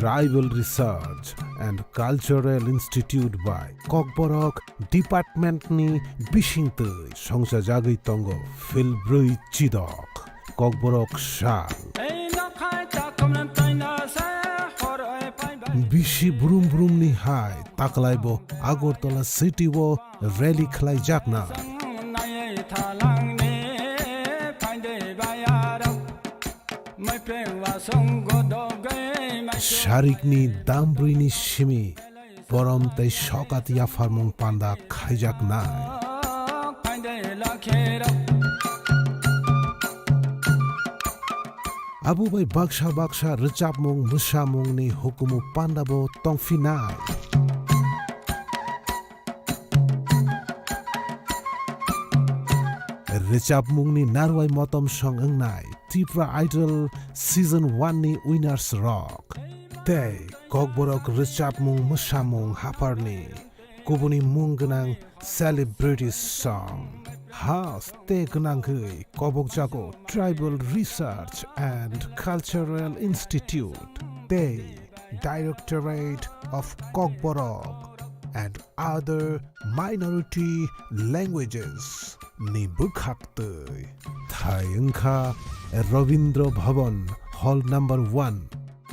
Tribal Research and Cultural Institute by Kokborok Department ni Bishingtui Songsa Jagui Tongo Filbrui Chidok Kokborok Shal Bishi Brum Brum ni Hai Taklaibo Agortola City wo Rally Khlai Jakna Sharikni Dambrini Shimi Borom Tei Shokat Yafarmong Panda Khaijak Nai Abu Bai Baksha Baksha Richapmong Mushamong ni Hukumu Pandabo Tongfinai Richapmong ni Narwai Motom Song Engnai Tripura Idol Season 1 ni Winners Rock Tei Kokborok Richapmong Mushamong Haparni Kubuni Munganang Celebrity Song Has Te Gnangui Kobokjago Tribal Research and Cultural Institute Te Directorate of Kokborok and other minority languages ni Bukhaktui Thayengkha Ravindra Bhavan Hall number 1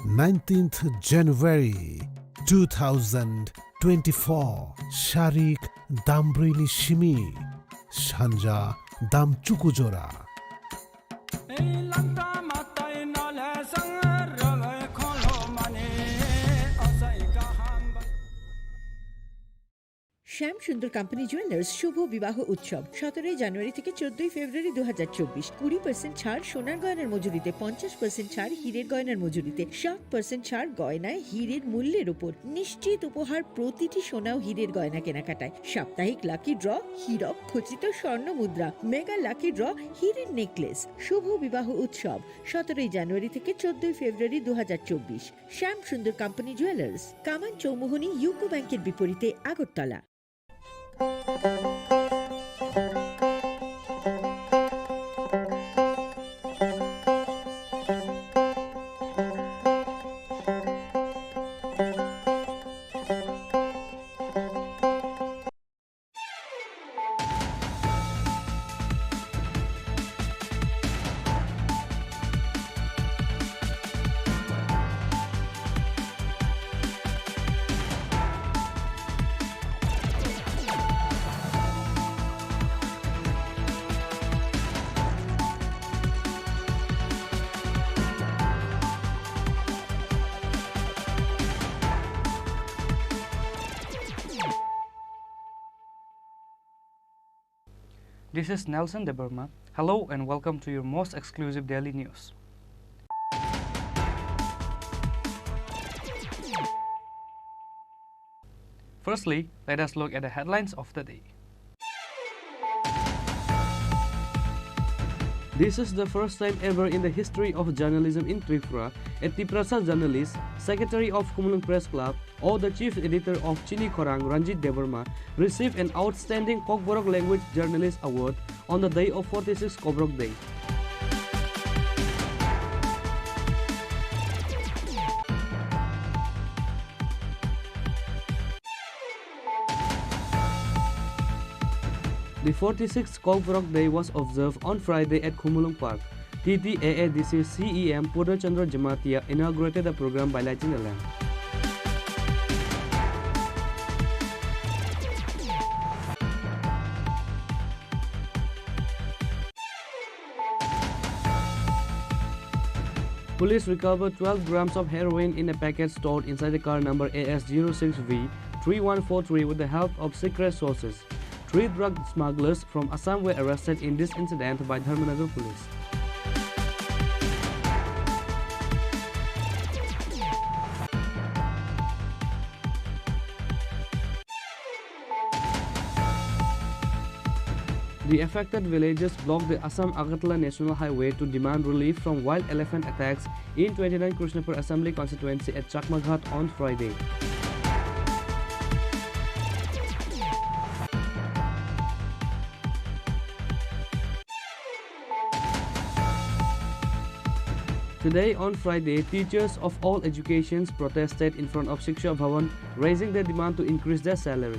19th January 2024 Sharik Dambrini Shimi Shanja Dam Chukujora শ্যাম সুন্দর company jewellers শুভ বিবাহ উৎসব 17 জানুয়ারি থেকে 14 ফেব্রুয়ারি 2024 20% ছাড় সোনার গয়নার মজুরিতে 50% ছাড় হীরের গয়নার মজুরিতে 60% ছাড় গয়নায় হীরের মূল্যের উপর নিশ্চিত উপহার প্রতিটি সোনা ও হীরের গয়না কেনাকাটায় সাপ্তাহিক লাকি ড্র হীরক খচিত স্বর্ণ মুদ্রা মেগা লাকি ড্র হীরের নেকলেস শুভ বিবাহ উৎসব 17 জানুয়ারি থেকে 14 ফেব্রুয়ারি 2024 শ্যাম সুন্দর কোম্পানি জুয়েলার্স কামান চৌমুহনী ইউকো ব্যাংকের বিপরীতে Agartala This is Nelson De Burma. Hello and welcome to your most exclusive daily news. Firstly, let us look at the headlines of the day. This is the first time ever in the history of journalism in Tripura, a Triprasa journalist, secretary of Khumlung Press Club, or the chief editor of Chini Khorang Tripura received an outstanding Kokborok language journalist award on the day of 46th Kokborok Day. The 46th Kokborok Day was observed on Friday at Khumulung Park. TTAADC CEM Purnachandra Jamatia inaugurated the program by lighting a lamp. Police recovered 12 grams of heroin in a packet stored inside the car number AS06V3143 with the help of secret sources. 3 drug smugglers from Assam were arrested in this incident by Dharmanagar police. The affected villagers blocked the Assam-Agartala National Highway to demand relief from wild elephant attacks in 29 Krishnapur Assembly constituency at Chakmaghat on Friday. Today on Friday, teachers of all educations protested in front of Shiksha Bhavan, raising their demand to increase their salary.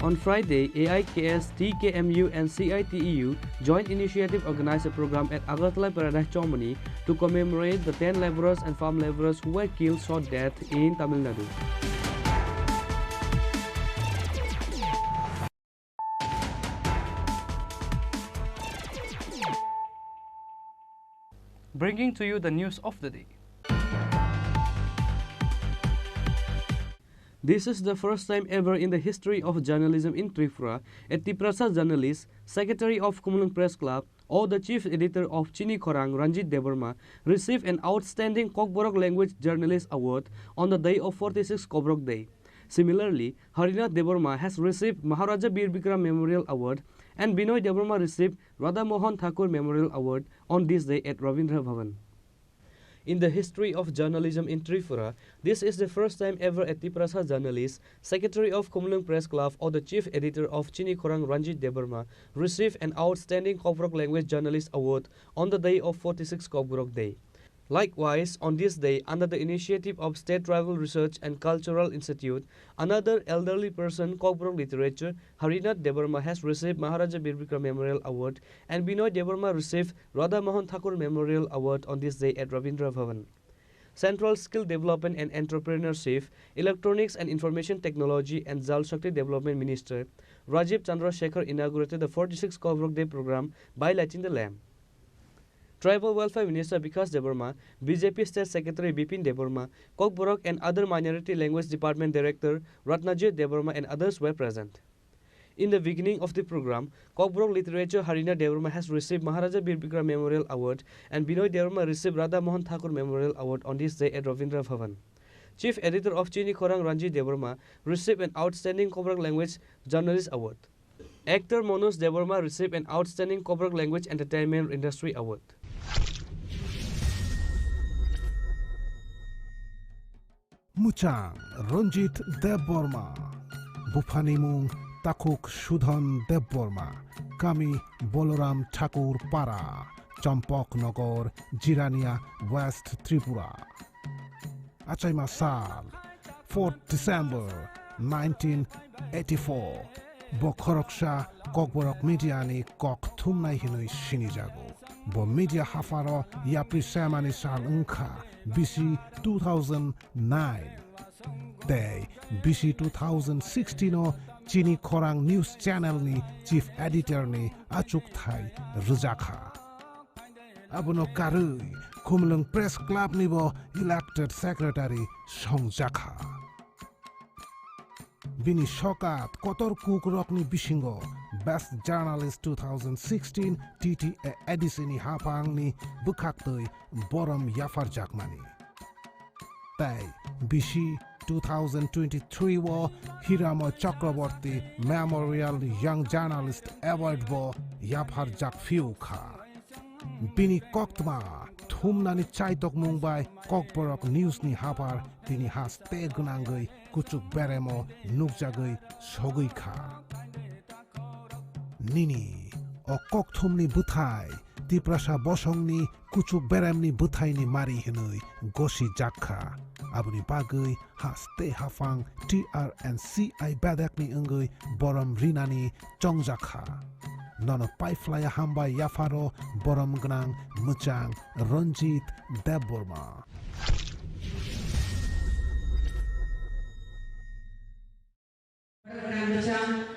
On Friday, AIKS, TKMU and CITEU joint initiative organized a program at Agartala Paradise Chomani to commemorate the 10 laborers and farm laborers who were killed shot dead in Tamil Nadu. Bringing to you the news of the day. This is the first time ever in the history of journalism in Tripura, a Tiprasa journalist, secretary of Khumlung Press Club, or the chief editor of Chini Khorang, Tripura, received an outstanding Kokborok Language Journalist Award on the day of 46th Kobrok Day. Similarly, Harinath Devarma has received Maharaja Bir Bikram Memorial Award and Binoy Devarma received Radha Mohan Thakur Memorial Award on this day at Ravindra Bhavan. In the history of journalism in Tripura, this is the first time ever a Tiprasa journalist, secretary of Khumlung Press Club or the chief editor of Chini Khorang Tripura received an outstanding Kokborok Language Journalist Award on the day of 46th Kobrok Day. Likewise, on this day, under the initiative of State Tribal Research and Cultural Institute, another elderly person, Kokborok Literature, Harinath Devarma has received Maharaja Bir Bikram Memorial Award and Binoy Devarma received Radha Mohan Thakur Memorial Award on this day at Ravindra Bhavan. Central Skill Development and Entrepreneurship, Electronics and Information Technology and Jal Shakti Development Minister Rajiv Chandra Shekhar inaugurated the 46th Kobrok Day program by lighting the lamp. Tribal Welfare Minister Vikas Devarma, BJP State Secretary Bipin Devarma, Kokborok and other Minority Language Department Director Ratnajit Devarma and others were present. In the beginning of the program, Kokborok Literature Harinath Devarma has received Maharaja Bir Bikram Memorial Award and Binoy Devarma received Radha Mohan Thakur Memorial Award on this day at Ravindra Bhavan. Chief Editor of Chini Khorang Devarma received an Outstanding Kokborok Language Journalist Award. Actor Manoj Devarma received an Outstanding Kokborok Language Entertainment Industry Award. Muchang Ranjit Deborma, Bufanimung Takuk Shudhan Deborma, Kami Boloram Thakur Para, Champok Nagor, Jirania, West Tripura. Achaima Sal, 4th December 1984, Bokhoroksha Kokborok Mediani Kok Tumnai Hinui Shinijago, Bo Media Hafaro Yapri Samani Sal Unka, BC 2009. Day BC 2016 o Chini Khorang News Channel ni Chief Editor ni Achuk Thai Rujakha. Abono Karui Khumlung Press Club ni bo elected secretary Songjakha. Bini Shokat Kotor Kukurok ni Bishingo Best Journalist 2016 TTA Edisini Hapang ni Bukhaktoi Borom Yafar Jakmani. Tai BC 2023 wo Hiramo Chakraborty Memorial Young Journalist Award bo Yafar Jak Fiukha. Bini Koktma Thumnani Chaitok Mumbai Kokborok News ni Hapar Bini has te gunangoi Kuchuk Beremo Nukjagoi Sogui Kha. Nini o Kokthumni Buthai Tiprasa Bosongni Kuchuk Beremni Buthai ni Mari Hinui Goshi Jakha. Abuni Bagui has te hafang TRNCI Badakni Ungui Borom Rinani Chongjakha. Nono Paiflaya Hamba Yafaro Borom Gnang Muchang Ranjit Deborma.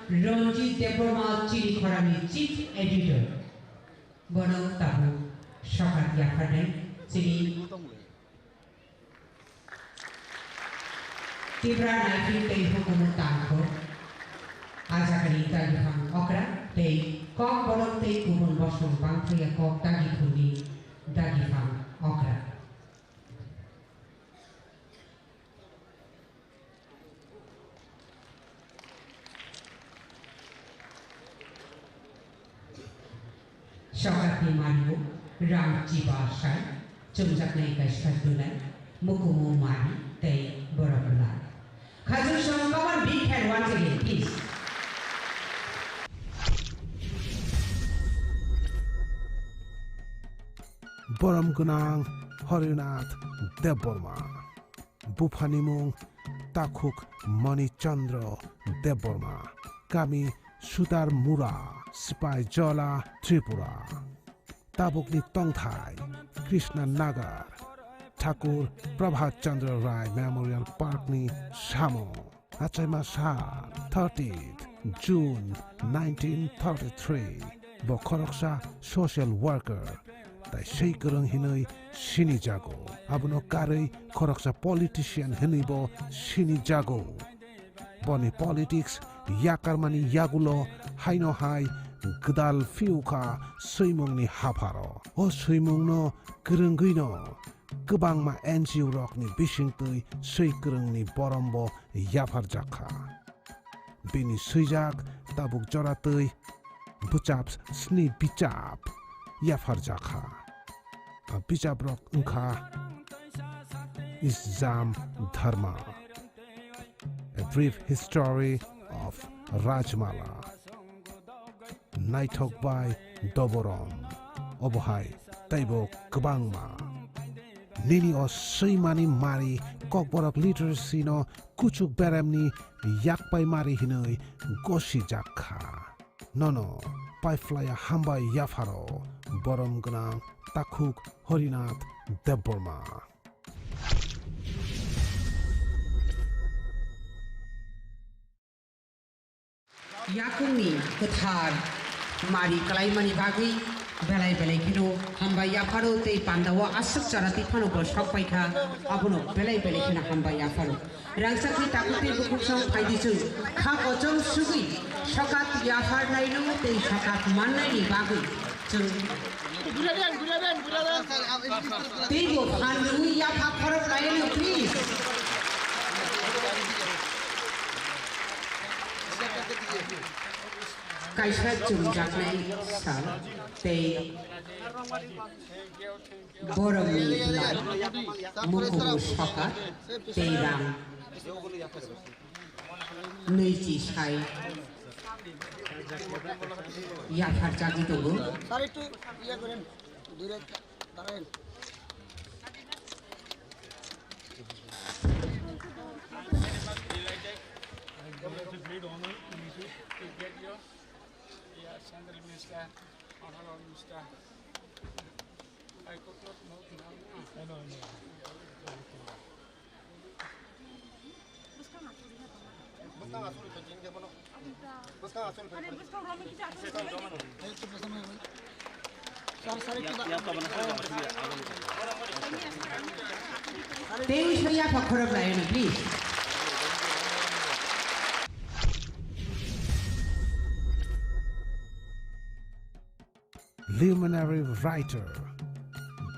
Ranjit Deborma Chini Khorang Chief Editor. Bono Tabu Shokat Yafarne Chini Tibra 19 Tei Hukumun Tangko Ajakani Tagiham Okra Tei Kok Bolok Tei Kumun Bosong Bangtria Kok Tagihuni Dagiham Okra. Shokat ni Mario Ram Jiba Shai Chumjak Nei Kashkat Dunai Mukumu Mari Tei Borabulai Gunang Harinath Deborma Bupanimung Takuk Mani Chandra Deborma Kami Sudar Mura Sipai Jola Tripura Tabukni Tongthai Krishna Nagar Thakur Prabhat Chandra Rai Memorial Park ni Samo Achaima Shah 30th June 1933 Bo Khoroksha social worker Tai Sheikurung Hinoi Shini Jago Abuno Karei Khoroksha politician Hinibo Shini Jago Boni politics Yakarmani Yagulo Haino Hai Gdal Fiuka Suimung ni Haparo O Suimung no Kurunguino Kubangma NGO Rock ni Bishingtui Suikurung ni Borombo Yafarjaka Bini Suijak Tabuk Joratui Buchaps Sni Bichap Yafarjaka Bichap Rock Unka is Zam Dharma. A brief history of Rajmala. Naitok by Doborom Obohai Taibo Kubangma Nini o Suimani Mari Kokborok literacy no Kuchuk Beremni Yakpai Mari Hinoi Goshi Jakha Nono Pai Flya Hamba Yafaro Borom Gunang Takuk Harinath Deborma Yakumi Kuthar Mari Kalaimani Bagi Belai Belai Kino Hamba Yafaro Te Pandawa Asuk Charati Panogo Shokpaika Abuno Belai Belai Kina Hamba Yafaro Rangsaki Takuti Bukusong Paidisu Kakojong Sugi Shokat Yafar Nainu Te Shokat Manai Bagi Tigo Hanui Yafaro Nainu please Kaisa Jumjaknai Sal Te Boromi Lai Mukumu Shokat Te Ram Nuiji Shai Yafar Jagi Togo Central Minister, Honorable Minister. I could not know now. Please. Luminary writer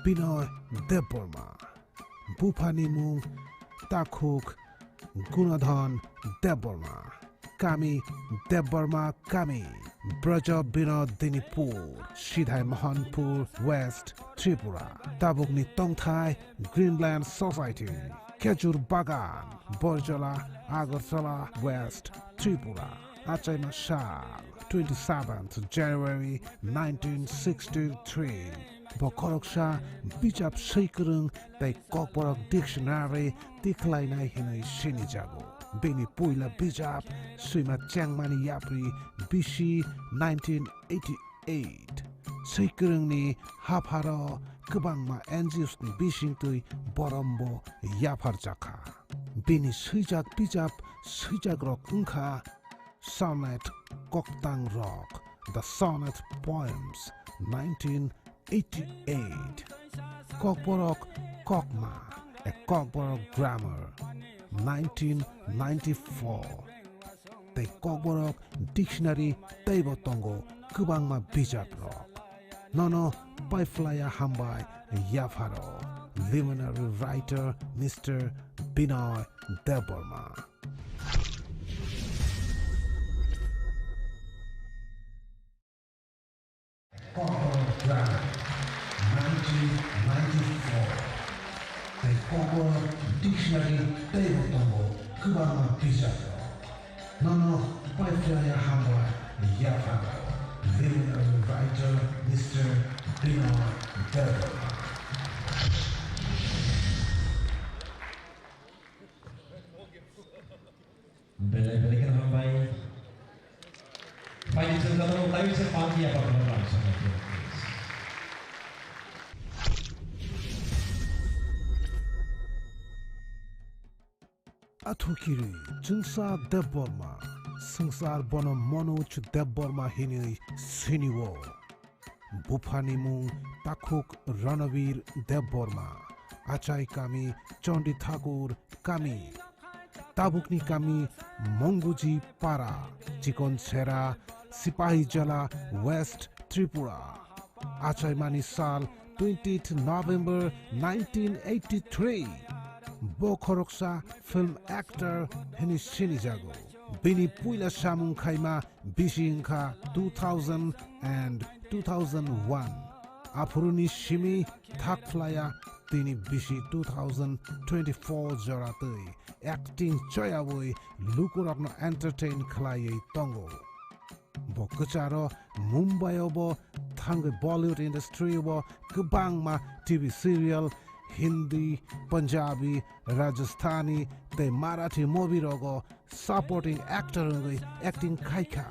Binoy Deborma Bupanimung Takuk Gunadhan Deborma Kami Deborma Kami Braja Binod Dinipur Shidhai Mahanpur West Tripura Tabukni Tongthai Greenland Society Kejur Bagan Borjala Agartala West Tripura Achaima Shah 27th January 1963 Bokoroksha Bijap Sheikurung They Kokborok Dictionary Decline Hinoi Shinijago Bini Puila Bijap Suima Changmani Yapri Bishi 1988 Sheikurung ni Haparo Kubangma NGOs ni Bishingtui Borombo Yaparjaka Bini Suijak Bijap Suijak Rock Unka Sonnet Koktang Rock The Sonnet Poems 1988 Kokborok Kokma A Kokborok Grammar 1994 The Kokborok Dictionary Taibotongo Kubangma Bijap Rock Nono Paiflaya Hambai Yafaro Luminary writer Mr. Binoy Deborma Grammar, 1994. The Kokborok Dictionary Taibotongo Kubangma Bijap Rock Nono Paiflaya Hambai Yafaro Luminary writer Mr. Binoy Deborma Pagi apa kabar sangat please. Athukiri Jungsa Deborma Sangsar Bonam Monoch Deborma Hini Siniwo Bufani Mung Takuk Ranavir Deborma Achai Kami Chondi Thakur Kami Tabukni Kami Monguji Para Chikon Sera Sipahi Jala West Tripura Achai Mani Sal 20th November 1983 Bokhoroksa film actor Hini Shinijago Bini Puila Shamung Khaima Bishinka 2000 and 2001 Apuruni Shimi Thakflaya Tini Bishi 2024 Joratui Acting Choyawoi Lukuragno Entertain Khlaye Tongo Bokucharo Mumbai obo Thang Bollywood industry obo Kubangma TV serial Hindi, Punjabi, Rajasthani, the Marathi movie rogo supporting actor acting Kaika,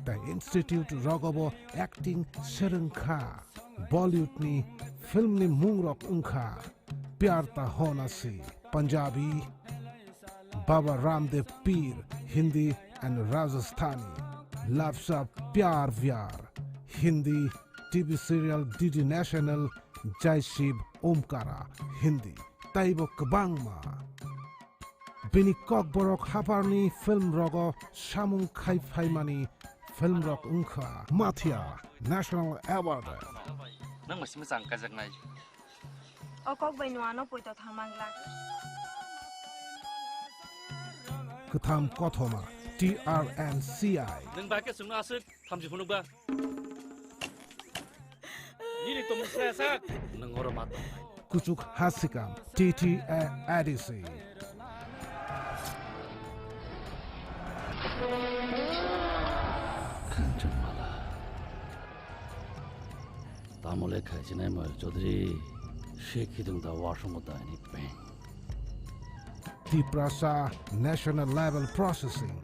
the Institute rogobo acting Sharunka, Bollywood ni film ni Mungrok Unka, Pyarta Honasi, Punjabi, Baba Ramdev Peer, Hindi and Rajasthani, Lafsa Pyar Vyar, Hindi, TV serial DD National, Jai Shiv Omkara, Hindi, Taibo Kabangma, Bini Kokborok Haparni, Film Rogo, Shamung Kai Faimani, Film Rock Unka, Mathia, National Award. Nang masih mesang kajak nai. Okok bainuano puito thamangla. Kutham Kothoma, TRNCI. Nang baket sungna asuk, thamji hunuk ba. Ini tu musra sak, nang orang mata. Kuchuk Hasikam, TTA Adisi. Kanchon mala. Tamole khajine mo Chaudhary Shekhidung da washmuda ni pen. Tripura National Level Processing.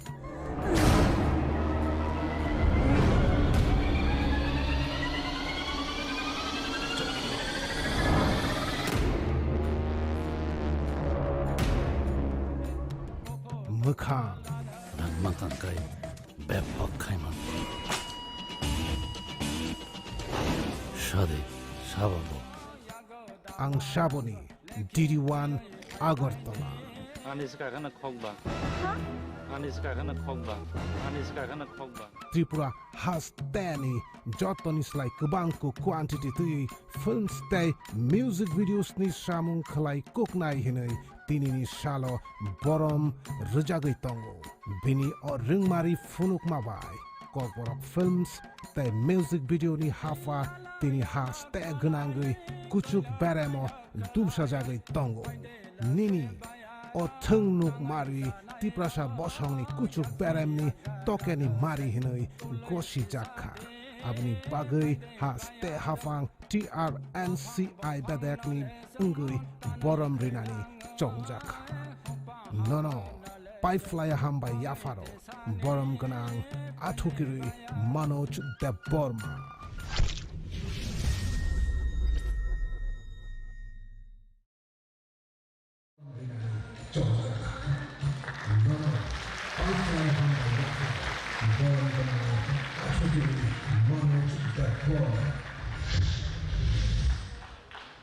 Mukhan Nang makan kai bepak kai man. Shadi Shababo. Ang Shaboni, DD1 Agartala. Anis kakana khogba. Anis kakana khogba. Anis kakana khogba. Tripura has tani Jotonis like Kubangko quantity tui film stay music videos ni Shamung Kalai Kuknai Hinai Tinini Shalo Borom Rujagai Tongo Bini or Ringmari Funuk Mabai Kokborok films te music video ni Hafa Tini has te Gunangui Kuchuk Beremo Dumsha Jagai Tongo Nini o Tungnuk Mari Tiprasha Boshongni Kuchuk Beremni Tokeni Mari Hinoi Goshi Jaka Abni Bagai has te Hafang TRNCI Dadekni Ungui Borom Rinani Chongjaka No Pai Flyer Hamba Yafaro Borom Ganang Athukiri Manoj Deborma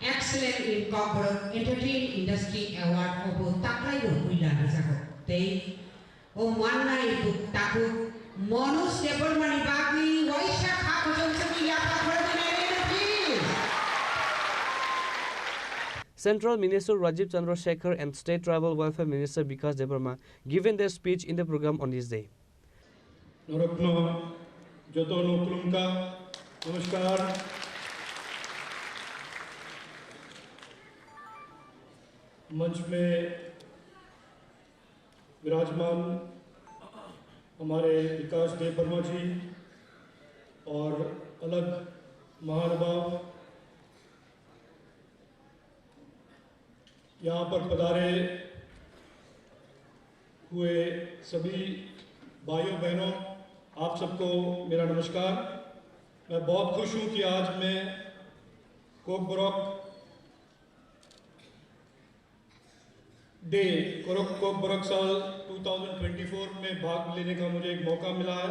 Excellent in corporate entertainment industry award obo taklai do kuila jago te o manna ibu taku Manoj Deborma ni bagi waisha khako jomsaki yapa khorane please. Central Minister Rajiv Chandra Shekhar and State Tribal Welfare Minister Vikas Deborma given their speech in the program on this day. Norapno Jotono Kulumka, Namaskar. मंच में विराजमान हमारे विकास देव वर्मा जी और अलग महानुभाव यहाँ पर पधारे हुए सभी भाइयों बहनों आप सबको मेरा नमस्कार। मैं बहुत खुश हूं कि आज मैं कोकबरॉक डे कोकबरॉक साल 2024 में भाग लेने का मुझे एक मौका मिला है।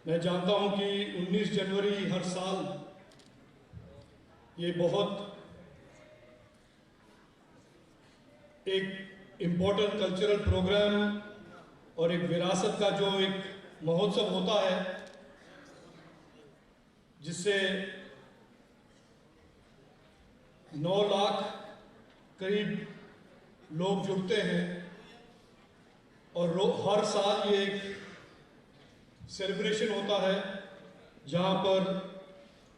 मैं जानता हूं कि 19 जनवरी हर साल ये बहुत एक इम्पोर्टेंट कल्चरल प्रोग्राम और एक विरासत का जो एक महोत्सव होता है, जिससे 9 लाख करीब लोग जुड़ते हैं और हर साल ये एक सेलिब्रेशन होता है जहां पर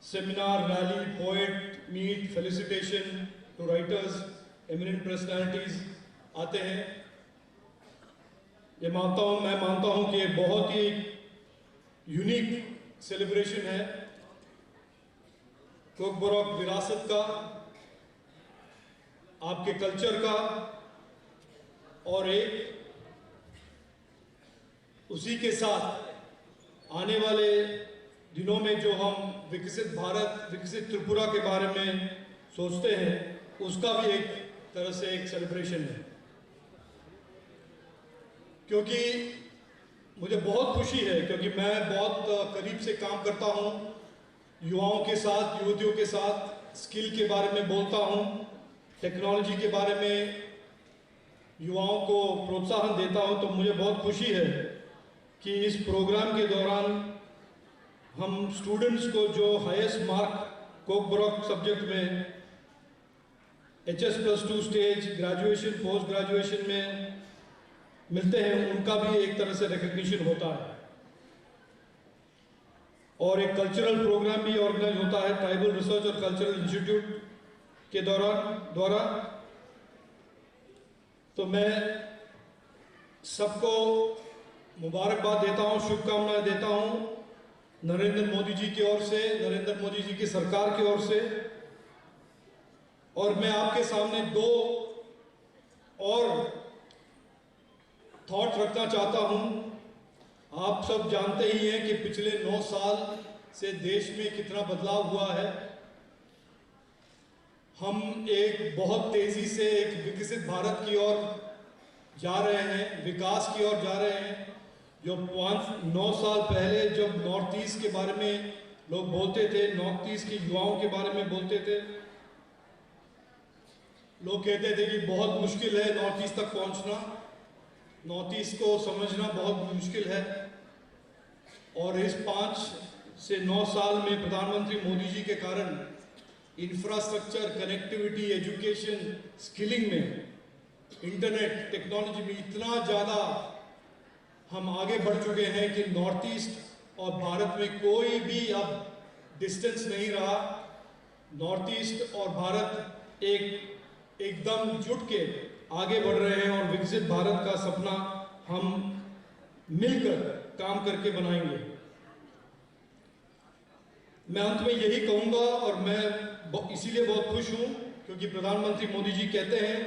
seminar, rally, poet meet, felicitation to writers, eminent personalities आते हैं। मैं मानता हूं कि ये बहुत ही यूनिक सेलिब्रेशन है कोकबरॉक विरासत का, आपके कल्चर का, और एक उसी के साथ आने वाले दिनों में जो हम विकसित भारत, विकसित त्रिपुरा के बारे में सोचते हैं, उसका भी एक तरह से एक सेलिब्रेशन है। क्योंकि मुझे बहुत खुशी है, क्योंकि मैं बहुत करीब से काम करता हूं युवाओं के साथ, युवतियों के साथ, स्किल के बारे में बोलता हूं, टेक्नोलॉजी के बारे में युवाओं को प्रोत्साहन देता हूं। तो मुझे बहुत खुशी है कि इस प्रोग्राम के दौरान हम स्टूडेंट्स को जो हाईएस्ट मार्क कोकबरॉक सब्जेक्ट में HS+2 stage, graduation, post graduation में मिलते हैं, उनका भी एक तरह से रिकग्निशन होता है। और एक कल्चरल प्रोग्राम भी ऑर्गेनाइज होता है ट्राइबल रिसर्च और कल्चरल इंस्टीट्यूट के द्वारा। तो मैं सबको मुबारकबाद देता हूं, शुभकामनाएं देता हूं नरेंद्र मोदी जी की ओर से, नरेंद्र मोदी जी की सरकार की ओर से। और मैं आपके सामने 2 और थॉट रखना चाहता हूं। आप सब जानते ही हैं कि पिछले 9 साल से देश में कितना बदलाव हुआ है। हम एक बहुत तेजी से एक विकसित भारत की ओर जा रहे हैं, विकास की ओर जा रहे हैं। जो 9 साल पहले जब नॉर्थ ईस्ट के बारे में लोग बोलते थे, नॉर्थ ईस्ट के युवाओं के बारे में बोलते थे, लोग कहते थे कि बहुत मुश्किल है नॉर्थ ईस्ट तक पहुंचना, नॉर्थ ईस्ट को समझना बहुत मुश्किल है। और इस 5 से 9 साल में प्रधानमंत्री मोदी जी के कारण इंफ्रास्ट्रक्चर, कनेक्टिविटी, एजुकेशन, स्किलिंग में, इंटरनेट टेक्नोलॉजी में इतना ज़्यादा हम आगे बढ़ चुके हैं कि नॉर्थ ईस्ट और भारत में कोई भी अब डिस्टेंस नहीं रहा। नॉर्थ ईस्ट और भारत एकदम जुट के आगे बढ़ रहे हैं और विकसित भारत का सपना हम मिलकर काम करके बनाएंगे। मैं अंत में यही कहूंगा, और मैं इसीलिए बहुत खुश हूं क्योंकि प्रधानमंत्री मोदी जी कहते हैं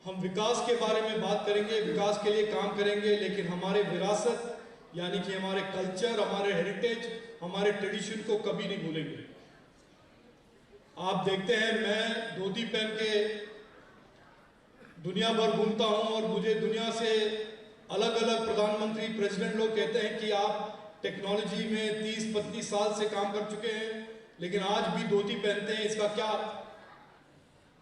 हम विकास के बारे में बात करेंगे, विकास के लिए काम करेंगे, लेकिन हमारे विरासत यानी कि हमारे कल्चर, हमारे हेरिटेज, हमारे ट्रेडिशन को कभी नहीं भूलेंगे। आप देखते हैं मैं धोती पहन के दुनिया भर घूमता हूं और मुझे दुनिया से अलग अलग प्रधानमंत्री, प्रेसिडेंट लोग कहते हैं कि आप टेक्नोलॉजी में 30-35 साल से काम कर चुके हैं, लेकिन आज भी धोती पहनते हैं, इसका क्या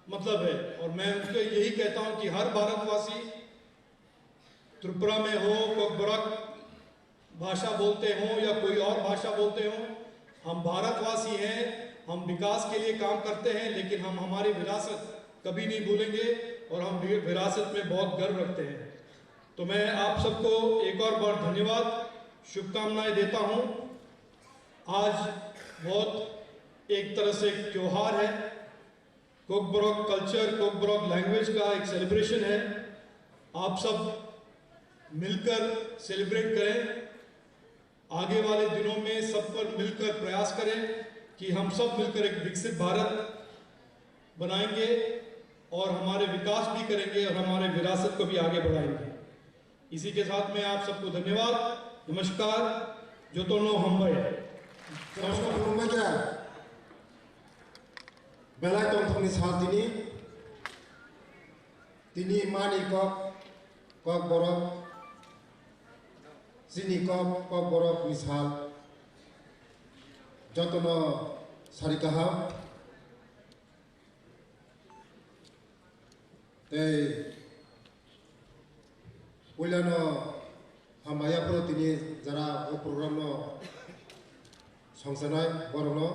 मतलब है? और मैं उनको यही कहता हूं कि हर भारतवासी त्रिपुरा में हो, कोकबरॉक भाषा बोलते हो या कोई और भाषा बोलते हो, हम भारतवासी हैं, हम विकास के लिए काम करते हैं, लेकिन हम हमारी विरासत कभी नहीं भूलेंगे और हम विरासत में बहुत गर्व रखते हैं। तो मैं आप सबको एक और बार धन्यवाद, शुभकामनाएं देता हूं। आज बहुत एक तरह से एक त्योहार है, कोकबरॉक कल्चर, कोकबरॉक लैंग्वेज का एक सेलिब्रेशन है। आप सब मिलकर सेलिब्रेट करें, आगे वाले दिनों में सब पर मिलकर प्रयास करें कि हम सब मिलकर एक विकसित भारत बनाएंगे और हमारे विकास भी करेंगे और हमारे विरासत को भी आगे बढ़ाएंगे। इसी के साथ में आप सबको धन्यवाद, नमस्कार, जोतोनो हमबाय नमस्कार खुलुमबाय बेला तंथंनि सालदिनि तिनि मानि कक बरफ चिनी कक बरफ मिसाल जतनो सारिकाहा ते पयलानो हामायाफोर तिनि जरा ओ प्रोग्राम नो संसानाय बरनो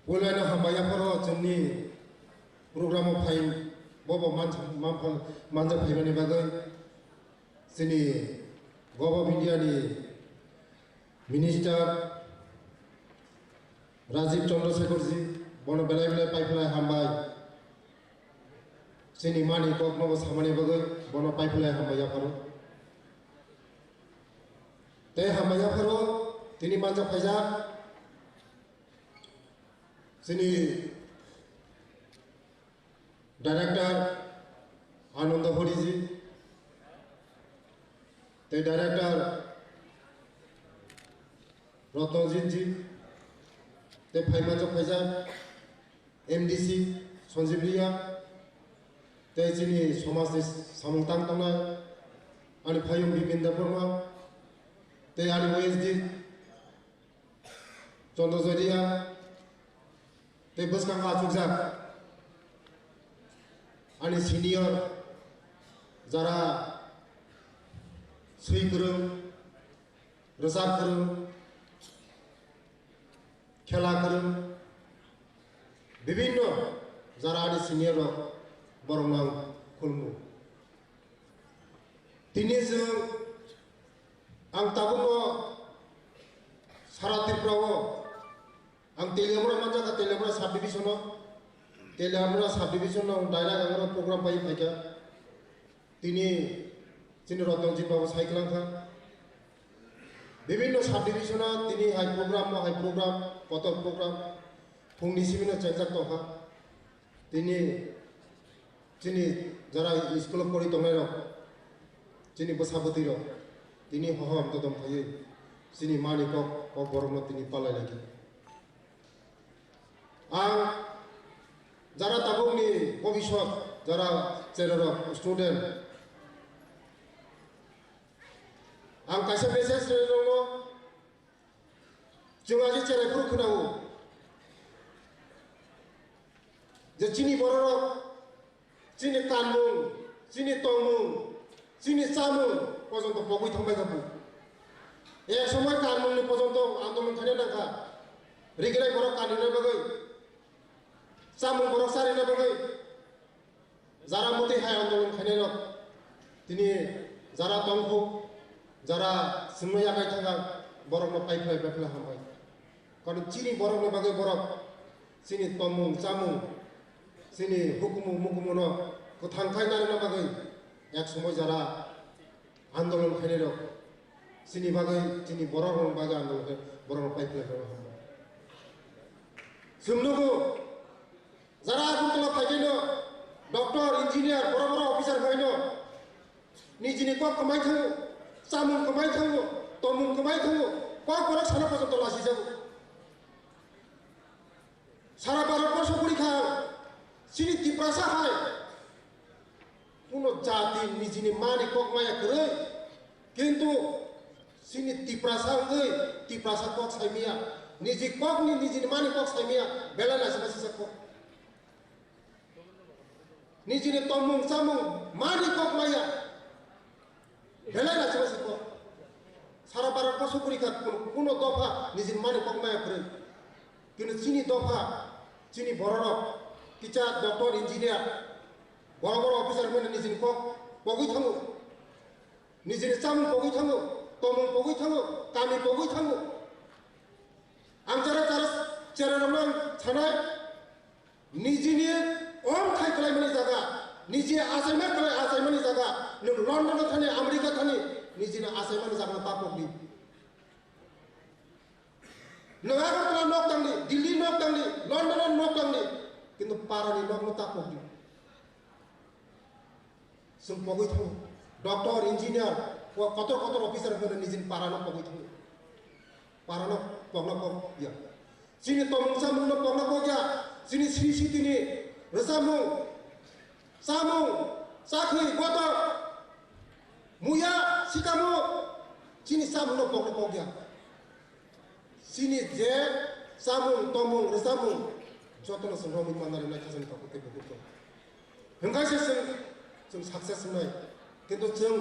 पयलानो हामायाफोर जोंनि प्रोग्राम फाइ बबो मानजा फाइबानि बागै जोंनि गवर्नमेन्ट इंडियानि मिनिस्टार राजीव चंद्रशेखर जी बन बेलाय बेलाय पाइपलाय हामबाय जोंनि मानि कक नबो सामानि बागै बन पाइपलाय हामबायाफोर ते हामबायाफोर दिनै मानजा फाइजा जोंनि डायरेक्टर आनंद हरि जी ते डायरेक्टर रत्नजीत जी ते फाइमाजो फाइजा एमडीसी संजीव लिया ते जोंनि समाजनि सामंतां थांनाय आंनि फायं बिपिन बर्मा ते आंनि ओएसडी चंद्र जयरिया ते बसखां आचुकजा आंनि सिनियर जरा सै गोरों रोजाब गोरों खेला गोरों विभिन्न जरा आंनि सिनियर बरं आं खुलुमो दिनै जों आं दाबो सारा त्रिपुरायाव आं तेलियामुरा मानजागा तेलियामुरा साब डिभिजनाव तेलियामुरा साब डिभिजनाव डायरेक्ट आं प्रोग्राम पाइ फाइका दिनै जोंनि रत्नजीत बाबू साइक्लांखा विभिन्न साब डिभिजना दिनै हाई प्रोग्राम कतक प्रोग्राम फुंनि सिमिनो चेकजाक दंखा दिनै जोंनि जरा स्कुलाव पढ़ि दंनाय जोंनि बोसाबोतिर दिनै हहम तो दंखायो जोंनि मानि कक बरम दिनै पालायलायखि आं जरा दाबुंनि भबिष्यत जरा जेराव स्टूडेंट आं कासे मेसेज दङ जोंहा जे चेराइफोर खोनांगौ जे जोंनि बर' जोंनि कानमुं जोंनि तंमुं जोंनि चामुं पर्यन्त बगै थांबाय जाबो एक समय कानमुंनि पर्यन्त आन्दोलन खालामनो नांखा रेगेलाय बर' कानिनो बागै चामुं बर' सारिनो बागै जारा मते हाय आन्दोलन खालामनो दिनै जारा दंखौ जरा सोंनो यागाय थांगा बरफनो पाइपलाय हामबाय कारण चिनि बरफनो बागै बरफ चिनि तमुं चामुं चिनि हुकुमु मुकुमुनो थांखाय नारनो बागै एक समय जरा आन्दोलन खालामनो चिनि बागै चिनि बरफनो बागै आन्दोलन बरफनो पाइपलाय हामबाय सोंनोगो जरा आगुनतला फाइनो डक्टर इंजिनियर बड़ अफिसार फाइनो निजिनि को कमाय थाङो चामुं कमाय थाङो तमुं कमाय थाङो कक बरफ सारा पर्यन्त लासि जाबो सारा भारतवर्ष परीक्षा चिनि त्रिपुरा हाय কোনো জাতি নিজিনি মানি কক মায়া করে কিন্তু চিনি তিপ্রাসা গই তিপ্রাসা কক সাইমিয়া নিজি কক নি নিজিনি মানি কক সাইমিয়া বেলা না সাসি সাকো নিজিনি তমুং চামুং মানি কক মায়া বেলা না সাসি সাকো সারা ভারতবর্ষ পরীক্ষা কোনো দফা নিজিনি মানি কক মায়া করে কিন্তু চিনি দফা চিনি বড় টিচার ডক্টর ইঞ্জিনিয়ার বড় বড় অফিসার মানে নিজিনি কক পগৈ থাঙো निजिनि चामुं पगै थाङो तमुं पगै थाङो कामि पगै थाङो आं जरा चेरारावनो आं सानाय निजिनि अन खायख्लायमानि जागा निजि आसायमानि जागा नों लन्डनाव थानि आमेरिका थानि निजिनि आसायमानि जागा पापकनि नों आगरतला नक थांनि दिल्ली नक थांनि लन्डनाव नक थांनि किन्तु पारानि नकनो तापकनि जों पगै थाङो doctor engineer kotor officer ko nijin parano pagoi thang parano pogna pog ya sini tomung samung no pogna pog ya sini sri siti ni rasamung samung sakhi goto muya sikamu sini samung no pogna pog ya sini je samung tomung rasamung jotono sangromi manare na kasan kapote bebuto hengkase sing success nai কিন্তু जों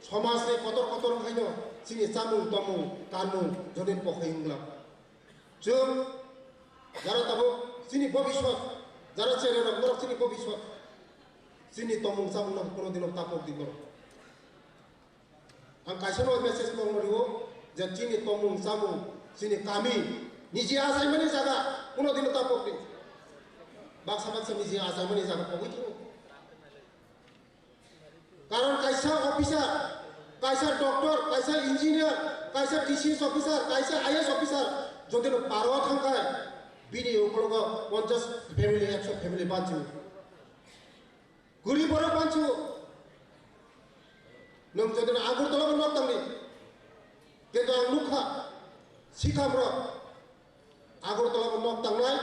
समाजनि Qatar खायनो जोंनि जामुं तमुं गानमुं जदिन पखायोब्ला जों যারা তাবো जोंनि भबिष्यत যারা চেনে रंग जोंनि भबिष्यत जोंनि तमुं जामुं कोनोदिनो तापक दिन आं कायसेनो मेसेज दंमोन जे जोंनि तमुं जामुं जोंनि गामि निजे आजायमानि जागा कोनोदिनो तापक दिन बाक्सा निजे आजायमानि जागा पगै कारण कैसा ऑफिसर कैसा डॉक्टर कैसा इंजीनियर कैसा टीसीएस ऑफिसर कैसा आईएएस ऑफिसर जो दिन पारवा थांखाय बिनि उपलग 50 फैमिली 100 फैमिली बांचु गुरी बरो बांचु नों जो दिन आगरतला नक तांनि किन्तु आं नुखा सिखाम्र आगरतला नक तांनाय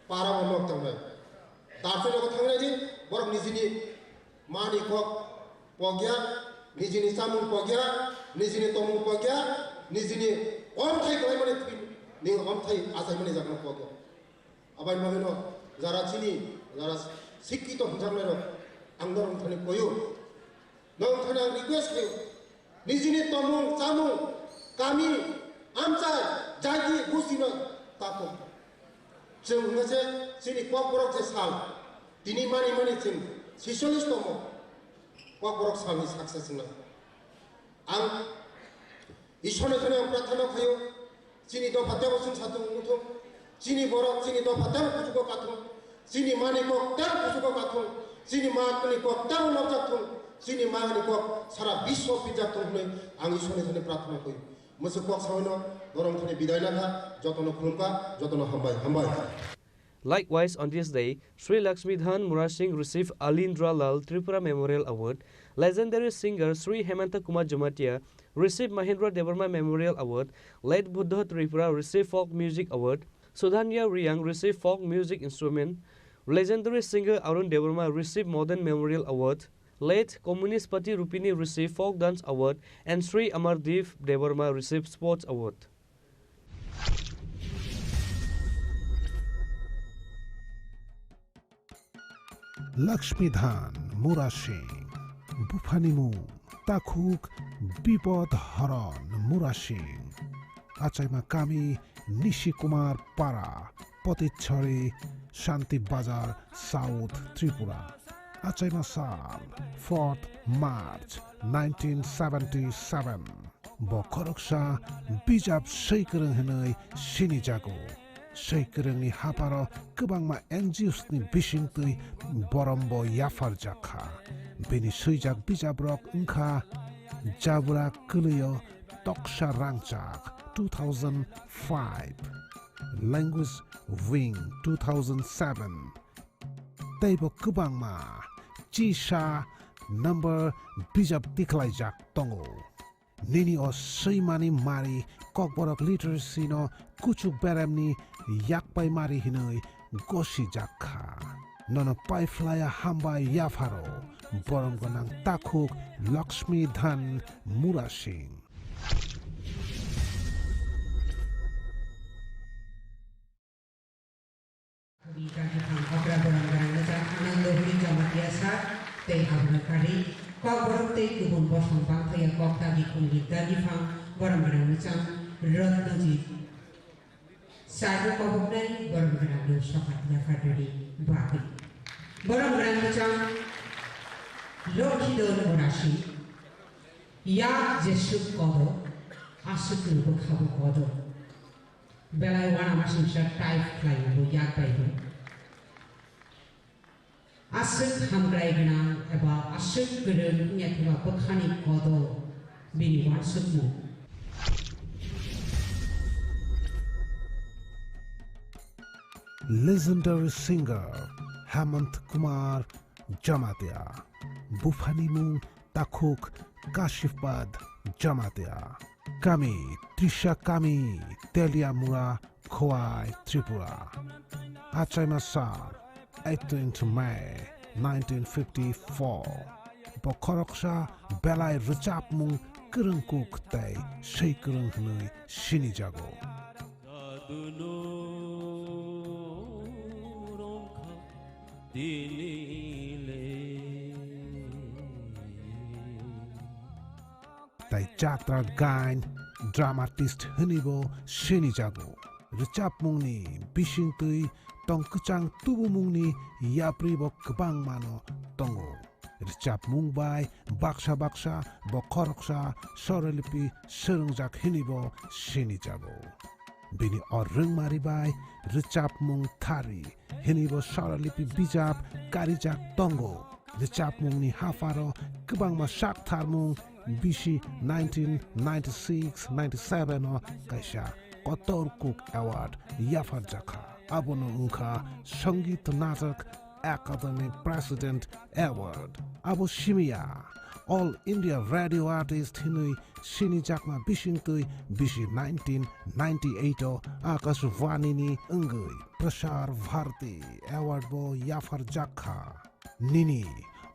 पारा नक तांनाय दाफिनखौ थांनाय दिन बरं निजिनि मानि कक पग्या निजिनि सामुं पग्या निजिनि तमुं पग्या निजिनि अन्थाइ गलायमाने नि अन्थाइ आजायमाने जागोन पग्या आबाय माबिनो जारा चिनि जारा शिक्षित हमजानाय आंनो नोंथांनि कयो नोंथांनो रिक्वेस्ट कयो निजिनि तमुं सामुं गामि आमचाय जायगि गुसिनो तापो जों मोनसे जोंनि ककबरक जे साल दिनै मानि जों 46 तम ककबरक सालनि साक्सेस ना आं ईश्वरनि थाखाय प्रार्थना खायो जोंनि दफातेव जों साथुं मुथुं जोंनि बरक जोंनि दफातेव कुजुको काथुं जोंनि मानिको तेव कुजुको काथुं जोंनि मानिको तेव लबजाथुं जोंनि मानिको सारा विश्व पिजाथुं होननानै आं ईश्वरनि थाखाय प्रार्थना खायो मोसो कक सावनो गरम थाखाय बिदाय लाखा जतनो खुलुमका जतनो हामबाय Likewise, on this day, Sri Lakshmidhan Mura Singh received Alindra Lal Tripura Memorial Award. Legendary singer Sri Hemanta Kumar Jamatia received Mahendra Devarma Memorial Award. Late Buddha Tripura received Folk Music Award. Sudhanya Riyang received Folk Music Instrument. Legendary singer Arun Devarma received Modern Memorial Award. Late Communist Pati Rupini received Folk Dance Award. And Sri Amardev Devarma received Sports Award. लक्ष्मीधान मुरा सिंह बुफानिमु ताखुक विपद हरण मुरा सिंह आचाइमा कामी निशी कुमार पारा पतिच्छरे शान्ति बाजार south Tripura आचाइमा साल 4th March 1977 बखरकसा बिजाब सैकरं हनै सिनि जागो सैकरंनि हापार गोबांमा एनजिअसनि बिसिंतै बरम्ब याफार जाखा बेनि सैजाक बिजाब्रक ओंखा जाबुरा गोलैयो तक्सा रांचाक 2005 लैंग्वेज विंग 2007 तैबो गोबांमा चिसा नम्बर बिजाब दिख्लायजाक दङो निनि अ सैमानि मारि ककबरक लिटारेसि न कुचुक बेरामनि याकपाइ मारि हिनै गसि जाखा नन पाइफ्लाया हामबाय याफारो बरम गोनां ताखुक लक्ष्मी धन मुरा सिंह ककबरक तै गुबुन बसं बांफैया ककदागि खुंगिदागि फां बरम गोनां मोजां रत्नजित सागो कबनाय बरम गोनां सखातिया फादरि बागै बरम गोनां मोजां लखिदोन मरासि या जेसु कद आसुकुबो खाबो कद बेलाय वाना मासिंसा टाइप खालायो या बायदो आसुक हामग्राय गोनां एबा आसुक गोरों नेटवा बखानि कद बिनि वासुकमु legendary singer Hemant Kumar Jamatia Bufanimu Takuk Kashifpad Jamatia, Kami, Trisha Kami, Telia Mura, Khowai, Tripura. Achai Masar, 18th May 1954. Bokhoroksha Belai Richap Mung Kurung Kuk Tay, Shei Kurung Hnui, Shini Jago. Tai Jatra Gain, dramatist Hunibo, Shini Jago. Richap Mungni, Bishing Tui, Tong Kuchang Tubu Mungni, Yapri Bo Kbang Mano, Tongo. Richap Mungbai, Baksha Baksha, Bokhoroksha, Sorelipi, Serungjak Hinibo, Shini Jago. Bini or Ring Maribai, Richap Mung Thari, Hinibo Sorelipi Bijap, Karijak Tongo. Richap Mungni Hafaro, Kbangma Shak Tharmung, Bishi 1996-97 or Kaisha, Kotor Cook Award, Yafar Jaka, Abono Unka, Sangit Natak, Academy President Award, Abu Shimia, All India Radio Artist Hinui, Shini Jakma Bishintui, Bishi 1998 or Akash Vanini Ungui, Prashar Bharti, Award Bo Yafar Jaka, Nini,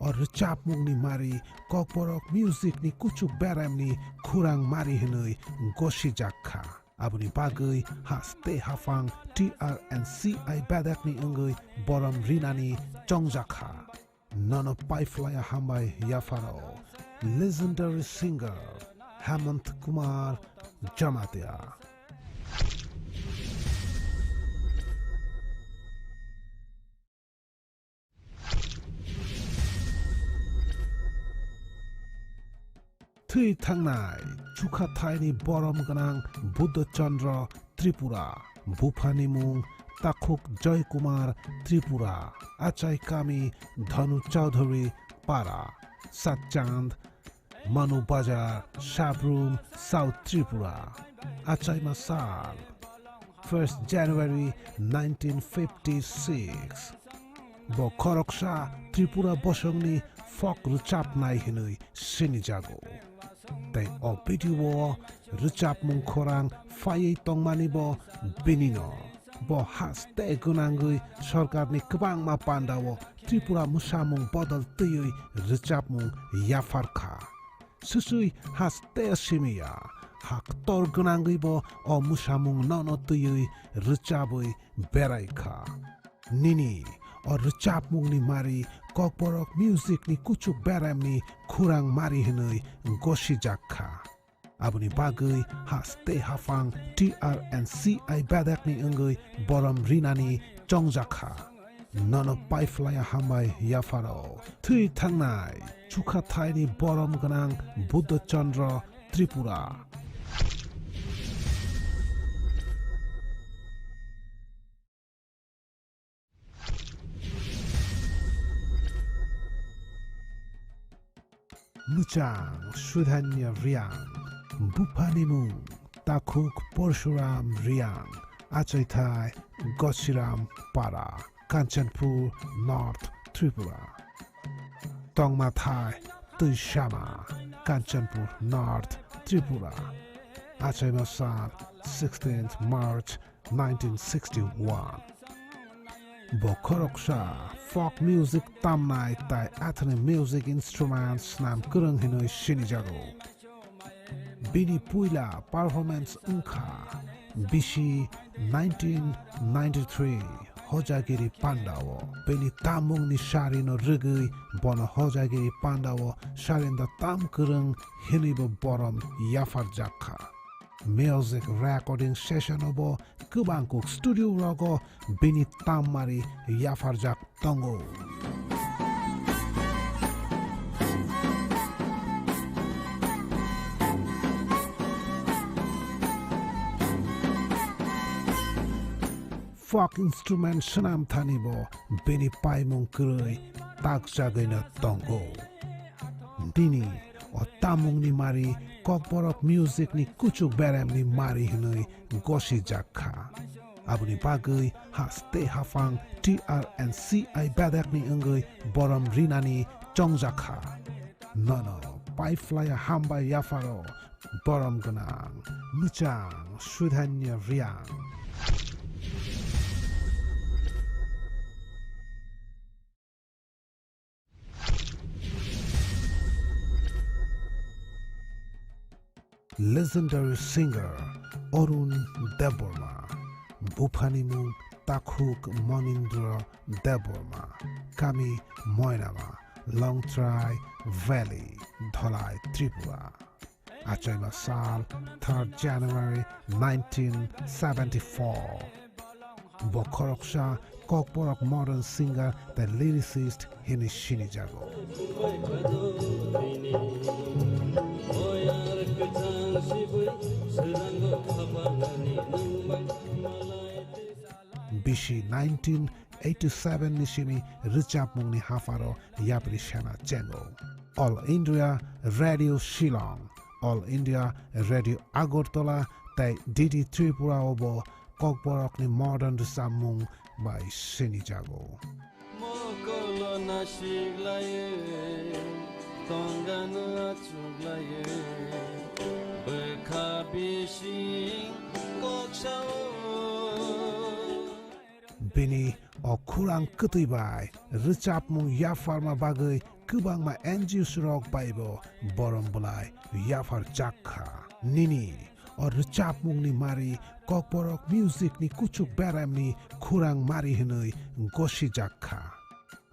or Richap Mungni Mari, Kokporok Music ni Kuchuk Beram ni Khorang Mari Hinui, Goshi Jaka. Abuni Bagui, Haste Hafang, TRNCI Badak ni Ungui, Borom Rinani, Jongjaka. None of Paiflaya Hambai Yafaro, legendary singer, Hemant Kumar Jamatia. Tui Tangnai, Chukathaini Borom Ganang, Buddha Chandra, Tripura, Bhupani Mung, Takuk Joy Kumar, Tripura, Achai Kami, Dhanu Chaudhary, Para, Satchand, Manu Bajar, Shabroom, South Tripura, Achai Masal, 1st January 1956. Bokhoroksha, Tripura Boshongni, Fok Ruchap Nai Hinui, Shini Jago. Tai Opiti War, Richap Mung Khorang, Faye Tongmani Bo, Benino. Bo has te gunangui, Sorkar ni Kbang Ma Pandawo, Tripura Musamung Bodal Tuyui, Richap Mung Yafarka. Susui has te Shimia, Hak Tor Gunangui Bo, O Musamung Nono Tuyui, Richabui Beraika. Nini, or Richap Mung ni Mari, Kokporok Music ni Kuchuk Beram ni Khorang Mari Hinui, Goshi Jakka. Abuni Bagui, Haste Hafang, TRNCI Badak ni Ungui, Borom Rinani, Jongjaka. None of Paiflaya Hambai Yafaro. Tui Tangnai, Chukathaini Borom Ganang, Buddha Chandra, Tripura. Muchang, Sudhanya Riang, Bupanimu, Takuk Porshuram Riang, Achaitai, Goshiram Para, Kanchanpur, North Tripura. Tongmathai, Tuishama, Kanchanpur, North Tripura. Achaimasar, 16th March 1961. Bokhoroksha, folk music tamnai tai athane music instruments nam kurang hinoi Shini Jago. Bini Puila performance Unka, Bishi 1993, Hojagiri Pandawo. Bini Tamung ni Shari no Rigui, Bono Hojagiri Pandawo, Sharinda Tam Kurang Hinibo Borom Yafar Jaka. Music recording session obo Kubangkuk studio rogo Bini Tamari Yafarjak Tongo. Folk instrument Shanam Thanibo Bini Paimung Kurui Tak Jagaina Tongo. Dini o Tamung ni Mari Kokporok music ni Kuchuk Berem ni Mari Hinui Goshi Jakka. Abuni Bagui Haste Hafang TRNCI Badak ni Ungui Borom Rinani Jongjaka. Nono paiflaya hamba yafaro borom ganang muchang sudhanya riang legendary singer Arun Deborma, Buphanimung Takhuk Monindra Deborma, Kami Moinama, Longtrai Valley, Dholai Tripura. Achaima Sal, 3rd January 1974. Bokhoroksha Kokborok modern singer, the lyricist Hini Shinijago. Bishi 1987 Nishimi Richap Mungni Hafaro Yapri Shana Chengo. All India Radio Shillong, All India Radio Agartala, Tai Didi Tripura Obo, Kokborokni Modern Samung by Shinijago. Bini o Khorang Kutibai, Richapmung Yafarma Bagai, Kubangma Anjus Rock Bible, Borombulai, Yafar Jakha, Nini, or Richapmung ni Mari, Kokborok Music ni Kuchuk Beram ni Khorang Mari Hinui, Goshi Jakha.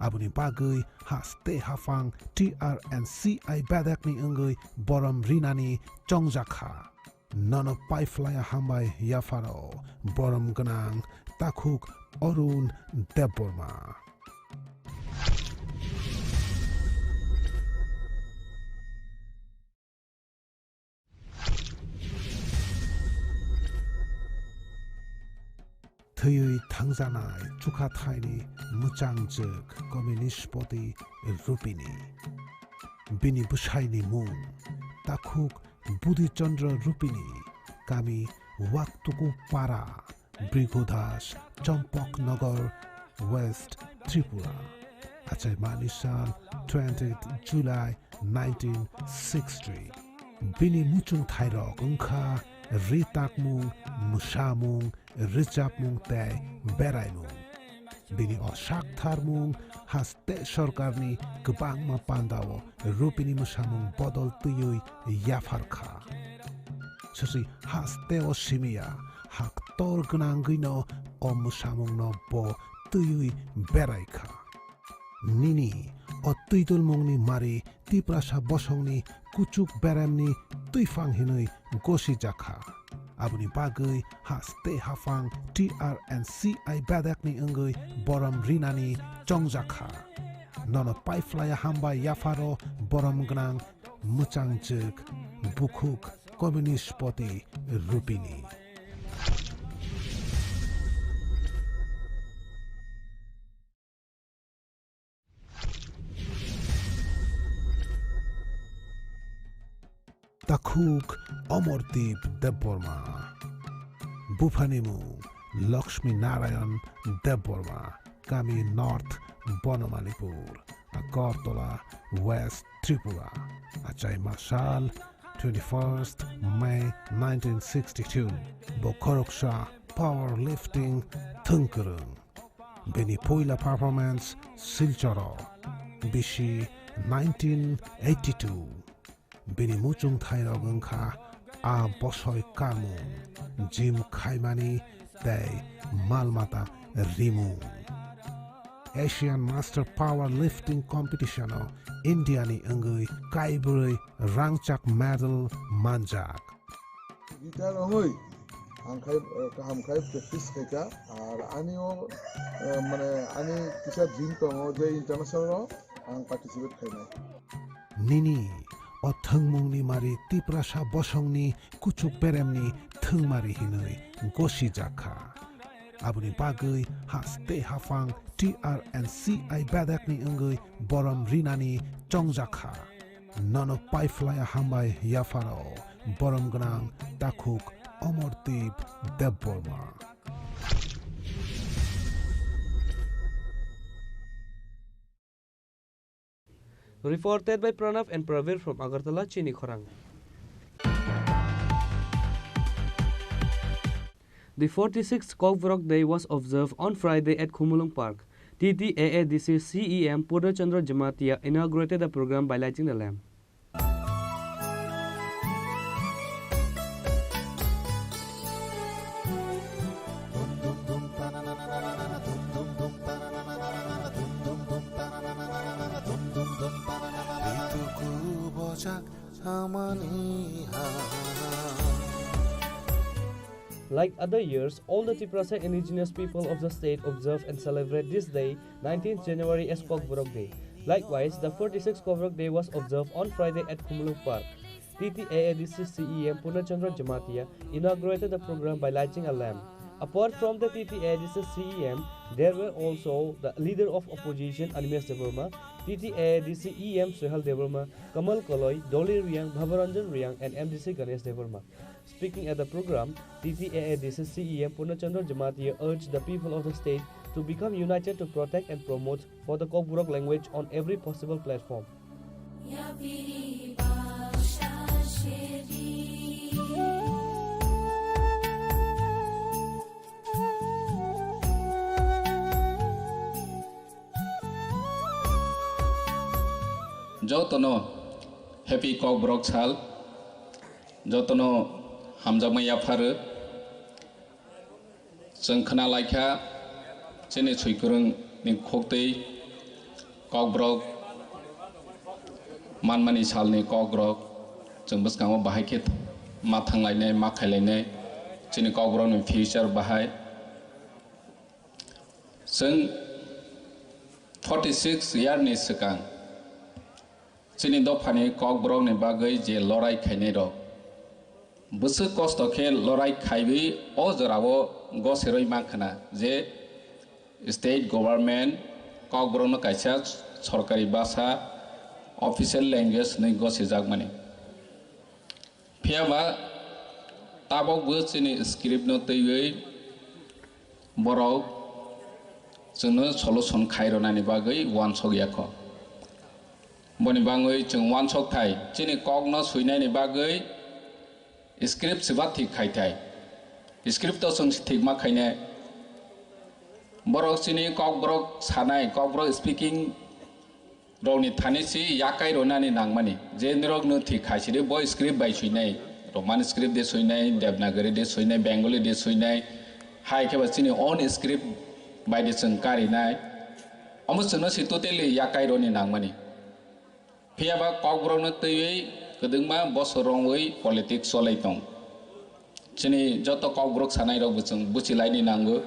Abuni Bagai, Haste Hafang, TRNCI Badak ni Ungui, Borom Rinani, Chongjakha. Nono Paiflaya Hambai Yafaro, Borom Ganang, Takhuk, Arun Deborma. Thuyui Tangzanai, Chukathaini, Muchangjek, Communistpoti, Rupini. Bini Bushaini Moon, Takhuk, Budi Chandra Rupini, Kami, Waktuku Para, Brigodhash, Champok Nagar, West Tripura. Achai Manisal, 20th July 1960. Bini Muchung Thairok Ungkha, Ritakmung, Mushamung, Richapmung Te, Beraimung. Bini o Shaktharmung, Haste Sorkarni, Kubangma Pandao, Rupini Mushamung Bodol Tuyui, Yafarkha. Susi Haste o Simia, Haktor Gnangino, o Mushamung no Bo, Tuyui Beraikha. Nini, o Tuidulmungni Mari, Tiprasa Bosongni, Kuchuk Beramni, Tuifang Hinui, Goshi Jakha. Abuni Bagai, Haste Hafang, TRNCI Badakni Ungui, Borom Rinani, Chongjakha. Nono Paiflaya Hamba Yafaro, Borom Gnang, Muchangjek, Bukhuk, Communistpoti, Rupini. Takhuk Amordeep Deborma, Buphanimung Lakshmi Narayan Deborma, Kami North Bonomalipur, Agartala West Tripura, Achai Mashal 21st May 1962, Bokhoroksha Powerlifting Thunkurung, Beni Poila Performance Silcharo, Bishi 1982. Bini Muchung Thairok Ungkha, A Bosoi Kamung, Jim Khaimani, Dei Malmata Rimung. Asian Master Power Lifting Competition o Indiani Ungui Kaiburi Rangchak Medal Manjak. Gitar ongoi angkai kaham kai practice kaika ar ani o mane ani kisa dream tongo je international ang participate khaina. Nini o Thungmungni Mari Tiprasa Bosongni Kuchuk Beremni Thungmari Hinui Goshi Jakha. Abuni Bagai Haste Hafang TRNCI Badakni Ungui Borom Rinani Chongjakha. Nono Paiflaya Hambai Yafaro, Borom Gnang Takhuk Amordeep Deborma. Reported by Pranav and Pravir from Agartala, Chini Khorang. The 46th Cockbrook Day was observed on Friday at Khumulung Park. TTAADC CEM Purnachandra Jamatia inaugurated the program by lighting the lamp. Like other years, all the Tripura indigenous people of the state observe and celebrate this day, 19th January, as Cockbrook Day. Likewise, the 46th Cockbrook Day was observed on Friday at Khumulung Park. TTAADC CEM Purnachandra Jamatia inaugurated the program by lighting a lamp. Apart from the TTAADC CEM, there were also the leader of opposition Animesh Devarma, TTAADC EM Sohal Devarma, Kamal Koloi, Dolly Riang, Bhavaranjan Riang, and MDC Ganesh Devarma. Speaking at the program, TTAADC CEM Purnachandra Jamatia urged the people of the state to become united to protect and promote for the Cockbrook language on every possible platform. Jotono happy Cockbrook Sal Jotono Hamjamaya Faru Sankana Laika Chini Khorang Tripura Cockbrook Manmani Salni Cockbrook Jumbuskama Bahakit Matang Line Makalene Chini Cockbrook in future Bahai Sung 46 years Nisakang Chini Dopani Cockbrook ni Bagai Je Lorai Kainero Busu Kostoke Lorai Kaibi Ozarawo Gosiroi Makana Je State Government Cockbrook no Kaisa Sorkari Basa Official Language ni Gosizagmani Piava Tabok words in script no Tui Borok Sunu Solution Kaironani Bagai one Sogyako Boni Bangui Chung one Sok Thai Chini Cogno Suinani Bagai Script Sivati Kaitai Scripto Sung Stigma Kaine Borok Chini Cockbrook Sanai Cockbrook speaking Roni Tanisi Yakai Ronani Nangmani General no Tikashiri boy script by Suinai Roman script de Suinai Devnagari de Suinai Bengali de Suinai Hai Kavasini own script by the Sankari Nai Almost no totally Yakai Roni Nangmani Piaba Cockbrook no Tui Kuduma Bosorongway politics Solaitong Chini Joto Cockbrook Sanai Robuson Buchilani Nango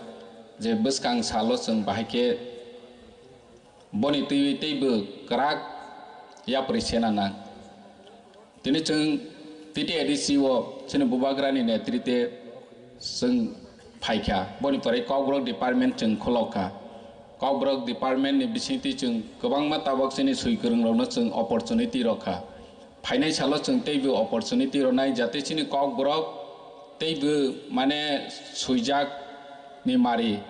Je Buskang Salos and Bahake Boni Tui Table Crack Yaprisenana Tinichung TTADC wo Chini Bubagrani Netrite Sung Paika Boni Pare Cockbrook Department Chung Koloka Cockbrook Department ni Bisinti Chung Kabang Matabak Sini Suikurung Rona Chung opportunity roka Financial Chung Table opportunity Ronai Jate Chini Cockbrook Table Mane Suijak ni Mari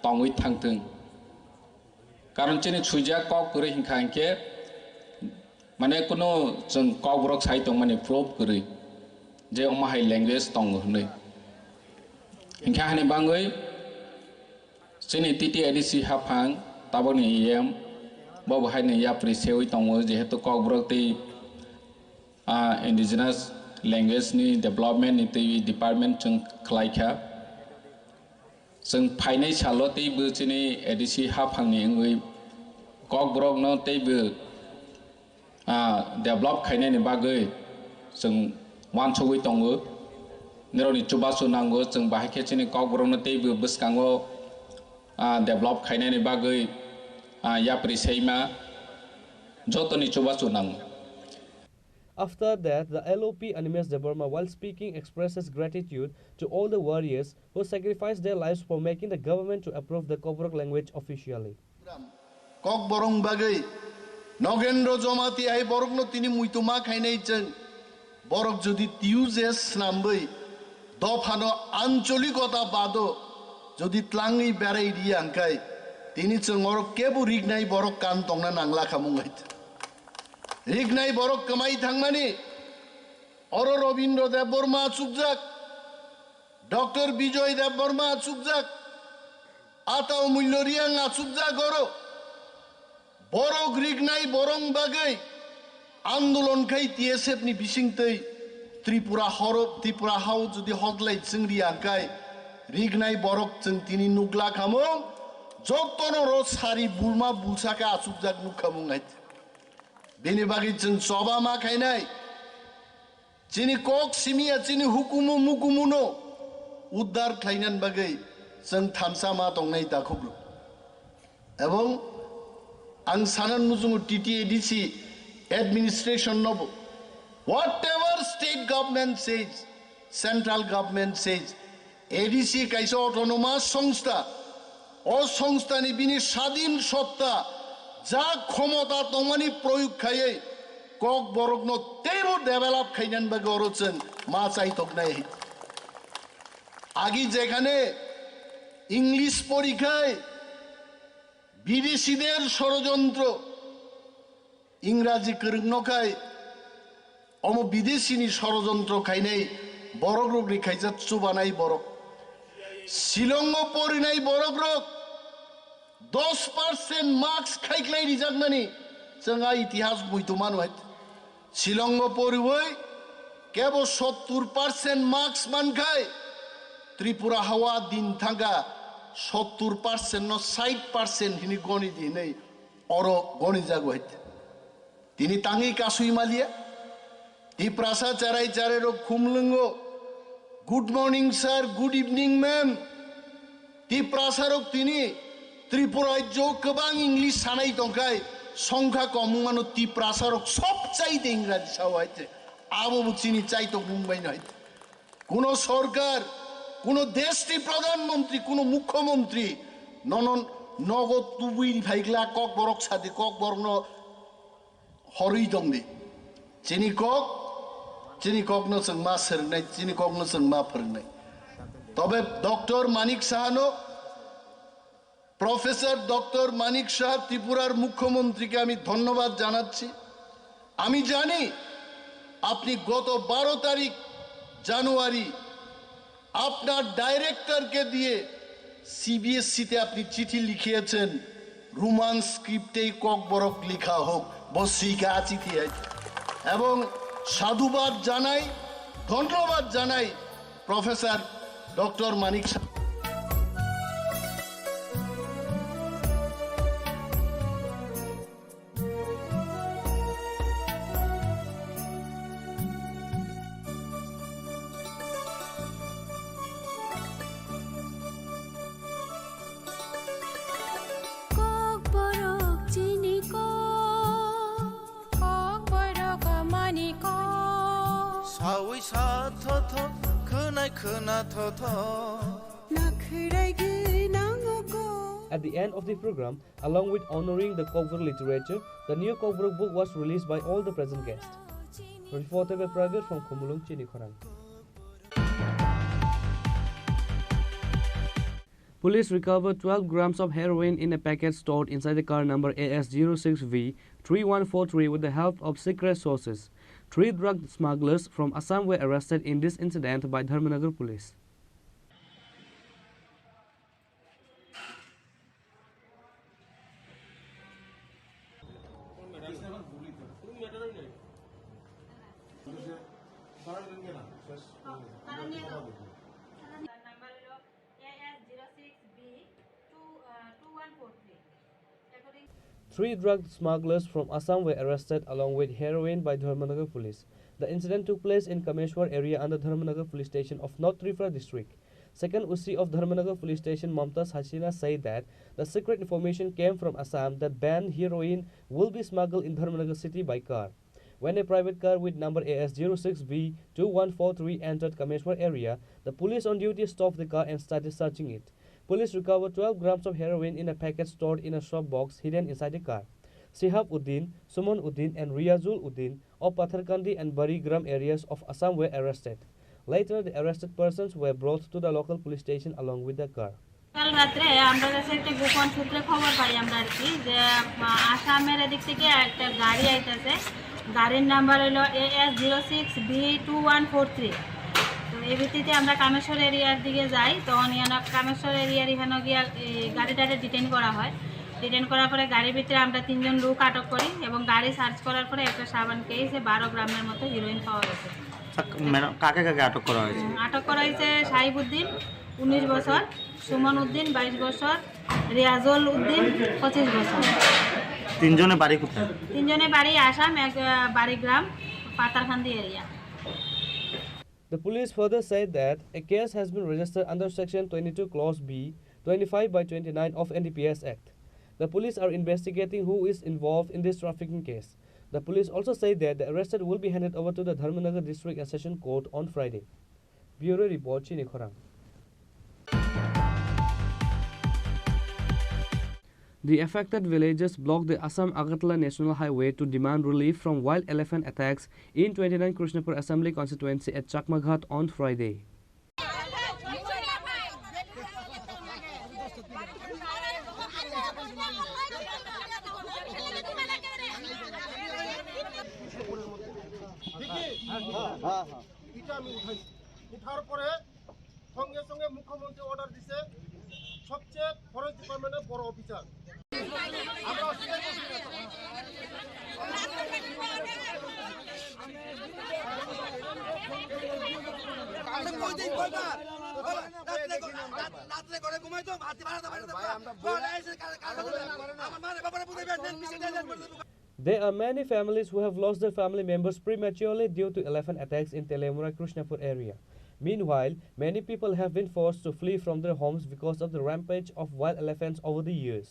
Tongwit Tangtung Karon Chini Suijak Cock Kuri Hinkanke Mane Kuno Chung Cockbrook Saitong Mane Probe Kuri Je Omahai language Tong Hune Hinkahani Bangui Chini TTADC Hapang Taboni EM Bob Haini Yapri Sewi Tongo Jehetu Cockbrook the indigenous language ni development ni department Chung Klaika Sung Paine Charlotte Buchini ADC Hapang ni Cockbrook no table develop Kainen Bagay Sung Wan Chowi Tongo Neroni Chubasu Nango Sung Bahakechini Cockbrook no table Buskango develop Kainen Bagay Yapri Seima Jotoni Chubasu Nango. After that, the LOP Animesh Devarma, while speaking, expresses gratitude to all the warriors who sacrificed their lives for making the government to approve the Cockbrook language officially. Cockborong Bagay Nogendro Jomati I Borogno Tini Muituma Kaination Borok Judi Tuses Nambai Dopano Ancholikota Bado Jodi Tlangi Barai Diankai Tini Chungor Kebu Rignai Borok Kantong Nangla Kamungait রিগনাই বরক কামাই থাংমানি অর Rabindra Debbarma চুকজাক doctor Bijoy Debbarma চুকজাক আতাও মূল্য Reang আচুকজাক or বরক রিগনাই বরং বাগৈ আন্দোলন খাই টিএসএফ নি বিসিংতৈ ত্রিপুরা হরব ত্রিপুরা হাউ যদি হগলাই চিংরি আকাই রিগনাই বরক जों তিনি নুগলা খামো যতন র সারি বুলমা বুলসাকা আচুকজাক নুক খামো নাই बेनि बागै जों सभा मा खायनाय चिनि कक सिमिया चिनि हुकुमु मुकुमुनो उद्धार खायनान बागै जों थामसा मा दंनाय दाखुब्रु एवं आं सानन मुजुङो टीटीएडीसी एडमिनिस्ट्रेशन नबो whatever state government says central government says ADC कायसा ऑटोनोमास संस्था ओ संस्थानि बिनि स्वाधीन सत्ता যা ক্ষমতা তোমানি প্রয়োগ খাইয়ে কক বরগ্ন তেবো ডেভেলপ খাইনান বা গরচন মা চাইতক নাই আগে যেখানে ইংলিশ পরীক্ষায় বিদেশিদের ষড়যন্ত্র ইংরাজি করুনখায় অম বিদেশিনি ষড়যন্ত্র খাইনাই বরগ রোগ রেখাইজা চুবানাই বরক শিলং পরিনাই বরগ রোগ 10% मार्क्स खाइख्लाय रिजार्टमानि जोंहा इतिहास बुइतुमान वाइट शिलंग परिवै केवल 70% मार्क्स मानखाय त्रिपुरा हावा दिन थांगा 70% न 60% हिनि गणि दिनै अर गणि जागवाइट तिनि तांगि कासुइ मालिया ति प्रासा चाराय चारेरो खुमलंगो good morning sir good evening ma'am ति प्रासारक तिनि त्रिपुरा जो गोबां इंग्लिश सानाय दंखाय संख्या कमुमानो ति प्रासारक सब चाइते इंग्राजी सावाइते आबो बुचिनि चाइतो मुंबई नय कोनो सरकार कोनो देशनि प्रधानमंत्री कोनो मुख्यमंत्री ननन नगद तुबुइ फाइग्ला कक बरक सादि कक बरनो हरुइ दंदि चिनि कक न जों मा सोरनाय चिनि कक न जों मा फोरोंनाय तबे doctor Manik साहानो professor doctor Manik Saha ত্রিপুরার মুখ্যমন্ত্রীকে আমি ধন্যবাদ জানাচ্ছি আমি জানি আপনি গত 12 তারিখ জানুয়ারি আপনার ডাইরেক্টরকে দিয়ে সিবিএসসি তে আপনি চিঠি লিখিয়েছেন রোমান স্ক্রিপ্টেই ককবরক লেখা হোক বসিকা চিঠি এবং সাধুবাদ জানাই ধন্যবাদ জানাই professor doctor Manik Saha At the end of the program, along with honoring the Kokborok literature, the new Kokborok book was released by all the present guests. Reported by Private from Khumulung, Chini Khorang. Police recovered 12 grams of heroin in a packet stored inside the car number AS06V3143 with the help of secret sources. 3 drug smugglers from Assam were arrested in this incident by Dharmanagar police. Three drug smugglers from Assam were arrested along with heroin by Dharmanagar police. The incident took place in Kameshwar area under Dharmanagar police station of North Tripura district. Second UC of Dharmanagar police station Mamtas Hasina said that the secret information came from Assam that banned heroin will be smuggled in Dharmanagar city by car. When a private car with number AS06B2143 entered Kameshwar area, the police on duty stopped the car and started searching it. Police recovered 12 grams of heroin in a packet stored in a shop box hidden inside the car. Sihab Uddin, Suman Uddin and Riyazul Uddin of Patharkandi and Barigram areas of Assam were arrested. Later, the arrested persons were brought to the local police station along with the car. কাল রাত্রে আমরা কাছে একটা গোপন সূত্রে খবর পাই আমরা আর কি যে আসামের এদিক থেকে একটা গাড়ি আইতেছে, গাড়ির নাম্বার হলো AS06B2143। তো এই ভিত্তিতে আমরা কামেশ্বর এরিয়ার দিকে যাই, তখন কামেশ্বর এরিয়ার এখানে গিয়ে গাড়িটাকে ডিটেইন করা হয়। ডিটেইন করার পরে গাড়ির ভিতরে আমরা 3 জন লোক আটক করি এবং গাড়ি সার্চ করার পরে একটা সাবান কেসে 12 গ্রামের মতো হিরোইন পাওয়া গেছে। ম্যাডাম কাকে কাকে আটক করা হয়েছে? আটক করা হয়েছে সাহিবউদ্দিন 19 বছর, সুমন উদ্দিন 22 বছর, রিয়াজুল উদ্দিন 25 বছর। তিনজনের বাড়ি কোথায়? তিনজনের বাড়ি আসাম, এক বাড়ি গ্রাম পাতারখান্দি area. The police further said that a case has been registered under Section 22 Clause B, 25/29 of NDPS Act. The police are investigating who is involved in this trafficking case. The police also said that the arrested will be handed over to the Dharmanagar District Accession Court on Friday. Bureau Report, Chini Khorang. The affected villagers blocked the Assam-Agartala National Highway to demand relief from wild elephant attacks in 29 Krishnapur Assembly constituency at Chakmaghat on Friday. উঠার পরে সঙ্গে সঙ্গে মুখ্যমন্ত্রী order দিছে সবচেয়ে forest ডিপার্টমেন্টের বড় officer There are many families who have lost their family members prematurely due to elephant attacks in Telemura Krishnapur area. Meanwhile, many people have been forced to flee from their homes because of the rampage of wild elephants over the years.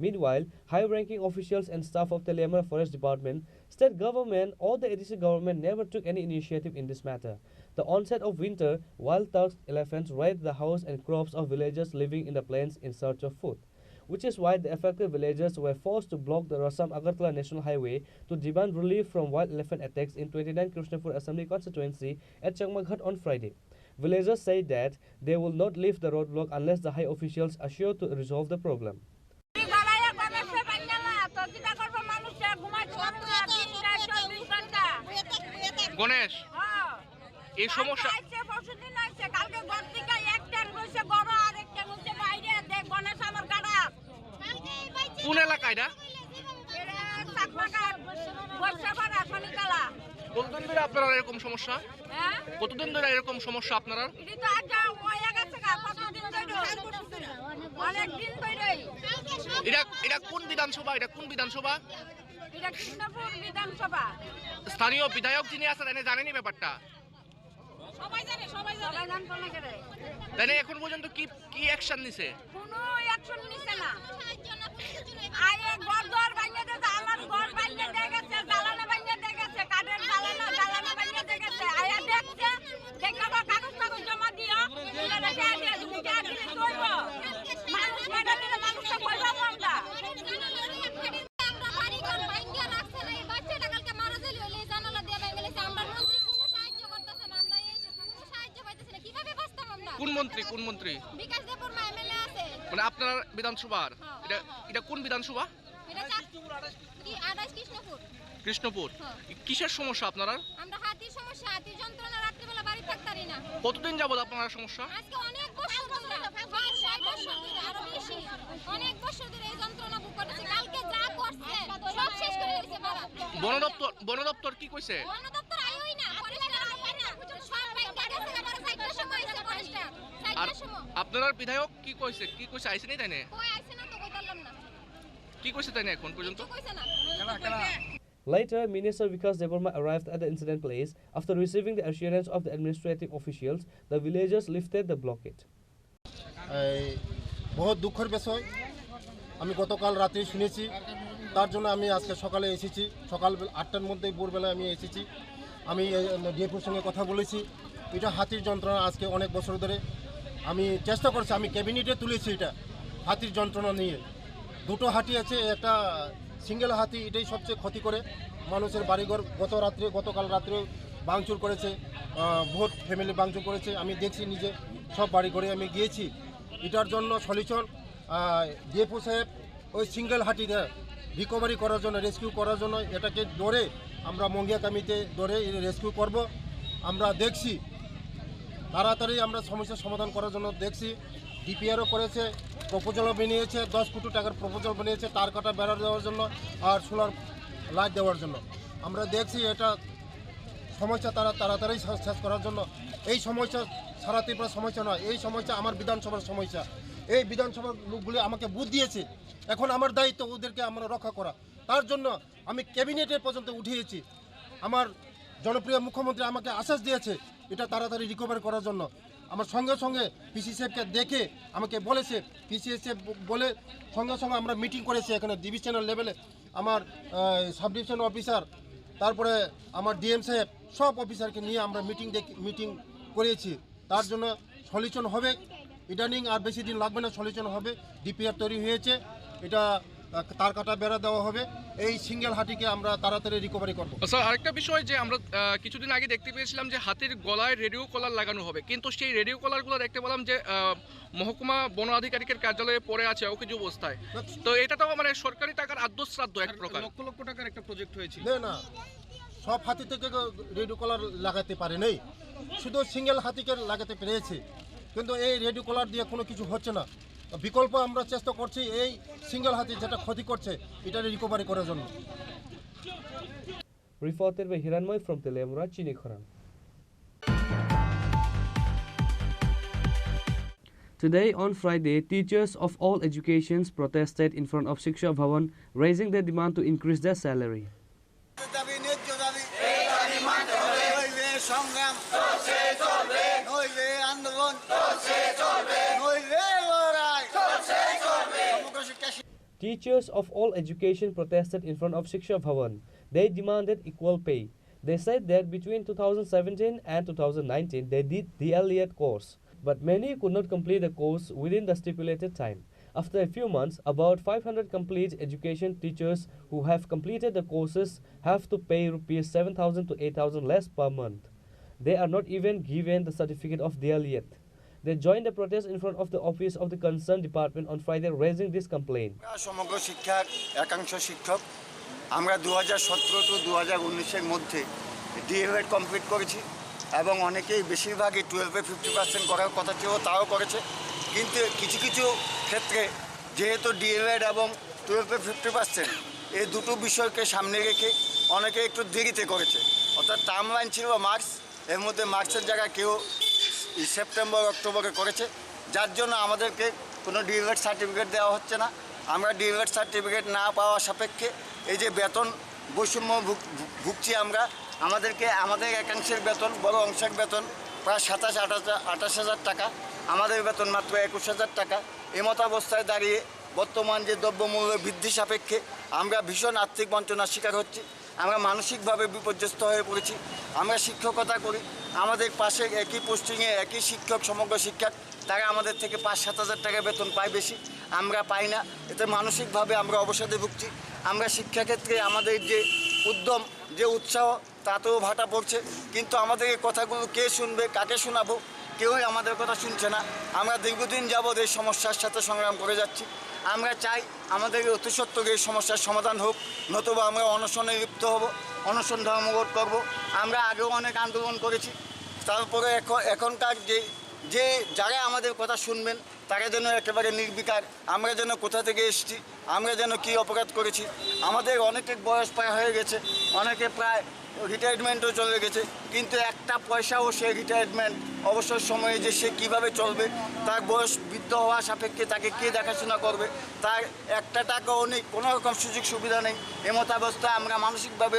Meanwhile, high-ranking officials and staff of Telemura Forest Department, state government or the ADC government never took any initiative in this matter. The onset of winter, wild-tusked elephants raid the house and crops of villagers living in the plains in search of food, which is why the affected villagers were forced to block the Assam-Agartala National Highway to demand relief from wild elephant attacks in 29 Krishnapur Assembly constituency at Chakmaghat on Friday. Villagers say that they will not leave the roadblock unless the high officials are sure to resolve the problem. Ganesh এই সমস্যা কোন এলাকায় না কতদিন ধরে আপনারা এরকম সমস্যা? কতদিন ধরে এরকম সমস্যা আপনারা? এটা কোন বিধানসভা? এটা কোন বিধানসভা? স্থানীয় বিধায়ক যিনি আছেন এনে জানেনি ব্যাপারটা? তাই এখন পর্যন্ত কি কি অ্যাকশন নিছে? কোনো অ্যাকশন নিছে না। আয়ে গড়দর ভাঙে দেছে, আমার ঘর ভাঙে দেগেছে, জ্বালানা ভাঙে দেগেছে, কাঠের জ্বালানা ভাঙে দেগেছে। আয়া দেখছে, দেখাবা কাগজ জমা দিও, এটা দেখে আইডিয়া তুমি কি আইডিয়া কইব? মানুষ মেডা দিলে মানুষটা কইবা আমরা। আমরা বাড়ি ঘর ভাঙে রাখছে না, এই বাচ্চাটা কালকে মারা যাইলো, এই জানালা দিয়ে ভাঙে গেছে। আমরা মন্ত্রী কোনো সাহায্য করতেছে না, আমরা এই কোনো সাহায্য পাইতেছি না। কিভাবে বাঁচতাম আমরা? কোন মন্ত্রী? কোন মন্ত্রী? বিকাশ দেবপুর এমএলএ আছে। মানে আপনার বিধানসভার? এটা কোন বিধানসভা? এটা কি 28 কৃষ্ণপুর। কৃষ্ণপুর। কিসের সমস্যা আপনারা? আমরা হাতির সমস্যা, হাতির যন্ত্রণা, রাতে বেলা বাড়ি থাকতে পারি না। কতদিন যাবত আপনার সমস্যা? আজকে অনেক বছর ধরে, 5-6 বছর ধরে, আরো বেশি। অনেক বছর ধরে এই যন্ত্রণা ভোগ করতেছি। কালকে যা করছে সব শেষ করে দিয়েছে বাবা। বন দপ্তর কি কইছে? বন দপ্তর আইওই না, ফরেস্টার আইওই না। সব বাইক গেছে, আমার 4টার সময় এসে ফরেস্টার। 4টার সময়। আপনার বিধায়ক কি কইছে? কি কইছে? আইছেনি তাই না? কই আইছে না তো কইতালাম না। কি কইছে তাই না এখন পর্যন্ত? কইছে না। Later, Minister Vikas Devarma arrived at the incident place. After receiving the assurance of the administrative officials, the villagers lifted the blockade. বহুত দুঃখের বিষয়, আমি গতকাল রাতে শুনেছি, তার জন্য আমি আজকে সকালে এসেছি। সকাল 8টার মধ্যে ভোরবেলায় আমি এসেছি। আমি ডিএফওর সঙ্গে কথা বলেছি। এটা হাতির যন্ত্রণা আজকে অনেক বছর ধরে আমি চেষ্টা করছি, আমি ক্যাবিনেটে তুলেছি এটা হাতির যন্ত্রণা নিয়ে। দুটো হাতি আছে, একটা সিঙ্গেল হাতি, এটাই সবচেয়ে ক্ষতি করে মানুষের বাড়িঘর। গতকাল রাত্রে ভাঙচুর করেছে, বহুত ফ্যামিলি ভাঙচুর করেছে। আমি দেখছি নিজে সব বাড়িঘরে আমি গিয়েছি। এটার জন্য সলিউশন ডিএফও সাহেব ওই সিঙ্গেল হাটিতে রিকভারি করার জন্য রেস্কিউ করার জন্য এটাকে ধরে আমরা মঙ্গিয়াকামিতে ধরে রেস্কিউ করব। আমরা দেখছি তাড়াতাড়ি আমরা সমস্যার সমাধান করার জন্য দেখছি। ডিপিআরও করেছে, প্রপোজালও বানিয়েছে, 10 কোটি টাকার প্রপোজাল বানিয়েছে তার কাটা বেড়া দেওয়ার জন্য আর সোলার লাইট দেওয়ার জন্য। আমরা দেখছি এটা সমস্যা তারা তাড়াতাড়ি শেষ করার জন্য। এই সমস্যা সারা ত্রিপুরার সমস্যা নয়, এই সমস্যা আমার বিধানসভার সমস্যা। এই বিধানসভার লোকগুলি আমাকে বুথ দিয়েছে, এখন আমার দায়িত্ব ওদেরকে আমরা রক্ষা করা। তার জন্য আমি ক্যাবিনেটের পর্যন্ত উঠিয়েছি। আমার জনপ্রিয় মুখ্যমন্ত্রী আমাকে আশ্বাস দিয়েছে এটা তাড়াতাড়ি রিকভার করার জন্য। আমার সঙ্গে সঙ্গে পিসি সাহেবকে দেখে আমাকে বলেছে, পিসি সাহেব বলে সঙ্গে সঙ্গে আমরা মিটিং করেছি এখানে ডিভিশনাল লেভেলে। আমার সাব ডিভিশন অফিসার, তারপরে আমার ডিএম সাহেব, সব অফিসারকে নিয়ে আমরা মিটিং করেছি। তার জন্য সলিউশন হবে, ইদানিং আর বেশি দিন লাগবে না, সলিউশন হবে। ডিপিআর তৈরি হয়েছে, এটা তার কাটা বেড়া দেওয়া হবে। এই সিঙ্গেল হাটিকে আমরা তাড়াতাড়ি রিকভারি করবো। স্যার, আরেকটা বিষয় যে আমরা কিছুদিন আগে দেখতে পেয়েছিলাম যে হাতির গলায় রেডিও কলার লাগানো হবে, কিন্তু সেই রেডিও কলারগুলো দেখতে পেলাম যে মহকুমা বন আধিকারিকের কার্যালয়ে পড়ে আছে অকেজো অবস্থায়। তো এটা তো মানে সরকারি টাকার আদ্যশ্রাদ্ধ এক প্রকার, লক্ষ লক্ষ টাকার একটা প্রজেক্ট হয়েছিল। না, সব হাতি থেকে রেডিও কলার লাগাতে পারে নাই, শুধু সিঙ্গেল হাতিকে লাগাতে পেরেছে। কিন্তু এই রেডিও কলার দিয়ে কোনো কিছু হচ্ছে না। বিকল্প আমরা চেষ্টা করছি এই সিঙ্গেল হাতি যেটা ক্ষতি করছে এটা রিকভারি করার জন্য। Reported by Hiranmoy from Telemura, Chini Khorang. Today on Friday, teachers of all educations protested in front of Shiksha Bhavan, raising their demand to increase their salary. Teachers of all education protested in front of Shiksha Bhavan. They demanded equal pay. They said that between 2017 and 2019 they did the DLED course, but many could not complete the course within the stipulated time. After a few months, about 500 complete education teachers who have completed the courses have to pay rupees 7,000 to 8,000 less per month. They are not even given the certificate of DLED. They joined the protest in front of the office of the concerned department on Friday, raising this complaint. সমগ্র শিক্ষার একাংশ শিক্ষক আমরা 2017 two 2019-এর মধ্যে D.El.Ed complete করেছি এবং অনেকেই বেশিরভাগই 12-এ 50% করার কথা ছিল, তাও করেছে। কিন্তু কিছু কিছু ক্ষেত্রে যেহেতু ডিএলএড এবং 12-এ 50% এই দুটো বিষয়কে সামনে রেখে অনেকে একটু দেরিতে করেছে। অর্থাৎ টার্ম লাইন ছিল মার্চ, এর মধ্যে মার্চের জায়গায় কেউ সেপ্টেম্বর অক্টোবরে করেছে, যার জন্য আমাদেরকে কোনো ডিএলএড সার্টিফিকেট দেওয়া হচ্ছে না। আমরা ডিএলএড সার্টিফিকেট না পাওয়া সাপেক্ষে এই যে বেতন বৈষম্য ভুগছি আমরা, আমাদেরকে আমাদের একাংশের বেতন, বড় অংশের বেতন প্রায় 27-28 টাকা, আমাদের বেতন মাত্র 21,000 টাকা। এমতাবস্থায় দাঁড়িয়ে বর্তমান যে দ্রব্যমূল্য বৃদ্ধি সাপেক্ষে আমরা ভীষণ আর্থিক বঞ্চনার শিকার হচ্ছি, আমরা মানসিকভাবে বিপর্যস্ত হয়ে পড়েছি। আমরা শিক্ষকতা করি, আমাদের পাশে একই পোস্টিংয়ে একই শিক্ষক, সমগ্র শিক্ষক, তারা আমাদের থেকে 5-7 হাজার টাকা বেতন পায় বেশি, আমরা পাই না। এতে মানসিকভাবে আমরা অবসাদে ভুগছি। আমরা শিক্ষাক্ষেত্রে আমাদের যে উদ্যম, যে উৎসাহ, তাতেও ভাটা পড়ছে। কিন্তু আমাদের এই কথাগুলো কে শুনবে, কাকে শোনাবো, কেউই আমাদের কথা শুনছে না। আমরা দীর্ঘদিন যাবৎ এই সমস্যার সাথে সংগ্রাম করে যাচ্ছি। আমরা চাই আমাদের অতি সত্বর এই সমস্যার সমাধান হোক, নতুবা আমরা অনশনে লিপ্ত হব, অনশন ধর্মঘট করব। আমরা আগেও অনেক আন্দোলন করেছি। তারপরে এখনকার যে যারা আমাদের কথা শুনবেন তারা যেন একেবারে নির্বিকার, আমরা যেন কোথা থেকে এসেছি, আমরা যেন কী অপরাধ করেছি। আমাদের অনেকের বয়স প্রায় হয়ে গেছে, অনেকে প্রায় রিটায়ারমেন্টও চলে গেছে, কিন্তু একটা পয়সাও সে রিটায়ারমেন্ট অবসর সময়ে যে সে কীভাবে চলবে, তার বয়স বৃদ্ধ হওয়া সাপেক্ষে তাকে কে দেখাশোনা করবে, তার একটা টাকাও নেই, কোনো রকম সুযোগ সুবিধা নেই। এমতাবস্থায় আমরা মানসিকভাবে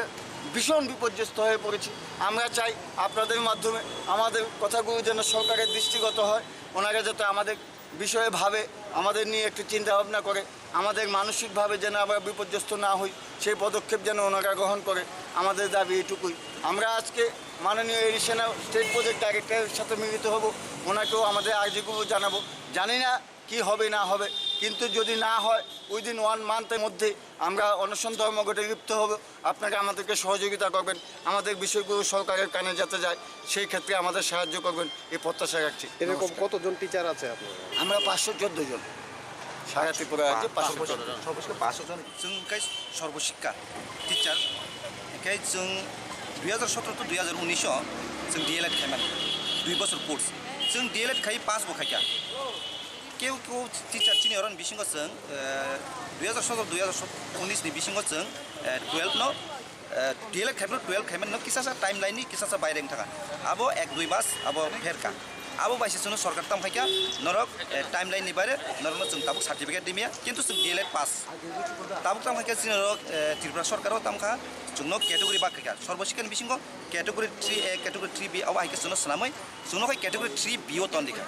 ভীষণ বিপর্যস্ত হয়ে পড়েছি। আমরা চাই আপনাদের মাধ্যমে আমাদের কথাগুলো যেন সরকারের দৃষ্টিগত হয়, ওনারা যাতে আমাদের বিষয়ে ভাবে, আমাদের নিয়ে একটু চিন্তা ভাবনা করে, আমাদের মানসিকভাবে যেন আমরা বিপর্যস্ত না হই, সেই পদক্ষেপ যেন ওনারা গ্রহণ করে। আমাদের দাবি এটুকুই। আমরা আজকে মাননীয় এডিশনাল স্টেট প্রজেক্ট ডাইরেক্টরের সাথে মিলিত হব, ওনাকেও আমাদের আর্জিগুলো জানাবো। জানি না কি হবে না হবে, কিন্তু যদি না হয় উইদিন 1 মান্থের মধ্যে আমরা অনশন ধর্মঘটে লিপ্ত হব। আপনারা আমাদেরকে সহযোগিতা করবেন, আমাদের বিষয়গুলো সরকারের কানে যাতে যায় সেই ক্ষেত্রে আমাদের সাহায্য করবেন এই প্রত্যাশা রাখছি। এরকম কতজন টিচার আছে আপনার? আমরা 514 জন সারা ত্রিপুরা আছে 514 জন। সর্বোচ্চ 500 জন। जों सर्वशिक्षा टिचार ओमफ्राय जों 2017 to 2019 जों DLED खायमोन 2 बोसोर कोर्स जों DLED खाय पास बखायखा केउ टिचार चिनि हरन बिसिंग जों 2017 2019 नि बिसिंग जों 12 न DLED खायबो 12 खायमोन न किसासा टाइमलाइन नि किसासा बायरें थाका आबो 1-2 बास आबो फेरका आबो बाइसे जों सरकार ताम खायखा नरक टाइमलाइन नि बारे नरनो जों ताबुक सर्टिफिकेट दिमिया किन्तु जों DLED पास ताबुक ताम खायखा जों त्रिपुरा सरकारो ताम खा जोंनो कैटेगरी बाखायखा सर्वशिक्षानि बिसिंग कैटेगरी 3A कैटेगरी 3B आबो हायखा जोंनो सनामै जोंनो कैटेगरी 3B ओ तन्दिखा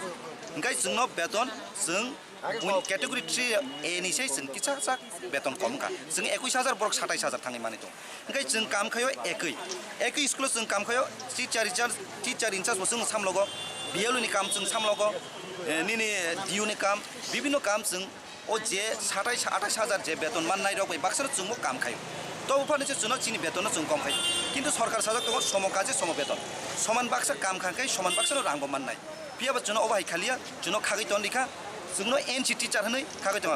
ओंखाय जोंनो बेतन जों कैटेगरी 3A निसै जों किसा बेतन कमखा जों 21000 बरक 27000 थाङै माने दं ओंखाय जों काम खायो एकै स्कुल जों काम खायो टीचर इंचार्ज जों सामलगो बिएलओ नि काम जों सामलगो निनि डिउ नि काम विभिन्न काम जों ओ जे 27000 जे बेतन माननाय रग बाक्सर जोंबो काम खायो तो उफानिसे जुनो चिनि बेतन जों कम खायो किन्तु सरकार साजक दङ समकाजे सम बेतन समान बाक्सा काम खांखाय समान बाक्सा रांबो माननाय पियाबो जुनो अबाय खालिया जुनो खागै तन्दिखा जोंनो एनसि टीचार हनै खागै दङ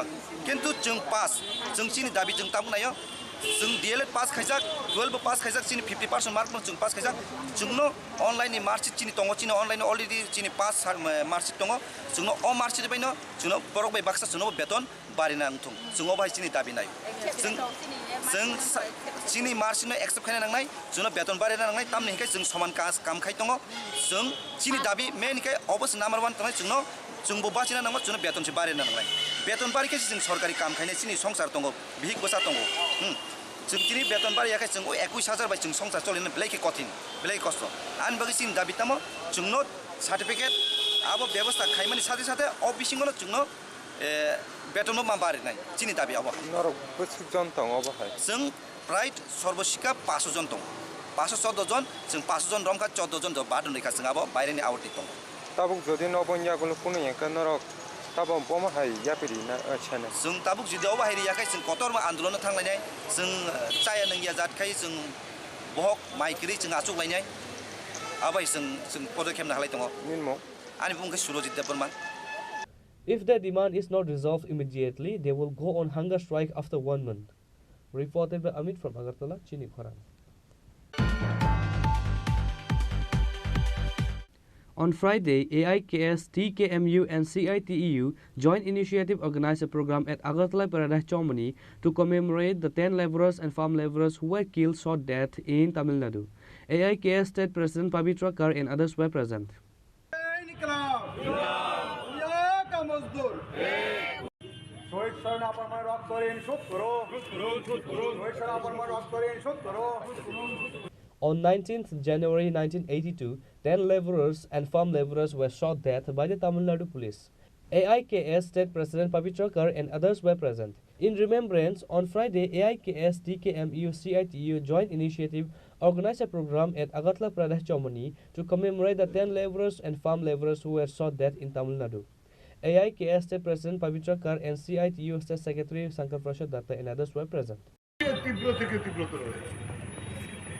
किन्तु जों पास जों चिनि दाबि जों ताबुनायो जों DLED पास खायजाक 12 पास खायजाक चिनि 50% मार्क जों पास खायजाक जोंनो अनलाइन नि मार्कशीट चिनि दङ चिनि अनलाइन अलरेडी चिनि पास मार्कशीट दङ जोंनो अ मार्कशीट बायनो जोंनो बरक बाय बाक्सा जोंनो बेतन बारिना अंथुं जोंनो बाय चिनि दाबि नाय जों चिनि मार्कशीट एक्सेप्ट खायना नांनाय जोंनो बेतन बारिना नांनाय तामनि हिखाय जों समान काम खाय दङ जों चिनि दाबि मेन हिखाय अबस नम्बर 1 तनाय जोंनो जोंबो बासिना नांगौ जोंनो बेतन से बारिना नांनाय बेतन बारिखाय जों सरकारि काम खायनाय चिनि संसार दङ बिहिक बसा दङ जों दिनै बेतन बारियाखै जों 21000 बाय जों संसार चलिनो बेलायखे कठिन बेलाय कष्ट आन बागै चिनि दाबि तामो जोंनो सर्टिफिकेट आबो व्यवस्था खायमानि साथे साथे अफिसिङनो जोंनो बेतन मा बारिनाय चिनि दाबि आबो नरक बेसे जन दङ अबहाय जों प्राय सर्वशिक्षा 500 जन दं 514 जन जों 500 जन रमखा 14 जन बादन रेखा जों आबो बायरेनि आवटि दं ताबुक जदि नबन्यागुल कुनु यांका नरक ताबो बमहाय यापिरि ना छाने जों ताबुक जदि अबहाय याखै जों कतरमा आन्दोलन थांलायनाय जों चाया नंगिया जातखाय जों बहक माइक्रि जों आचुगलायनाय आबाय जों पदक्षेप नालाय दङ निनमो आनि बुंखै Surjit Debbarma If their demand is not resolved immediately, they will go on hunger strike after 1 month. Reported by Amit from Agartala, Chini Khorang. On Friday, AIKS, TKMU and CITEU joint initiative organized a program at Agartala Paradise Chomani to commemorate the 10 laborers and farm laborers who were killed shot dead in Tamil Nadu. AIKS State President Pavitra Kar and others were present. On 19th January 1982, 10 laborers and farm laborers were shot dead by the Tamil Nadu police. AIKS State President Pavitra Kar and others were present. In remembrance, on Friday, AIKS, TKMU, CITU joint initiative organized a program at Agartala Pradesh Chomani to commemorate the 10 laborers and farm laborers who were shot dead in Tamil Nadu. AIKS State President Pavitra Kar and CITU State Secretary Shankar Prasad Datta and others were present.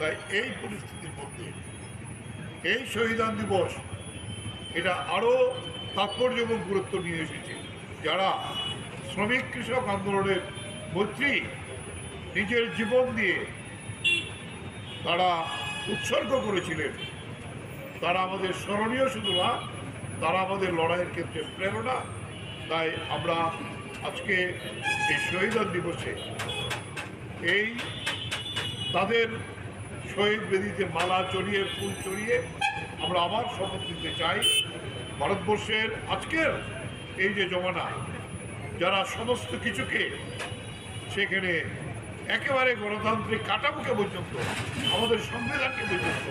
তাই এই পরিস্থিতির মধ্যে এই শহীদান দিবস এটা আরও তাৎপর্য এবং গুরুত্ব নিয়ে এসেছে যারা শ্রমিক কৃষক আন্দোলনের মধ্যে নিজের জীবন দিয়ে তারা উৎসর্গ করেছিলেন তারা আমাদের স্মরণীয় শুধু না তারা আমাদের লড়াইয়ের ক্ষেত্রে প্রেরণা তাই আমরা আজকে এই শহীদান দিবসে এই তাদের শহীদ বেদিতে মালা চড়িয়ে ফুল চড়িয়ে আমরা আবার শপথ নিতে চাই ভারতবর্ষের আজকের এই যে জমানা যারা সমস্ত কিছুকে সেখানে একেবারে গণতান্ত্রিক কাঠামোকে পর্যন্ত আমাদের সংবিধানকে পর্যন্ত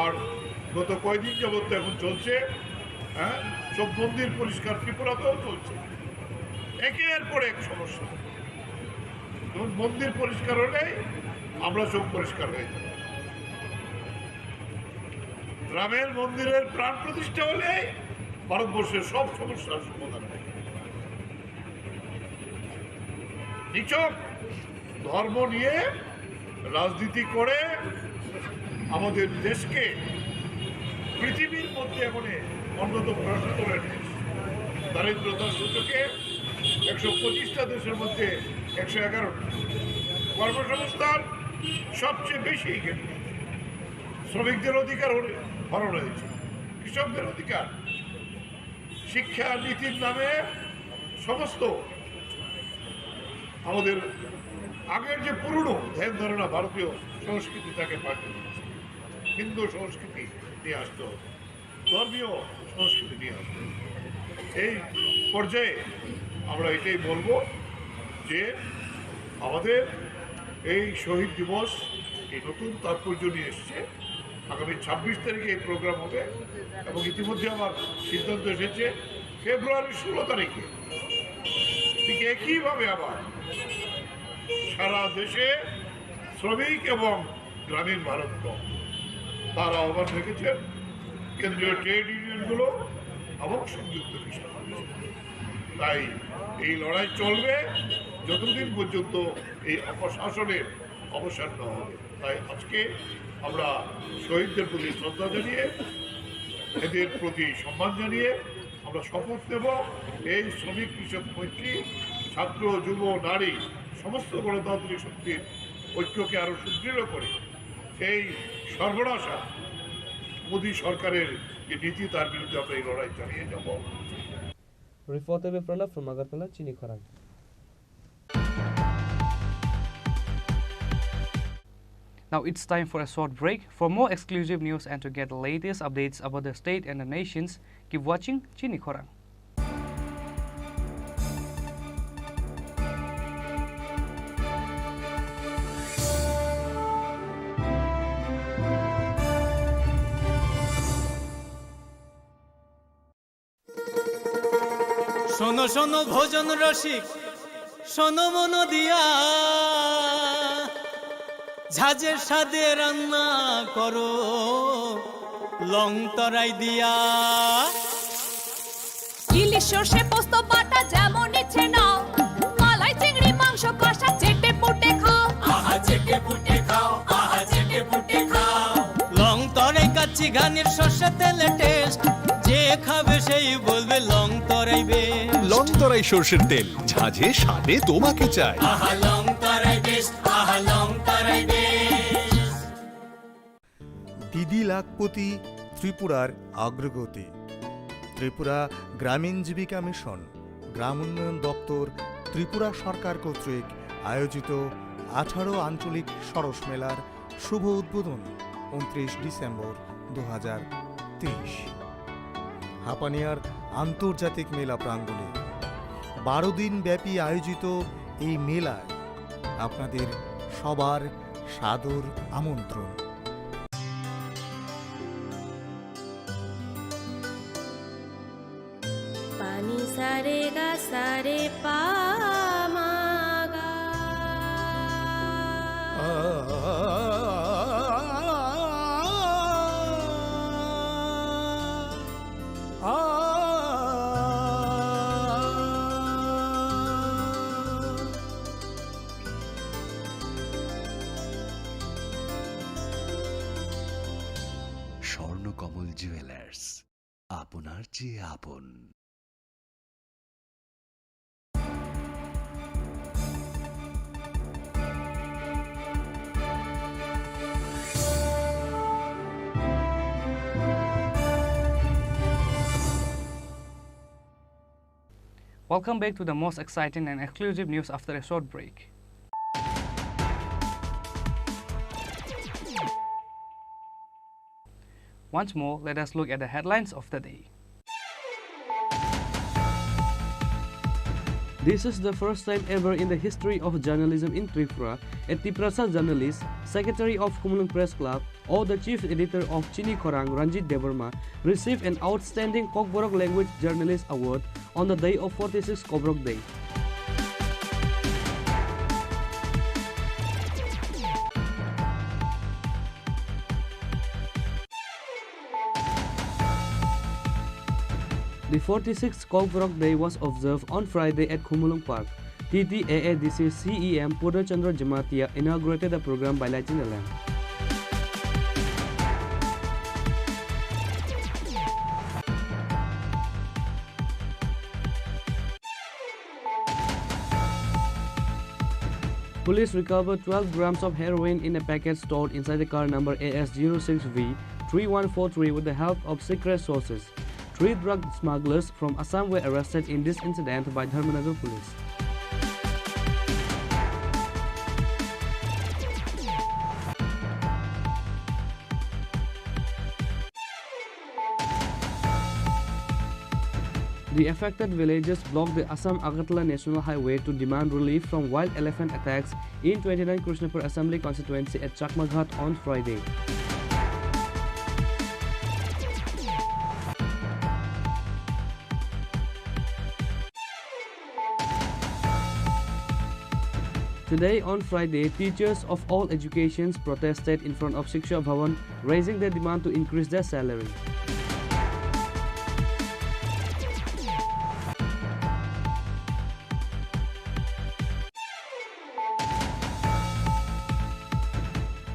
আর গত কয়েকদিন যাবত এখন চলছে হ্যাঁ সব মন্দির পরিষ্কার ত্রিপুরাতেও চলছে একের পর এক সমস্যা মন্দির পরিষ্কার হলে আমরা সব পরিষ্কার হয়ে যাব রামের মন্দিরের প্রাণ প্রতিষ্ঠা হলে ভারতবর্ষের সব সমস্যার সমাধান হবে। নিছক ধর্ম নিয়ে রাজনীতি করে আমাদের দেশকে পৃথিবীর মধ্যে এখন অন্যতম রাষ্ট্রের দেশ, দারিদ্রতার সূচকে 125টা দেশের মধ্যে 111টা, কর্মসংস্থান সবচেয়ে বেশি এখানে, শ্রমিকদের অধিকার হরণ হয়েছে, কৃষকদের অধিকার, শিক্ষা নীতির নামে সমস্ত আমাদের আগের যে পুরনো ধ্যান ধারণা ভারতীয় সংস্কৃতি তাকে পাল্টে দিয়েছে। হিন্দু সংস্কৃতি নিয়ে আসতে হবে, ধর্মীয় সংস্কৃতি নিয়ে আসতে হবে। এই পর্যায়ে আমরা এটাই বলবো যে আমাদের এই শহীদ দিবস এই নতুন তাৎপর্য নিয়ে এসছে। আগামী 26 তারিখে এই প্রোগ্রাম হবে এবং ইতিমধ্যে আমার সিদ্ধান্ত এসেছে ফেব্রুয়ারির 16 তারিখে ঠিক একইভাবে আবার সারা দেশে শ্রমিক এবং গ্রামীণ ভারত তার আহ্বান রেখেছেন কেন্দ্রীয় ট্রেড ইউনিয়নগুলো এবং সংযুক্ত কৃষক। তাই এই লড়াই চলবে যতদিন পর্যন্ত এই অপশাসনের অবসান না হবে। তাই আজকে আমরা শহীদদের প্রতি শ্রদ্ধা জানিয়ে, এদের প্রতি সম্মান জানিয়ে আমরা শপথ নেব এই শ্রমিক কৃষক মৈত্রী, ছাত্র, যুব, নারী সমস্ত গণতান্ত্রিক শক্তির ঐক্যকে আরও সুদৃঢ় করে এই সর্বনাশা মোদী সরকারের যে নীতি তার বিরুদ্ধে আমরা এই লড়াই চালিয়ে যাব। Reported by Pranav from Agartala, Chini Khorang. Now it's time for a short break. For more exclusive news and to get the latest updates about the state and the nations, keep watching Chini Khorang. শোনো শোনো ভোজন রসিক, শোনো মন দিয়া, ঝাঁঝের স্বাদে রান্না করো লং তরাই দিয়া। ইলিশ সর্ষে পোস্ত বাটা যেমন ইচ্ছে নাও, মালাই চিংড়ি মাংস কষা চেটে পুটে খাও, আহা চেটে পুটে খাও, আহা চেটে পুটে খাও। লং তরাই কাচ্চি ঘানির সর্ষে তেলে টেস্ট, যে খাবে সেই বলবে লং তরাই বেশ। লং তরাই সর্ষের তেল, ঝাঁঝে স্বাদে তোমাকে চাই। আহা লং তরাই বেশ, আহা লং তরাই বেশ। দিদি লাখপতি ত্রিপুরার অগ্রগতি। ত্রিপুরা গ্রামীণ জীবিকা মিশন, গ্রাম উন্নয়ন দপ্তর, ত্রিপুরা সরকার কর্তৃক আয়োজিত 18 আঞ্চলিক সরস মেলার শুভ উদ্বোধন 29 ডিসেম্বর 2023 হাপানিয়ার আন্তর্জাতিক মেলা প্রাঙ্গণে। 12 দিন ব্যাপী আয়োজিত এই মেলায় আপনাদের সবার সাদর আমন্ত্রণ। পানি সারে গা সারে পা মা গা। স্বর্ণকমল জুয়েলার্স, আপনার চেয়ে আপন। Welcome back to the most exciting and exclusive news after a short break. Once more, let us look at the headlines of the day. This is the first time ever in the history of journalism in Tripura, a Triprasa journalist, Secretary of Khumlung Press Club, or the Chief Editor of Chini Khorang Tripura received an outstanding Kokborok Language Journalist Award on the day of 46 Koborok Day. The 46th Cockroach Day was observed on Friday at Khumulung Park. TTAADC CEM Purnachandra Jamatia inaugurated the program by lighting a lamp. Police recovered 12 grams of heroin in a packet stored inside the car number AS06V3143 with the help of secret sources. 3 drug smugglers from Assam were arrested in this incident by Dharmanagar police. The affected villagers blocked the Assam-Agartala National Highway to demand relief from wild elephant attacks in 29 Krishnapur Assembly constituency at Chakmaghat on Friday. Today on Friday, teachers of all educations protested in front of Shiksha Bhavan, raising their demand to increase their salary.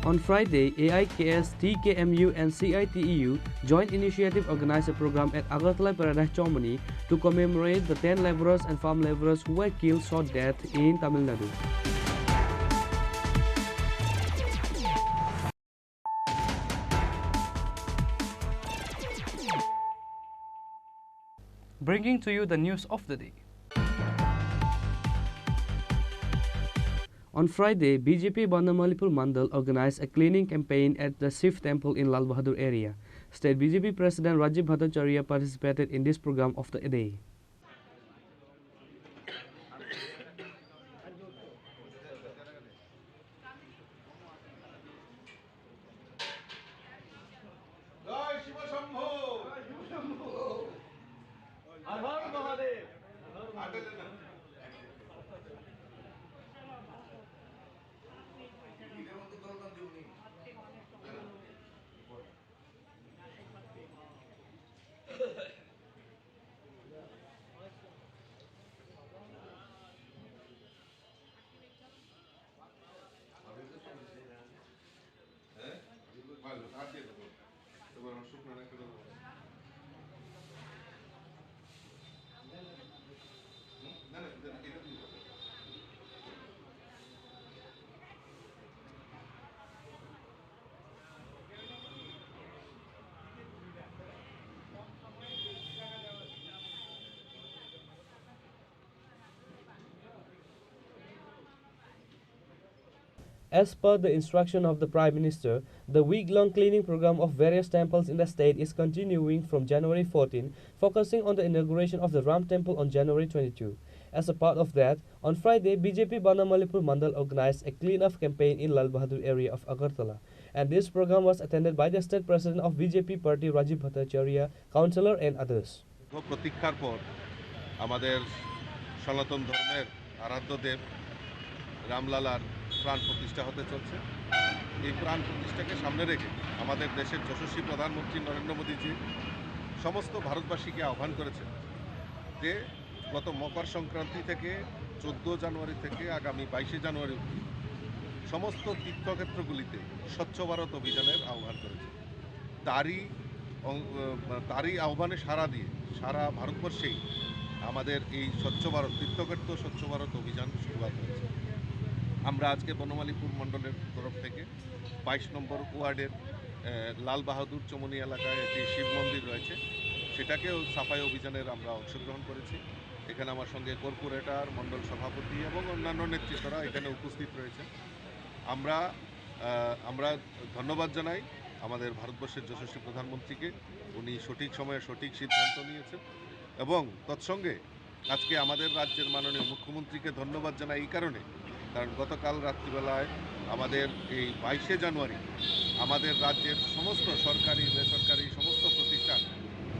On Friday, AIKS, TKMU and CITEU joint initiative organized a program at Agartala Paradise Chomani to commemorate the 10 laborers and farm laborers who were killed shot dead in Tamil Nadu. Bringing to you the news of the day. On Friday, BJP Bandamalipur Mandal organized a cleaning campaign at the Shiv temple in Lal Bahadur area. State BJP President Rajiv Bhattacharya participated in this program of the day. As per the instruction of the Prime Minister, the week-long cleaning program of various temples in the state is continuing from January 14, focusing on the inauguration of the Ram Temple on January 22. As a part of that, on Friday, BJP Bandamalipur Mandal organized a clean-up campaign in Lal Bahadur area of Agartala, and this program was attended by the State President of BJP Party Rajiv Bhattacharya, Councillor and others. প্রতীক্ষার পর আমাদের সনাতন ধর্মের আরাধ্য দেব রামলালার প্রাণ প্রতিষ্ঠা হতে চলছে। এই প্রাণ প্রতিষ্ঠাকে সামনে রেখে আমাদের দেশের যশস্বী প্রধানমন্ত্রী নরেন্দ্র মোদীজি সমস্ত ভারতবাসীকে আহ্বান করেছেন যে গত মকর সংক্রান্তি থেকে 14 জানুয়ারি থেকে আগামী 22 জানুয়ারি অবধি সমস্ত তীর্থক্ষেত্রগুলিতে স্বচ্ছ ভারত অভিযানের আহ্বান করেছেন। তারই আহ্বানে সাড়া দিয়ে সারা ভারতবর্ষেই আমাদের এই স্বচ্ছ ভারত তীর্থক্ষেত্র স্বচ্ছ ভারত অভিযান শুরুয়াত হয়েছে। আমরা আজকে বনমালীপুর মণ্ডলের তরফ থেকে 22 নম্বর ওয়ার্ডের লাল বাহাদুর চমনি এলাকায় একটি শিব মন্দির রয়েছে, সেটাকেও সাফাই অভিযানের আমরা অংশগ্রহণ করেছি। এখানে আমার সঙ্গে কর্পোরেটর, মণ্ডল সভাপতি এবং অন্যান্য নেতৃত্বরা এখানে উপস্থিত রয়েছে। আমরা ধন্যবাদ জানাই আমাদের ভারতবর্ষের যশস্বী প্রধানমন্ত্রীকে, উনি সঠিক সময়ে সঠিক সিদ্ধান্ত নিয়েছেন। এবং তৎসঙ্গে আজকে আমাদের রাজ্যের মাননীয় মুখ্যমন্ত্রীকে ধন্যবাদ জানাই এই কারণে, কারণ গতকাল রাত্রিবেলায় আমাদের এই 22 জানুয়ারি আমাদের রাজ্যের সমস্ত সরকারি বেসরকারি সমস্ত প্রতিষ্ঠান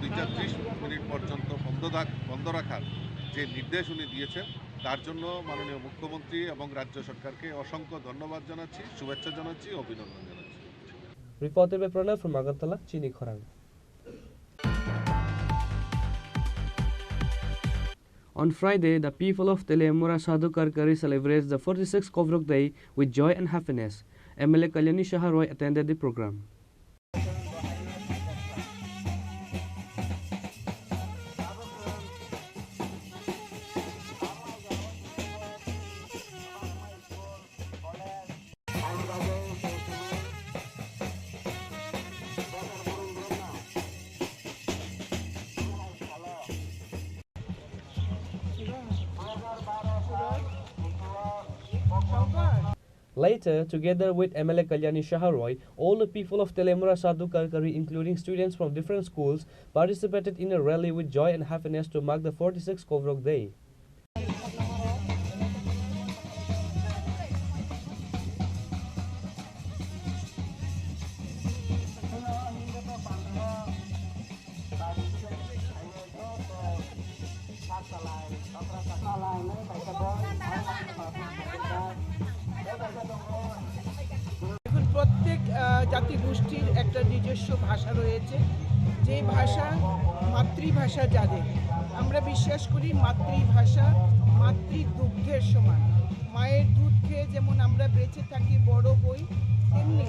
2:30 পর্যন্ত বন্ধ রাখার যে নির্দেশ উনি দিয়েছেন, তার জন্য মাননীয় মুখ্যমন্ত্রী এবং রাজ্য সরকারকে অসংখ্য ধন্যবাদ জানাচ্ছি, শুভেচ্ছা জানাচ্ছি, অভিনন্দন জানাচ্ছি। Reported by Pranav from Agartala, Chini Khorang. On Friday, the people of Telemura Sadhu Karkari celebrates the 46th Kovrok Day with joy and happiness. MLA Kalyani Shaharoy attended the program. Later, together with MLA Kalyani Shaharoy, all the people of Telemura Sadhu Karkari, including students from different schools, participated in a rally with joy and happiness to mark the 46th Kovrok Day. প্রত্যেক জাতিগোষ্ঠীর একটা নিজস্ব ভাষা রয়েছে, যে ভাষা মাতৃভাষা যাদের, আমরা বিশ্বাস করি মাতৃভাষা মাতৃদুগ্ধের সমান। মায়ের দুধ খেয়ে যেমন আমরা বেঁচে থাকি, বড় হই, তেমনি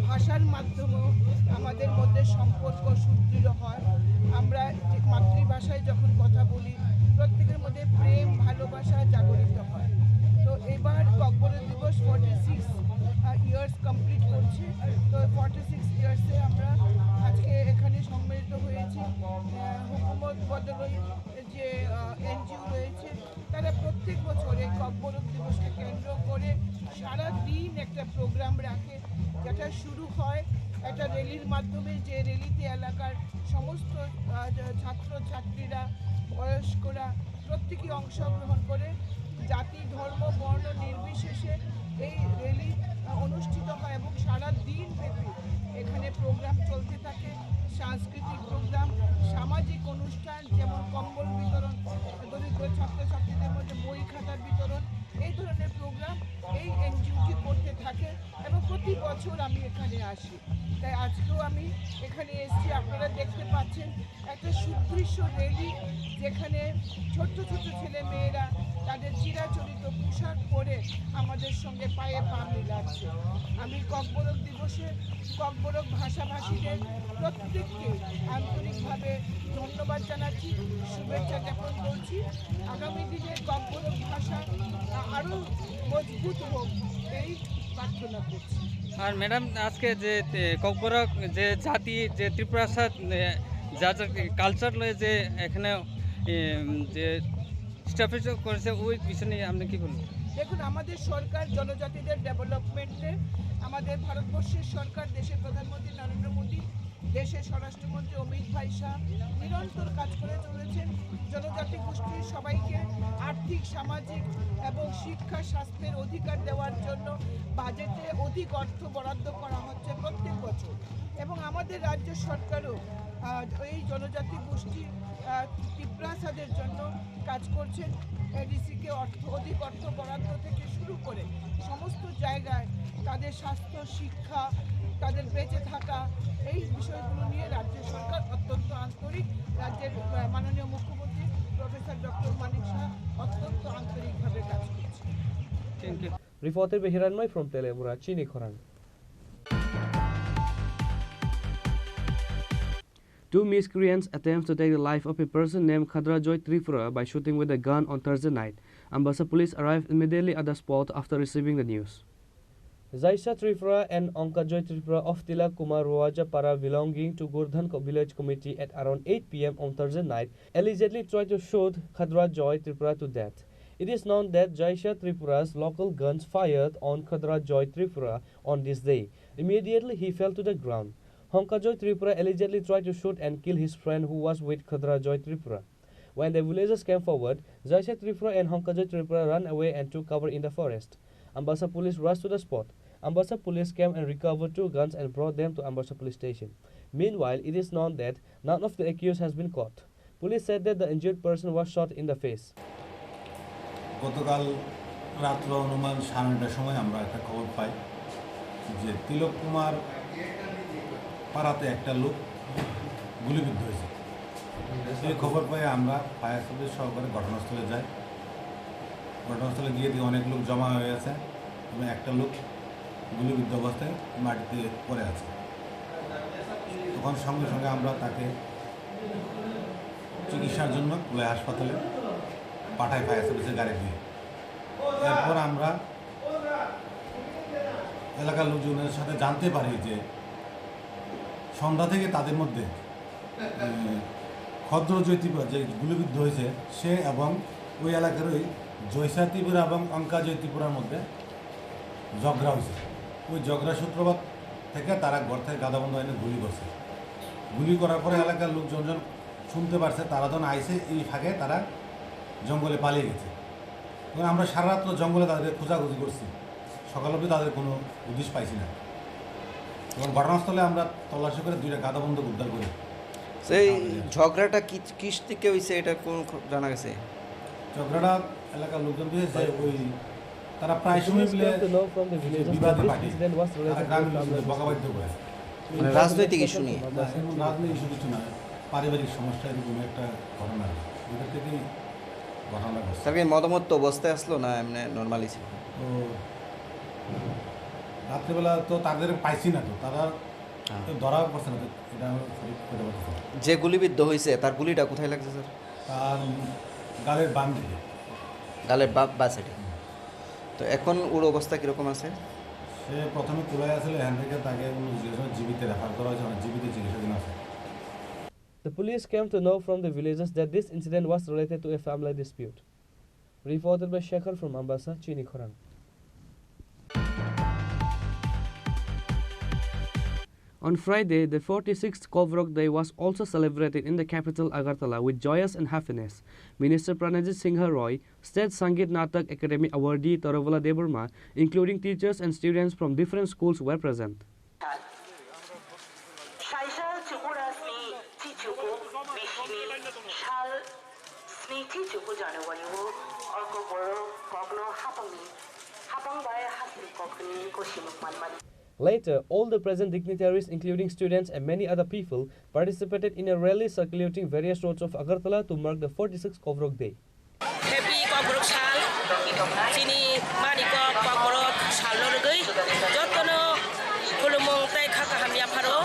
ভাষার মাধ্যমেও আমাদের মধ্যে সম্পর্ক সুদৃঢ় হয়। আমরা মাতৃভাষায় যখন কথা বলি, প্রত্যেকের মধ্যে প্রেম ভালোবাসা জাগরিত হয়। তো এবার ককবরক দিবস 46 ইয়ার্স কমপ্লিট করছে। তো 46 ইয়ার্সে আমরা আজকে এখানে সম্মিলিত হয়েছি। হুকুমত বদলই যে এনজিও রয়েছে, তারা প্রত্যেক বছর এই ককবরক দিবসকে কেন্দ্র করে সারা দিন একটা প্রোগ্রাম রাখে, যেটা শুরু হয় একটা র্যালির মাধ্যমে, যে র্যালিতে এলাকার সমস্ত ছাত্রছাত্রীরা, বয়স্করা প্রত্যেকেই অংশগ্রহণ করে। জাতি, ধর্ম, বর্ণ নির্বিশেষে এই র্যালি অনুষ্ঠিত হয় এবং সারা দিন ব্যাপী এখানে প্রোগ্রাম চলতে থাকে। সাংস্কৃতিক প্রোগ্রাম, সামাজিক অনুষ্ঠান, যেমন কম্বল বিতরণ, দরিদ্র ছাত্রছাত্রীদের মধ্যে বই খাতার বিতরণ, এই ধরনের প্রোগ্রাম এই এনজিওটি করতে থাকে এবং প্রতি বছর আমি এখানে আসি। তাই আজকেও আমি এখানে এসেছি। আপনারা দেখতে পাচ্ছেন একটা সুদৃশ্য র্যালি, যেখানে ছোট্ট ছোট্ট ছেলে মেয়েরা তাদের চিরাচরিত পোশাক পরে আমাদের সঙ্গে পায়ে পা মিলাচ্ছে। আমি ককবরক দিবসে ককবরক ভাষাভাষীদের প্রত্যেককে আন্তরিকভাবে ধন্যবাদ জানাচ্ছি, শুভেচ্ছা জ্ঞাপন করছি। আগামী দিনে ককবরক ভাষা আরও মজবুত হোক এই প্রার্থনা করছি। আর ম্যাডাম, আজকে যে ককবরক যে জাতি, যে ত্রিপুরা যা কালচার লয়ে যে এখানে যে স্টাফেজ করেছে, ওই বিষয় নিয়ে আপনি কি বলবেন? দেখুন, আমাদের সরকার জনজাতিদের ডেভেলপমেন্টে, আমাদের ভারতবর্ষের সরকার, দেশের প্রধানমন্ত্রী নরেন্দ্র মোদী, দেশের স্বরাষ্ট্রমন্ত্রী অমিত ভাই শাহ নিরন্তর কাজ করে চলেছেন। জনজাতি গোষ্ঠীর সবাইকে আর্থিক, সামাজিক এবং শিক্ষা, স্বাস্থ্যের অধিকার দেওয়ার জন্য বাজেটে অধিক অর্থ বরাদ্দ করা হচ্ছে প্রত্যেক বছর। এবং আমাদের রাজ্য সরকারও এই জনজাতি গোষ্ঠী ত্রিপুরাসাদের জন্য কাজ করছেন। এডিসিকে অধিক অর্থ বরাদ্দ থেকে শুরু করে সমস্ত জায়গায় তাদের স্বাস্থ্য, শিক্ষা, তাদের বেঁচে থাকা, এই বিষয়গুলো নিয়ে রাজ্য সরকার অত্যন্ত আন্তরিক। রাজ্যের মাননীয় মুখ্যমন্ত্রী প্রফেসর ডক্টর মানিক শাহ অত্যন্ত আন্তরিকভাবে কাজ করছে। Thank you. Reporter Behiranmai from Telemura, Chini Khorang. Two miscreants attempt to take the life of a person named Khadra Tripura by shooting with a gun on Thursday night. Ambassa police arrived immediately at the spot after receiving the news. Zaisha Tripura and Onkajoy Tripura of Tilak Kumar Ruaja Para belonging to Gurdhan village committee at around 8 p.m. on Thursday night allegedly tried to shoot Khadra Joy Tripura to death. It is known that Jaisha Tripura's local guns fired on Khadra Joy Tripura on this day. Immediately he fell to the ground. Honkajoy Tripura allegedly tried to shoot and kill his friend who was with Khadra Joy Tripura. When the villagers came forward, Jaisha Tripura and Honkajoy Tripura ran away and took cover in the forest. Ambassa police rushed to the spot. Ambassa police came and recovered 2 guns and brought them to Ambassa police station. Meanwhile, it is known that none of the accused has been caught. Police said that the injured person was shot in the face. গতকাল রাত্র অনুমান 9:30টার সময় আমরা একটা খবর পাই যে তিলক কুমার পাড়াতে একটা লোক গুলিবিদ্ধ হয়েছে। এই খবর পেয়ে আমরা ফায়ার সার্ভিস সহকারে ঘটনাস্থলে যাই। ঘটনাস্থলে গিয়ে দিয়ে অনেক লোক জমা হয়ে আছে এবং একটা লোক গুলিবিদ্ধ অবস্থায় মাটিতে পড়ে আছে। তখন সঙ্গে সঙ্গে আমরা তাকে চিকিৎসার জন্য কুলাই হাসপাতালে পাঠাই ফায়ার সার্ভিসের গাড়ি দিয়ে। এরপর আমরা এলাকার লোকজনের সাথে জানতে পারি যে সন্ধ্যা থেকে তাদের মধ্যে খদ্র জয়ত্রিপুরা যে গুলিবিদ্ধ হয়েছে সে এবং ওই এলাকার ওই জয়সা ত্রিপুরা এবং অঙ্কা জয়ত্রিপুরার মধ্যে ঝগড়া হয়েছে। ওই ঝগড়া সূত্রপাত থেকে তারা ঘর থেকে গাদাবন্ধ এনে গুলি করছে। গুলি করার পরে এলাকার লোকজন শুনতে পারছে, তারা যখন আইসে এই ফাঁকে তারা জঙ্গলে পালিয়ে গেছে। এবং আমরা সারা রাত্র জঙ্গলে তাদের খোঁজাখুঁজি করছি, সকাল অবধি তাদের কোনো উদ্দেশ পাইছি না। এবং ঘটনাস্থলে আমরা তল্লাশি করে 2টা গাদাবন্ধ উদ্ধার করি। সেই ঝগড়াটা কিস থেকে হয়েছে এটা কোন জানা গেছে? ঝগড়াটা এলাকার লোকজন দিয়েছে, ওই তারা প্রায় সময় মিলে বিবাদে পাঠে বকাবাদ্য করে। রাজনৈতিক ইস্যু নিয়ে? রাজনৈতিক ইস্যু কিছু না, পারিবারিক সমস্যা এরকম একটা ঘটনা, ওইটার থেকেই ঘটনা ঘটছে। তার মতামত তো অবস্থায় আসলো না এমনি নর্মালি ছিল? তো রাত্রিবেলা তো তাদের পাইছি না, তো তারা ধরা পড়ছে না, এটা যে গুলিবিদ্ধ হয়েছে তার গুলিটা কোথায় লাগছে স্যার? তার গালের বাম দিকে। গালের বা সাইডে। তো এখন ওর অবস্থা কীরকম আছে? সে প্রথমে তুলে আসলে এখান থেকে তাকে জীবিত রেফার করা হয়েছে, জীবিত চিকিৎসাধীন আছে। The police came to know from the villagers that this incident was related to a family dispute. Reported by Shekhar from Ambassa, Chini Khorang. On Friday, the 46th Kovrok Day was also celebrated in the capital Agartala with joyous and happiness. Minister Pranajit Singha Roy, State Sangeet Natak Academy awardee Taravala Deburma, including teachers and students from different schools were present. Later, all the present dignitaries, including students and many other people, participated in a rally circulating various roads of Agartala to mark the 46th Kovrok Day. Happy Kovrok Sal, Chini Manikok Kovrok Salorgui, Jotono, Kulumong Tai Kakahamia Paro,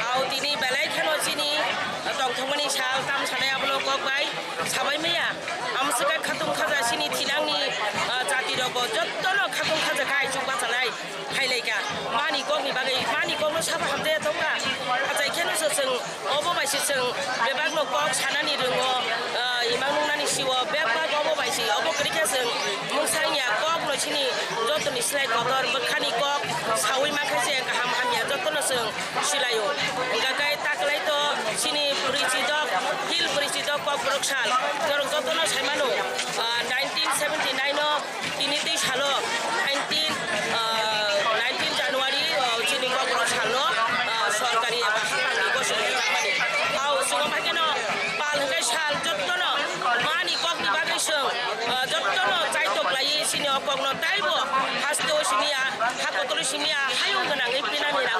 Audini Balai Kano Chini, Tongtomani Sal, Tam Sanayablo Kokai, Sabaimia, Amsuka Katum Kaza Chini Tinangi, Jatirogo, Jotono Katum Kazakai, Chubatanai, Haileka, Mani Gogi Bagay, Mani Gogo Sabahade Tonga, as I can also over my sister, the Bagno Box, Hanani Rungo, Imanani Siwa, Beba Gobo by Sea, Obo Krikasan, Musanya, Gog, Chini, Joton is like Gogor, Bakani Gog, Sawi Makasi, and Kahamania, Jotonasan, Shilayo, Gagai Taklaito, Chini, Puricidog, Hill Puricidog, Broksal, Jotonos Hamano, 1979, Tiniti Halo, 19 January, Chini Gogros Halo, Sorkari, How Sumagano, Palgashal, Jotono, Mani Gogni Bagashon, Jotono, Taito Play, Sino Cogno Taibo, Hasto Shinia, Hakotoshimia, Hayungan, Pinamina,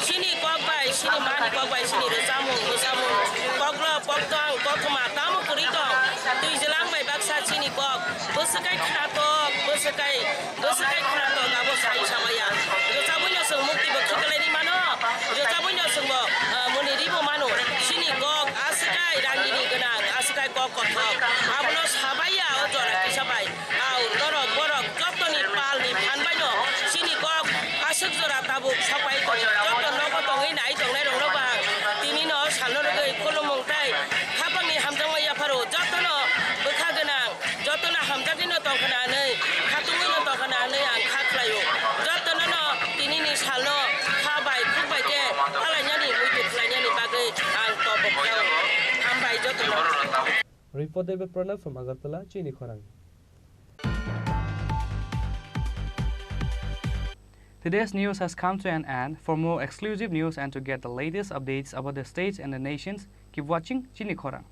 Chini Gogbai, Chini Mani Gogbai, Chini, Samu, Goglo, Pogtong, Gokuma, Tamu Purito, Tuizalang by Baksa, Chini Gog, Busakai Krato, Busakai Krato, Gabosai Samaya, Yosabuno Sumuki, Bukalani Mano, Yosabuno Sumo, Muniribo Mano, Chini Gog, Asakai, Rangini Ganang, Asakai Gog, Abulos Habaya, Otora, Kisabai, Loro, Borok, Jotoni, Palni, Panbano, Chini Gog, Asukzora Tabu, Sapai, Joton Nokotongi, I don't know about Tinino, Saloro, Kolomongtai, Kapani Hamdamaya Paro, Jotono, Bukaganang, Jotona Hamdagino Tokanane, Katumino Tokanane, and Kaklayo, Jotono, Tinini Salo, Kabai, Kubai, Alanyani, Mutuklanyani Bagay, and Pop Hambai Jotono. Reported by Pranav from Agartala, Chini Khorang. Today's news has come to an end. For more exclusive news and to get the latest updates about the states and the nations, keep watching Chini Khorang.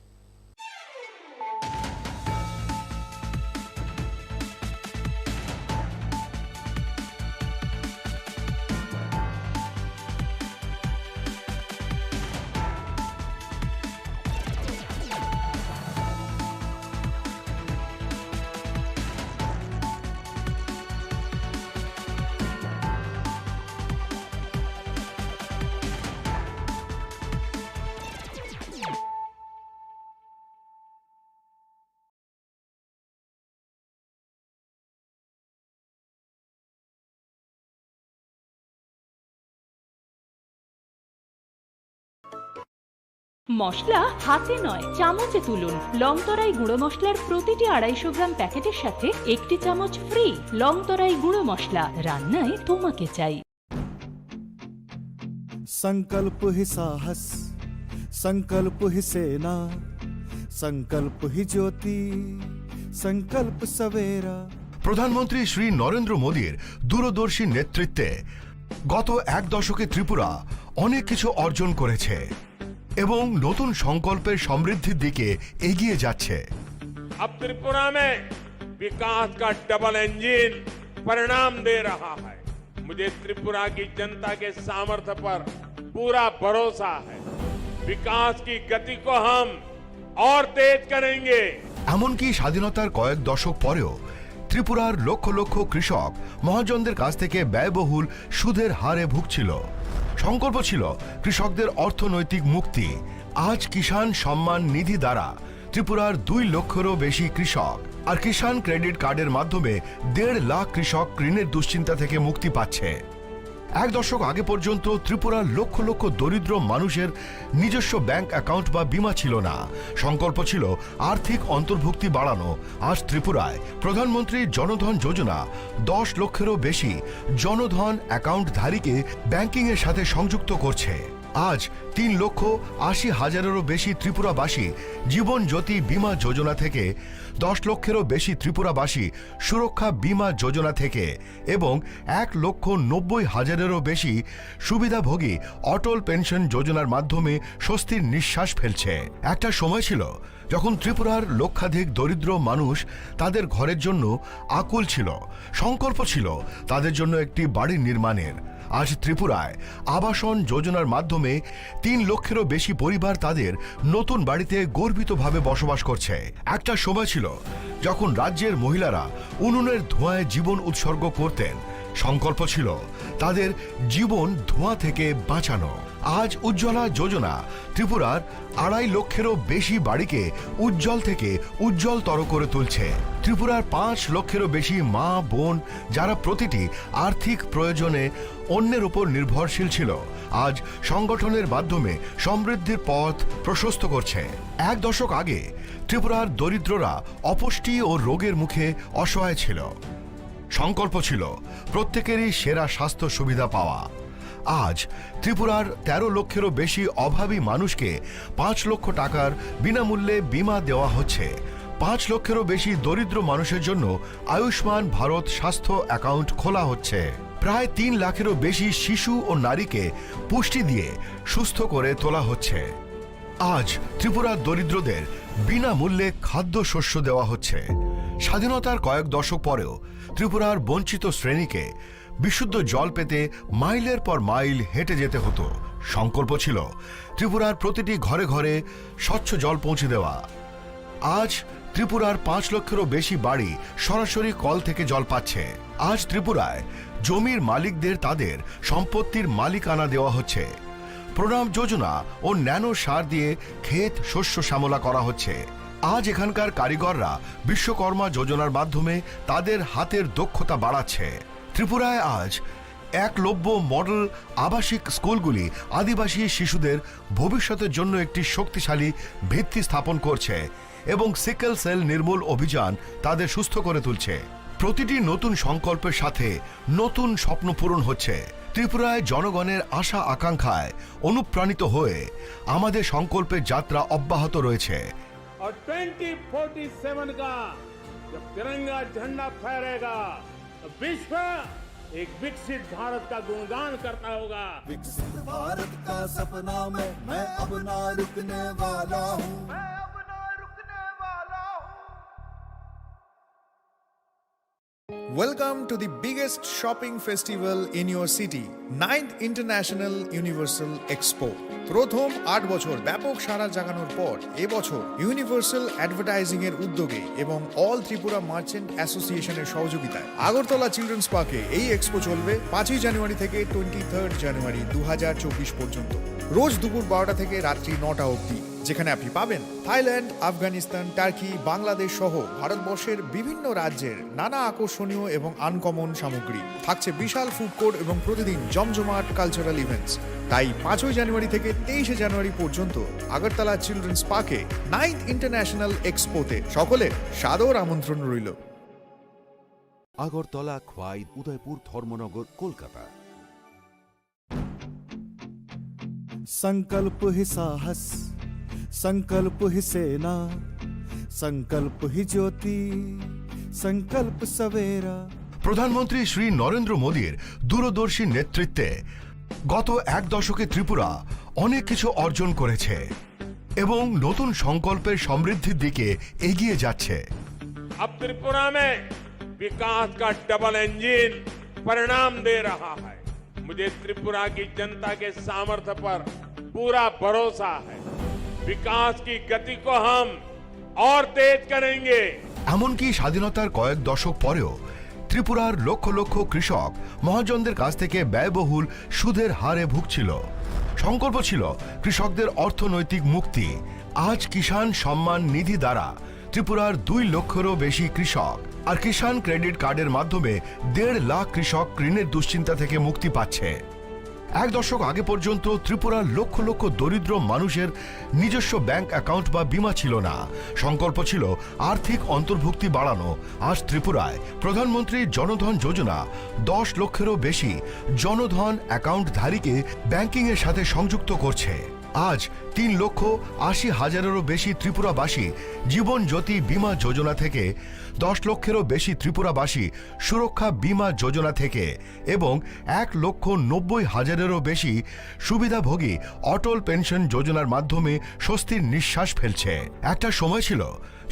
মশলা হাতে নয় চামচে তুলুন। লংতরাই গুঁড়ো মশলার প্রতিটি 250 গ্রাম প্যাকেটের সাথে 1টি চামচ ফ্রি। লংতরাই গুঁড়ো মশলা, রান্নায় তোমাকে চাই। संकल्प ही साहस, संकल्प ही सेना, संकल्प ही ज्योति, संकल्प सवेरा। প্রধানমন্ত্রী শ্রী নরেন্দ্র মোদীর দূরদর্শী নেতৃত্বে গত 1 দশকে ত্রিপুরা অনেক কিছু অর্জন করেছে এবং নতুন সংকল্পের সমৃদ্ধির দিকে এগিয়ে যাচ্ছে। अब त्रिपुरा में विकास का डबल इंजन परिणाम दे रहा है। मुझे त्रिपुरा की जनता के सामर्थ्य पर पूरा भरोसा है। विकास की गति को हम और तेज करेंगे। এমনকি স্বাধীনতার কয়েক দশক পরেও ত্রিপুরার লক্ষ লক্ষ কৃষক মহাজনদের কাছ থেকে ব্যয়বহুল সুদের হারে ভুগছিল। সংকল্প ছিল কৃষকদের অর্থনৈতিক মুক্তি। আজ কিষাণ সম্মান নিধি দ্বারা ত্রিপুরার 2 লক্ষেরও বেশি কৃষক আর কিষাণ ক্রেডিট কার্ডের মাধ্যমে 1.5 লাখ কৃষক ঋণের দুশ্চিন্তা থেকে মুক্তি পাচ্ছে। 1 দশক আগে পর্যন্ত ত্রিপুরার লক্ষ লক্ষ দরিদ্র মানুষের নিজস্ব ব্যাংক অ্যাকাউন্ট বা বীমা ছিল না। সংকল্প ছিল আর্থিক অন্তর্ভুক্তি বাড়ানো। আজ ত্রিপুরায় প্রধানমন্ত্রী জনধন যোজনা 10 লক্ষেরও বেশি জনধন অ্যাকাউন্টধারীকে ব্যাংকিংয়ের সাথে সংযুক্ত করছে। আজ 3,80,000-এরও বেশি ত্রিপুরাবাসী জীবন জ্যোতি বীমা যোজনা থেকে, 10 লক্ষেরও বেশি ত্রিপুরাবাসী সুরক্ষা বীমা যোজনা থেকে এবং 1,90,000-এরও বেশি সুবিধাভোগী অটল পেনশন যোজনার মাধ্যমে স্বস্তির নিঃশ্বাস ফেলছে। একটা সময় ছিল যখন ত্রিপুরার লক্ষাধিক দরিদ্র মানুষ তাদের ঘরের জন্য আকুল ছিল। সংকল্প ছিল তাদের জন্য একটি বাড়ি নির্মাণের। আজ ত্রিপুরায় আবাসন যোজনার মাধ্যমে 3 লক্ষেরও বেশি পরিবার তাদের নতুন বাড়িতে গর্বিতভাবে বসবাস করছে। একটা সময় ছিল যখন রাজ্যের মহিলারা উনুনের ধোঁয়ায় জীবন উৎসর্গ করতেন। সংকল্প ছিল তাদের জীবন ধোঁয়া থেকে বাঁচানো। আজ উজ্জ্বলা যোজনা ত্রিপুরার 2.5 লক্ষেরও বেশি বাড়িকে উজ্জ্বল থেকে উজ্জ্বলতর করে তুলছে। ত্রিপুরার 5 লক্ষেরও বেশি মা বোন যারা প্রতিটি আর্থিক প্রয়োজনে অন্যের উপর নির্ভরশীল ছিল, আজ সংগঠনের মাধ্যমে সমৃদ্ধির পথ প্রশস্ত করছে। 1 দশক আগে ত্রিপুরার দরিদ্ররা অপুষ্টি ও রোগের মুখে অসহায় ছিল। সংকল্প ছিল প্রত্যেকেরই সেরা স্বাস্থ্য সুবিধা পাওয়া। আজ ত্রিপুরার 13 লক্ষেরও বেশি অভাবী মানুষকে 5 লক্ষ টাকার বিনামূল্যে বীমা দেওয়া হচ্ছে। 5 লক্ষেরও বেশি দরিদ্র মানুষের জন্য আয়ুষ্মান ভারত স্বাস্থ্য অ্যাকাউন্ট খোলা হচ্ছে। প্রায় 3 লাখেরও বেশি শিশু ও নারীকে পুষ্টি দিয়ে সুস্থ করে তোলা হচ্ছে। আজ ত্রিপুরার দরিদ্রদের বিনামূল্যে খাদ্যশস্য দেওয়া হচ্ছে। স্বাধীনতার কয়েক দশক পরেও ত্রিপুরার বঞ্চিত শ্রেণীকে বিশুদ্ধ জল পেতে মাইলের পর মাইল হেঁটে যেতে হতো। সংকল্প ছিল ত্রিপুরার প্রতিটি ঘরে ঘরে স্বচ্ছ জল পৌঁছে দেওয়া। আজ ত্রিপুরার 5 লক্ষেরও বেশি বাড়ি সরাসরি কল থেকে জল পাচ্ছে। আজ ত্রিপুরায় জমির মালিকদের তাদের সম্পত্তির মালিকানা দেওয়া হচ্ছে। প্রণাম যোজনা ও ন্যানো সার দিয়ে ক্ষেত শস্য শ্যামলা করা হচ্ছে। আজ এখানকার কারিগররা বিশ্বকর্মা যোজনার মাধ্যমে তাদের হাতের দক্ষতা বাড়াচ্ছে। ত্রিপুরায় আজ একলব্য মডেল আবাসিক স্কুলগুলি আদিবাসী শিশুদের ভবিষ্যতের জন্য একটি শক্তিশালী ভিত্তি স্থাপন করছে এবং সিকেল সেল নির্মূল অভিযান তাদের সুস্থ করে তুলছে। প্রতিটি নতুন সংকল্পের সাথে নতুন স্বপ্ন পূরণ হচ্ছে। ত্রিপুরায় জনগণের আশা আকাঙ্ক্ষায় অনুপ্রাণিত হয়ে আমাদের সংকল্পের যাত্রা অব্যাহত রয়েছে। और 2047 का जब तिरंगा झंडा फहरेगा तो विश्व एक विकसित भारत का गुणगान करता होगा। विकसित भारत का सपना मैं अब ना रुकने वाला हूँ। Welcome to the biggest shopping festival in your city, 9th International Universal Expo. প্রথম 8 বছর ব্যাপক সাড়া জাগানোর পর এবছর ইউনিভার্সাল অ্যাডভার্টাইজিং এর উদ্যোগে এবং অল ত্রিপুরা মার্চেন্ট অ্যাসোসিয়েশনের সহযোগিতায় আগরতলা চিলড্রেন্স পার্কে এই এক্সপো চলবে 5 জানুয়ারি থেকে 23 জানুয়ারি 2024 পর্যন্ত। রোজ দুপুর 12টা থেকে রাত্রি 9টা অবধি। যেখানে আপনি পাবেন থাইল্যান্ড, আফগানিস্তান, টার্কি, বাংলাদেশ সহ ভারতবর্ষের বিভিন্ন রাজ্যের নানা আকর্ষণীয় এবং আনকমন সামগ্রী। থাকছে বিশাল ফুড কোর্ট এবং প্রতিদিন জমজমাট কালচারাল ইভেন্টস। তাই 5ই জানুয়ারি থেকে 23শে জানুয়ারি পর্যন্ত আগরতলা চিলড্রেন্স পার্কে 9th ইন্টারন্যাশনাল এক্সপোতে সকলের সাদর আমন্ত্রণ রইল। আগরতলা, খোয়াই, উদয়পুর, ধর্মনগর, কলকাতা। संकल्प ही साहस, संकल्प ही सेना, संकल्प ही ज्योति, संकल्प सवेरा। প্রধানমন্ত্রী শ্রী নরেন্দ্র মোদীর দূরদর্শী নেতৃত্বে গত এক দশকে ত্রিপুরা অনেক কিছু অর্জন করেছে এবং নতুন সংকল্পের সমৃদ্ধির দিকে এগিয়ে যাচ্ছে। अब त्रिपुरा में विकास का डबल इंजन परिणाम दे रहा है। मुझे त्रिपुरा की जनता के सामर्थ्य पर पूरा भरोसा है। विकास की गति को हम और तेज करेंगे। এমনকি স্বাধীনতার কয়েক দশক পরেও ত্রিপুরার লক্ষ লক্ষ কৃষক মহাজনদের কাছ থেকে ব্যয়বহুল সুদের হারে ভুগছিল। সংকল্প ছিল কৃষকদের অর্থনৈতিক মুক্তি। আজ কিষাণ সম্মান নিধি দ্বারা ত্রিপুরার 2 লক্ষেরও বেশি কৃষক আর কিষাণ ক্রেডিট কার্ডের মাধ্যমে 1.5 লাখ কৃষক ঋণের দুশ্চিন্তা থেকে মুক্তি পাচ্ছে। এক দশক আগে পর্যন্ত ত্রিপুরার লক্ষ লক্ষ দরিদ্র মানুষের নিজস্ব ব্যাংক অ্যাকাউন্ট বা বীমা ছিল না। সংকল্প ছিল আর্থিক অন্তর্ভুক্তি বাড়ানো। আজ ত্রিপুরায় প্রধানমন্ত্রী জনধন যোজনা 10 লক্ষেরও বেশি জনধন অ্যাকাউন্টধারীকে ব্যাংকিংয়ের সাথে সংযুক্ত করছে। আজ 3,80,000-এরও বেশি ত্রিপুরাবাসী জীবন জ্যোতি বীমা যোজনা থেকে, 10 লক্ষেরও বেশি ত্রিপুরাবাসী সুরক্ষা বীমা যোজনা থেকে এবং 1,90,000-এরও বেশি সুবিধাভোগী অটল পেনশন যোজনার মাধ্যমে স্বস্তির নিঃশ্বাস ফেলছে। একটা সময় ছিল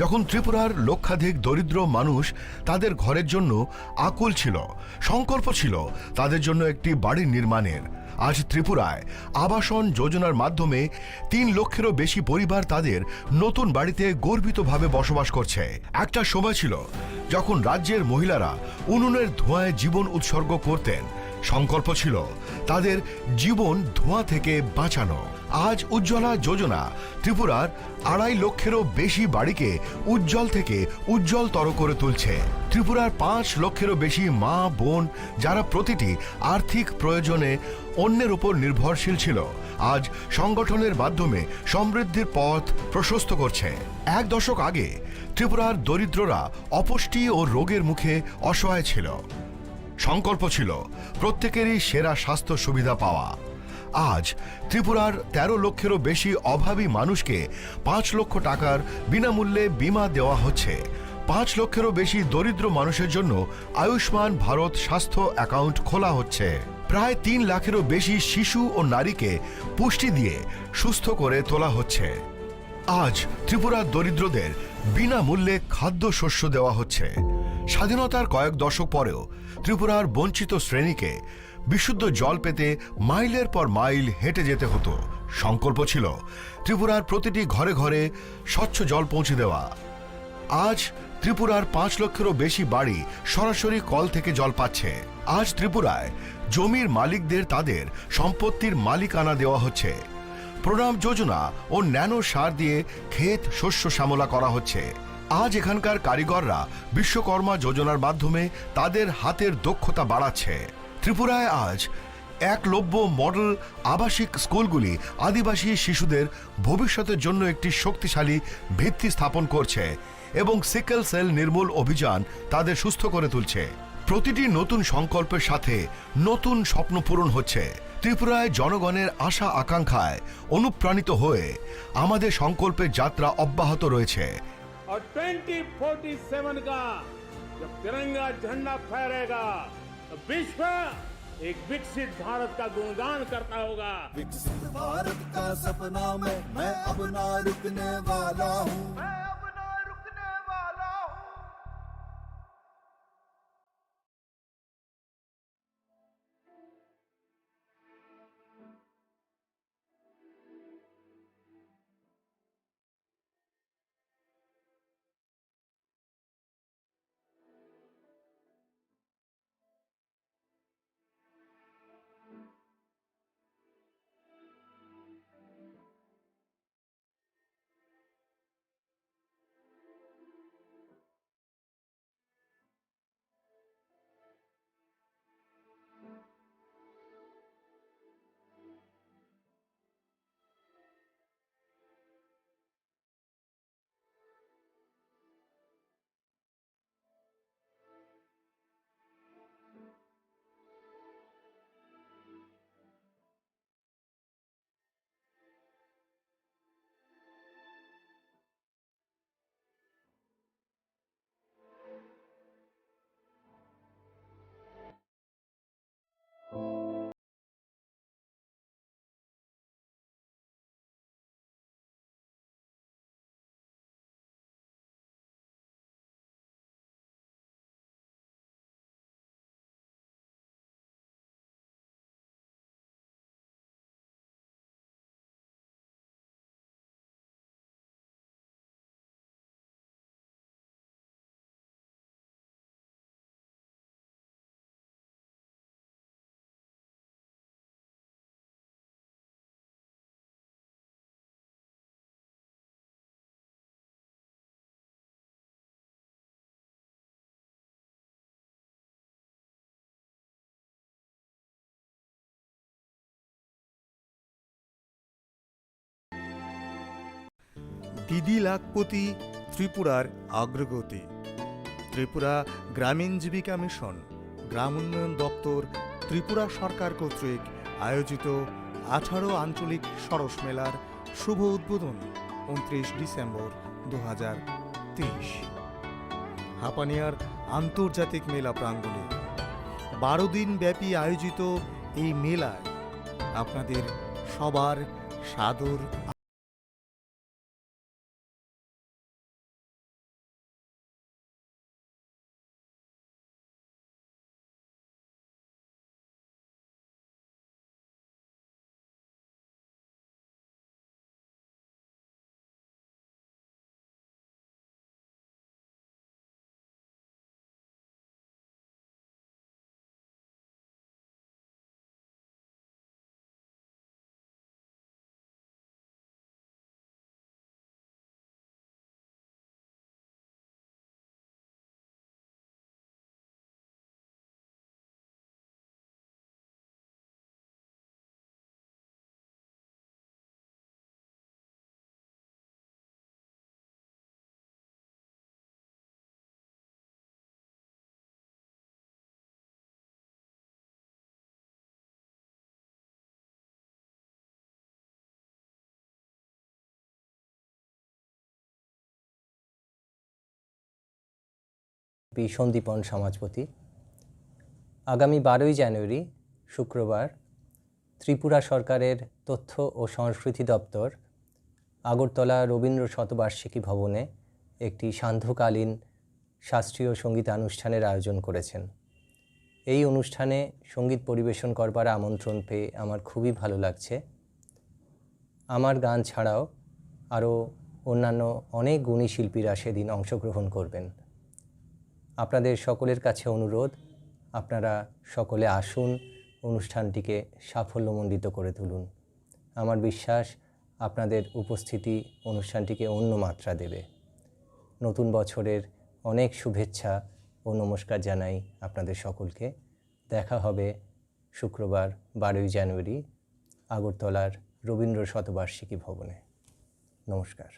যখন ত্রিপুরার লক্ষাধিক দরিদ্র মানুষ তাদের ঘরের জন্য আকুল ছিল। সংকল্প ছিল তাদের জন্য একটি বাড়ি নির্মাণের। আজ ত্রিপুরায় আবাসন যোজনার মাধ্যমে 3 লক্ষেরও বেশি পরিবার তাদের নতুন বাড়িতে গর্বিতভাবে বসবাস করছে। একটা সময় ছিল যখন রাজ্যের মহিলারা উনুনের ধোঁয়ায় জীবন উৎসর্গ করতেন। সংকল্প ছিল তাদের জীবন ধোঁয়া থেকে বাঁচানো। আজ উজ্জ্বলা যোজনা ত্রিপুরার 2.5 লক্ষেরও বেশি বাড়িকে উজ্জ্বল থেকে উজ্জ্বলতর করে তুলছে। ত্রিপুরার 5 লক্ষেরও বেশি মা বোন যারা প্রতিটি আর্থিক প্রয়োজনে অন্যের উপর নির্ভরশীল ছিল, আজ সংগঠনের মাধ্যমে সমৃদ্ধির পথ প্রশস্ত করছে। এক দশক আগে ত্রিপুরার দরিদ্ররা অপুষ্টি ও রোগের মুখে অসহায় ছিল। সংকল্প ছিল প্রত্যেকেরই সেরা স্বাস্থ্য সুবিধা পাওয়া। আজ ত্রিপুরার 13 লক্ষেরও বেশি অভাবী মানুষকে 5 লক্ষ টাকার বিনামূল্যে বীমা দেওয়া হচ্ছে। 5 লক্ষেরও বেশি দরিদ্র মানুষের জন্য আয়ুষ্মান ভারত স্বাস্থ্য অ্যাকাউন্ট খোলা হচ্ছে। প্রায় 3 লাখেরও বেশি শিশু ও নারীকে পুষ্টি দিয়ে সুস্থ করে তোলা হচ্ছে। আজ ত্রিপুরার দরিদ্রদের বিনামূল্যে খাদ্যশস্য দেওয়া হচ্ছে। স্বাধীনতার কয়েক দশক পরেও ত্রিপুরার বঞ্চিত শ্রেণীকে বিশুদ্ধ জল পেতে মাইলের পর মাইল হেঁটে যেতে হতো। সংকল্প ছিল ত্রিপুরার প্রতিটি ঘরে ঘরে স্বচ্ছ জল পৌঁছে দেওয়া। আজ ত্রিপুরার 5 লক্ষেরও বেশি বাড়ি সরাসরি কল থেকে জল পাচ্ছে। আজ ত্রিপুরায় জমির মালিকদের তাদের সম্পত্তির মালিকানা দেওয়া হচ্ছে। প্রণাম যোজনা ও ন্যানো সার দিয়ে ক্ষেত শস্য শ্যামলা করা হচ্ছে। আজ এখানকার কারিগররা বিশ্বকর্মা যোজনার মাধ্যমে তাদের হাতের দক্ষতা বাড়াচ্ছে। ত্রিপুরায় আজ একলব্য মডেল আবাসিক স্কুলগুলি আদিবাসী শিশুদের ভবিষ্যতের জন্য একটি শক্তিশালী ভিত্তি স্থাপন করছে এবং সিকেল সেল নির্মূল অভিযান তাদের সুস্থ করে তুলছে। প্রতিটি নতুন সংকল্পের সাথে নতুন স্বপ্ন পূরণ হচ্ছে। ত্রিপুরায় জনগণের আশা আকাঙ্ক্ষায় অনুপ্রাণিত হয়ে আমাদের সংকল্পের যাত্রা অব্যাহত রয়েছে। और 2047 का जब तिरंगा झंडा फहरेगा तो विश्व एक विकसित भारत का गुणगान करता होगा। विकसित भारत का सपना मैं अब ना रुकने वाला हूँ। দিদি লাখপতি ত্রিপুরার অগ্রগতি। ত্রিপুরা গ্রামীণ জীবিকা মিশন, গ্রাম উন্নয়ন দপ্তর, ত্রিপুরা সরকার কর্তৃক আয়োজিত 18 আঞ্চলিক সরস মেলার শুভ উদ্বোধন 29 ডিসেম্বর 2023 হাপানিয়ার আন্তর্জাতিক মেলা প্রাঙ্গণে। 12 দিন ব্যাপী আয়োজিত এই মেলায় আপনাদের সবার সাদর সন্দীপন সমাজপতি। আগামী 12ই জানুয়ারি শুক্রবার ত্রিপুরা সরকারের তথ্য ও সংস্কৃতি দপ্তর আগরতলা রবীন্দ্র শতবার্ষিকী ভবনে একটি সান্ধ্যকালীন শাস্ত্রীয় সঙ্গীতানুষ্ঠানের আয়োজন করেছেন। এই অনুষ্ঠানে সঙ্গীত পরিবেশন করবার আমন্ত্রণ পেয়ে আমার খুবই ভালো লাগছে। আমার গান ছাড়াও আরও অন্যান্য অনেক গুণী শিল্পীরা সেদিন অংশগ্রহণ করবেন। আপনাদের সকলের কাছে অনুরোধ, আপনারা সকলে আসুন, অনুষ্ঠানটিকে সাফল্যমণ্ডিত করে তুলুন। আমার বিশ্বাস আপনাদের উপস্থিতি অনুষ্ঠানটিকে অন্য মাত্রা দেবে। নতুন বছরের অনেক শুভেচ্ছা ও নমস্কার জানাই আপনাদের সকলকে। দেখা হবে শুক্রবার 12ই জানুয়ারি আগরতলার রবীন্দ্র শতবার্ষিকী ভবনে। নমস্কার।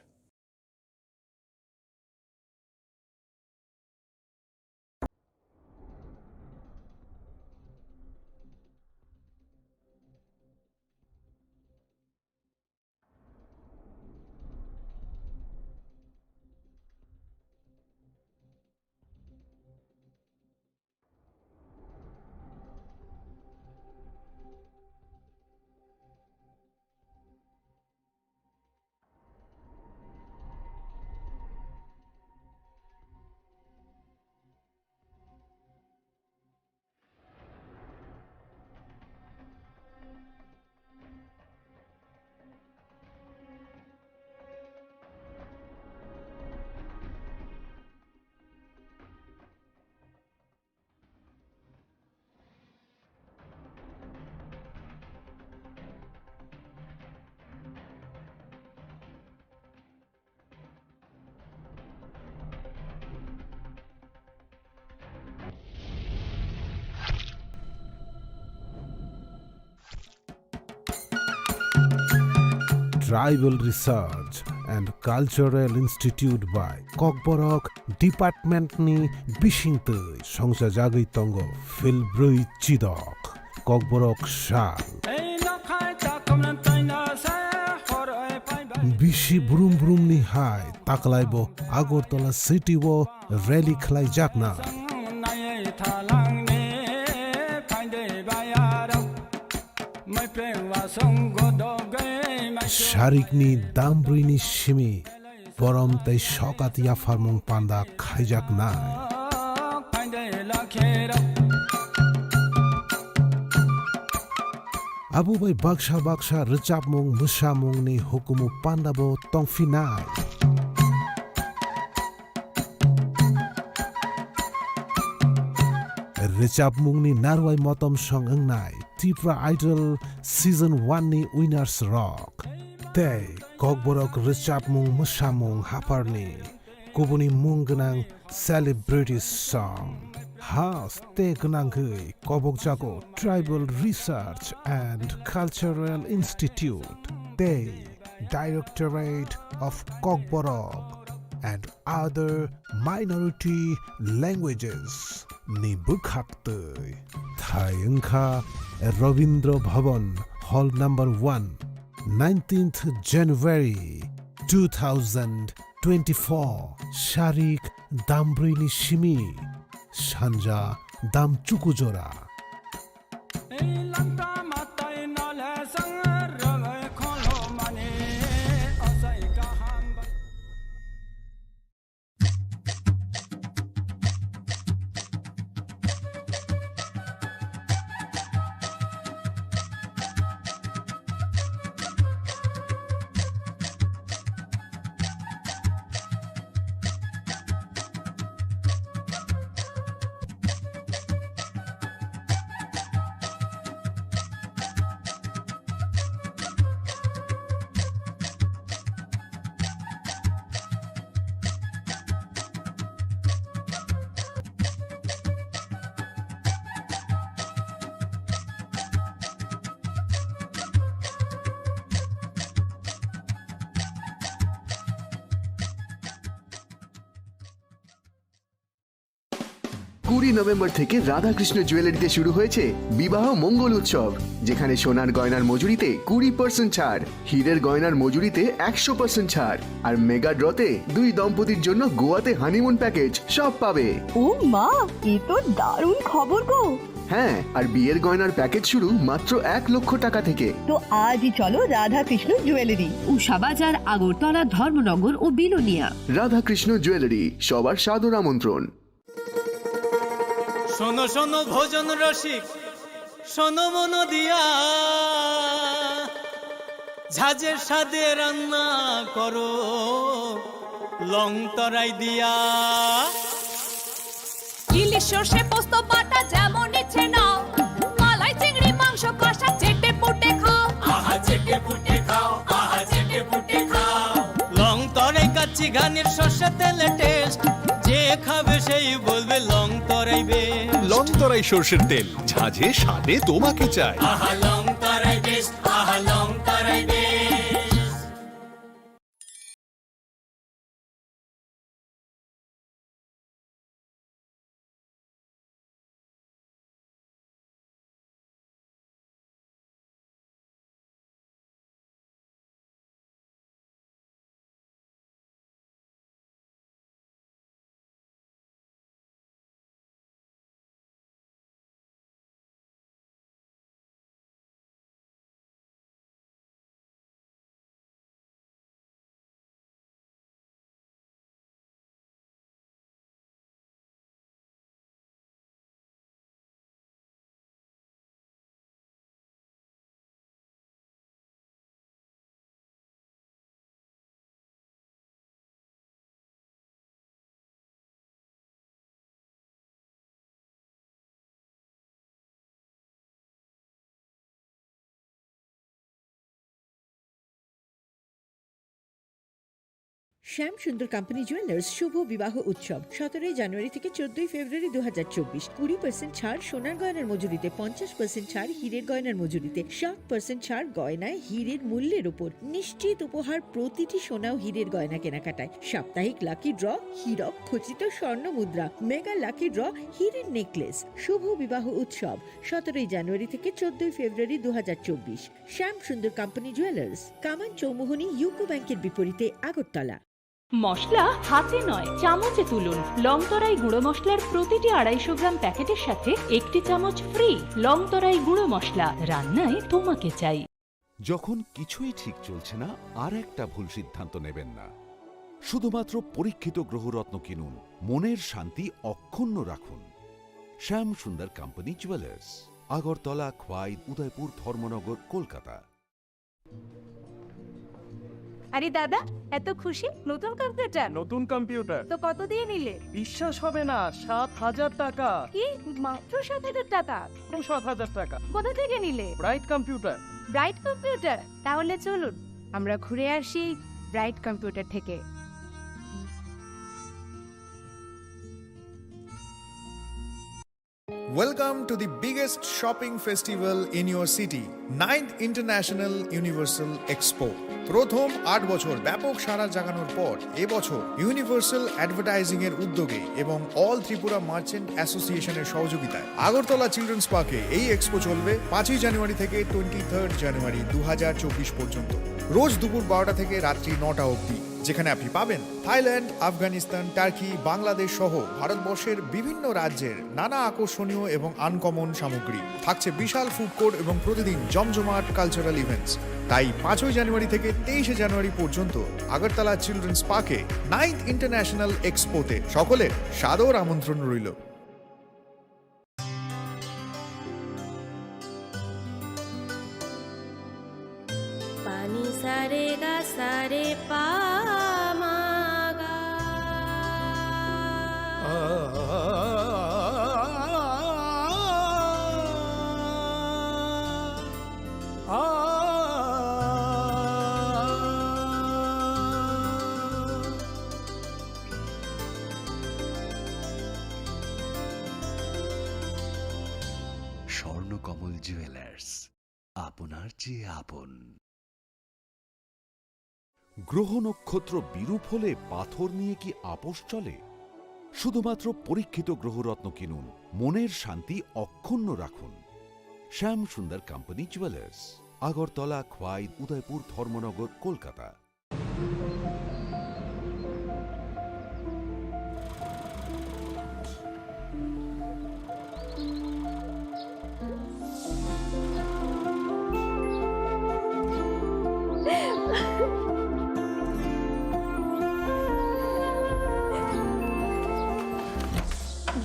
Tribal Research and Cultural Institute by Kokborok Department ni Bishingtui Songsa Jagui Tongo Filbrui Chidok Kokborok Shal Bishi Brum Brum ni Hai Taklaibo Agortola City wo Rally Khlai Jakna Sharikni Dambrini Shimi Borom Tei Shokatia Farmung Panda Khaijak Nai Abu Bai Baksha Baksha Richapmung Mushamung ni Hukumu Pandabo Tongfinai Richapmung ni Narwai Motom Song Engnai Tripura Idol Season 1 ni Winners Rock Tei Kokborok Richapmung Mushamung Haparni Kubuni Munganang Celebrity Song Has Te Gnangui Kobokjago Tribal Research and Cultural Institute Tei Directorate of Kokborok, and other minority languages. Nibukhaptoi. Thayangkha Ravindra Bhavan, Hall number 1, 19th January 2024. Sharik Dambrini Shimi, Shanja Damchukujora. November থেকে রাধাকৃষ্ণ জুয়েলারিতে শুরু হয়েছে বিবাহ মঙ্গল উৎসব, যেখানে সোনার গয়নার মজুরিতে 20% ছাড়, হীরের গয়নার মজুরিতে 100% ছাড়, আর মেগা ড্রতে 2 দম্পতির জন্য গোয়াতে হানিমুন প্যাকেজ সব পাবে। ও মা, এ তো দারুণ খবর গো। হ্যাঁ, আর বিয়ের গয়নার প্যাকেজ শুরু মাত্র 1 লক্ষ টাকা থেকে। তো আজই চলো রাধাকৃষ্ণ জুয়েলারি, উষাবাজার, আগরতলা, ধর্মনগর ও বিলোনিয়া। রাধাকৃষ্ণ জুয়েলারি, সবার সাদর আমন্ত্রণ। শোনো শোনো ভোজন রসিক, শোনো মন দিয়া, ঝাঁঝের স্বাদে রান্না করো লং তরাই দিয়া। ইলিশ সর্ষে পোস্ত বাটা যেমন ইচ্ছে নাও, মালাই চিংড়ি মাংস কষা চেটে পুটে খাও, আহা চেটে পুটে খাও, আহা চেটে পুটে খাও। লং তরাই কাচ্চি ঘানির সর্ষে তেলে টেস্ট, যে খাবে সেই বলবে লং তরাই বেশ। লং তরাই সর্ষের তেল, ঝাঁঝে স্বাদে তোমাকে চাই। আহা লং তরাই বেশ, আহা লং তরাই বেশ। শ্যাম সুন্দর কোম্পানি জুয়েলার্স শুভ বিবাহ উৎসব 17 জানুয়ারি থেকে 14 ফেব্রুয়ারি 2024। 20% ছাড় সোনার গয়নার মজুরিতে, 50% ছাড় হীরের গয়নার মজুরিতে, 60% ছাড় গয়নায় হীরের মূল্যের উপর, নিশ্চিত উপহার প্রতিটি সোনা ও হীরের গয়না কেনাকাটায়, সাপ্তাহিক লাকি ড্র, হীরক খচিত স্বর্ণ মুদ্রা, মেগা লাকি ড্র, হীরের নেকলেস। শুভ বিবাহ উৎসব 17 জানুয়ারি থেকে 14 ফেব্রুয়ারি 2024। শ্যাম সুন্দর কোম্পানি জুয়েলার্স, কামান চৌমুহনী ইউকো ব্যাংকের বিপরীতে, আগরতলা। মশলা হাতে নয় চামচে তুলুন। লংতরাই গুঁড়ো মশলার প্রতিটি 250 গ্রাম প্যাকেটের সাথে 1টি চামচ ফ্রি। লংতরাই গুঁড়ো মশলা, রান্নায় তোমাকে চাই। যখন কিছুই ঠিক চলছে না, আর একটা ভুল সিদ্ধান্ত নেবেন না। শুধুমাত্র পরীক্ষিত গ্রহরত্ন কিনুন, মনের শান্তি অক্ষুণ্ণ রাখুন। শ্যাম সুন্দর কোম্পানি জুয়েলার্স, আগরতলা, খোয়াই, উদয়পুর, ধর্মনগর, কলকাতা। আরে দাদা, এত খুশি? নতুন কম্পিউটার? নতুন কম্পিউটার তো কত দিয়ে নিলে? বিশ্বাস হবে না, 7,000 টাকা। কি, মাত্র 7,000 টাকা? 7,000 টাকা। কোথা থেকে নিলে? Bright computer. Bright computer? তাহলে চলুন আমরা ঘুরে আসি ব্রাইট কম্পিউটার থেকে। Welcome to the biggest shopping festival in your city, 9th International Universal Expo. প্রথম 8 বছর ব্যাপক সাড়া জাগানোর পর এবছর ইউনিভার্সাল অ্যাডভার্টাইজিং এর উদ্যোগে এবং অল ত্রিপুরা মার্চেন্ট অ্যাসোসিয়েশনের সহযোগিতায় আগরতলা চিলড্রেন্স পার্কে এই এক্সপো চলবে 5 জানুয়ারি থেকে 23 জানুয়ারি 2024 পর্যন্ত। রোজ দুপুর 12টা থেকে রাত্রি 9টা অবধি, যেখানে আপনি পাবেন থাইল্যান্ড, আফগানিস্তান, টার্কি, বাংলাদেশ সহ ভারতবর্ষের বিভিন্ন রাজ্যের নানা আকর্ষণীয় এবং আনকমন সামগ্রী। থাকছে বিশাল ফুড কোর্ট এবং প্রতিদিন জমজমাট কালচারাল ইভেন্টস। তাই 5 জানুয়ারি থেকে 23 জানুয়ারি পর্যন্ত আগরতলা চিলড্রেন্স পার্কে 9th ইন্টারন্যাশনাল এক্সপোতে সকলের সাদর আমন্ত্রণ রইল। पानी सारे गा सारे पा मा गा। স্বর্ণকমল জুয়েলার্স, আপনার চেয়ে আপন। গ্রহ নক্ষত্র বিরূপ হলে পাথর নিয়ে কি আপোষ চলে? শুধুমাত্র পরীক্ষিত গ্রহরত্ন কিনুন, মনের শান্তি অক্ষুণ্ণ রাখুন। শ্যাম সুন্দর কোম্পানি জুয়েলার্স, আগরতলা, খোয়াই, উদয়পুর, ধর্মনগর, কলকাতা।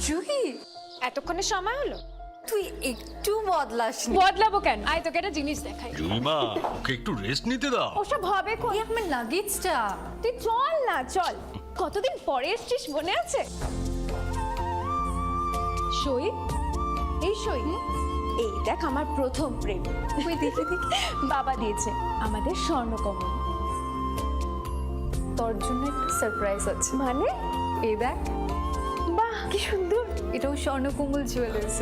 জুহি, এতক্ষণে সময় হলো? তুই একটু বদলাসনি। বদলাবো কেন? আয় তোকে একটা জিনিস দেখাই। জুইমা, ওকে একটু রেস্ট নিতে দাও। ওসব হবে কোন? আমার লাগেজটা। তুই চল না, চল। কতদিন পরে এসেছিস, মনে আছে? সই, এই সই, এই দেখ আমার প্রথম প্রেম। তুই দেখে দেখি বাবা দিয়েছে আমাদের স্বর্ণকমল। তোর জন্য একটা সারপ্রাইজ আছে। মানে? এই দেখ। বাহ, কি সুন্দর। এটাও স্বর্ণকমল জুয়েলার্স।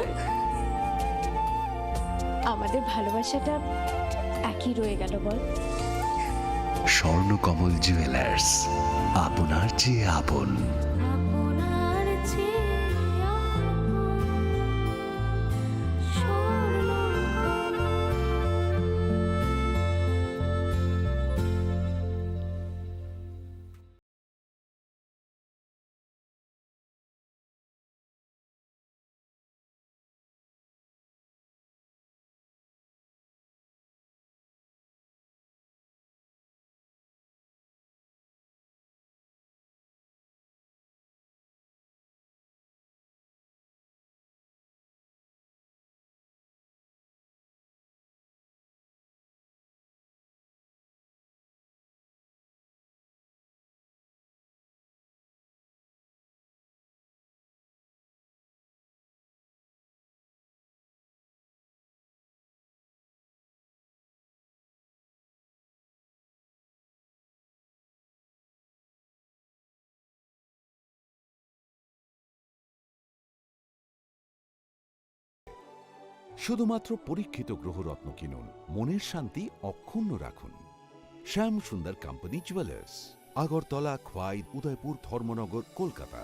আমাদের ভালোবাসাটা একই রয়ে গেল, বল। স্বর্ণকমল জুয়েলার্স, আপনার চেয়ে আপন। শুধুমাত্র পরীক্ষিত গ্রহরত্ন কিনুন, মনের শান্তি অক্ষুণ্ণ রাখুন। শ্যাম সুন্দর কোম্পানি জুয়েলার্স, আগরতলা, খোয়াই, উদয়পুর, ধর্মনগর, কলকাতা।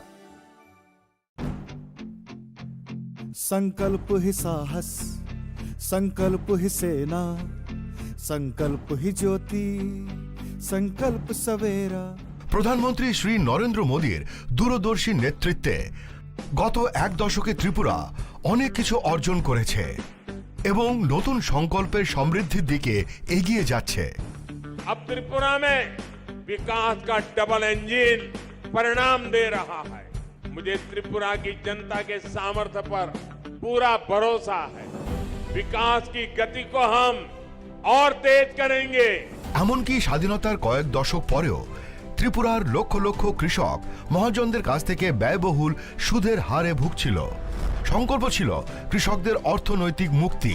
संकल्प ही साहस, संकल्प ही सेना, संकल्प ही ज्योति, संकल्प सवेरा। প্রধানমন্ত্রী শ্রী নরেন্দ্র মোদীর দূরদর্শী নেতৃত্বে গত 1 দশকে ত্রিপুরা অনেক কিছু অর্জন করেছে এবং নতুন সংকল্পের সমৃদ্ধির দিকে এগিয়ে যাচ্ছে। अब त्रिपुरा में विकास का डबल इंजन परिणाम दे रहा है। मुझे त्रिपुरा की जनता के सामर्थ्य पर पूरा भरोसा है। विकास की गति को हम और तेज करेंगे। এমনকি স্বাধীনতার কয়েক দশক পরেও ত্রিপুরার লক্ষ লক্ষ কৃষক মহাজনদের কাছ থেকে ব্যয়বহুল সুদের হারে ভুগছিল। সংকল্প ছিল কৃষকদের অর্থনৈতিক মুক্তি।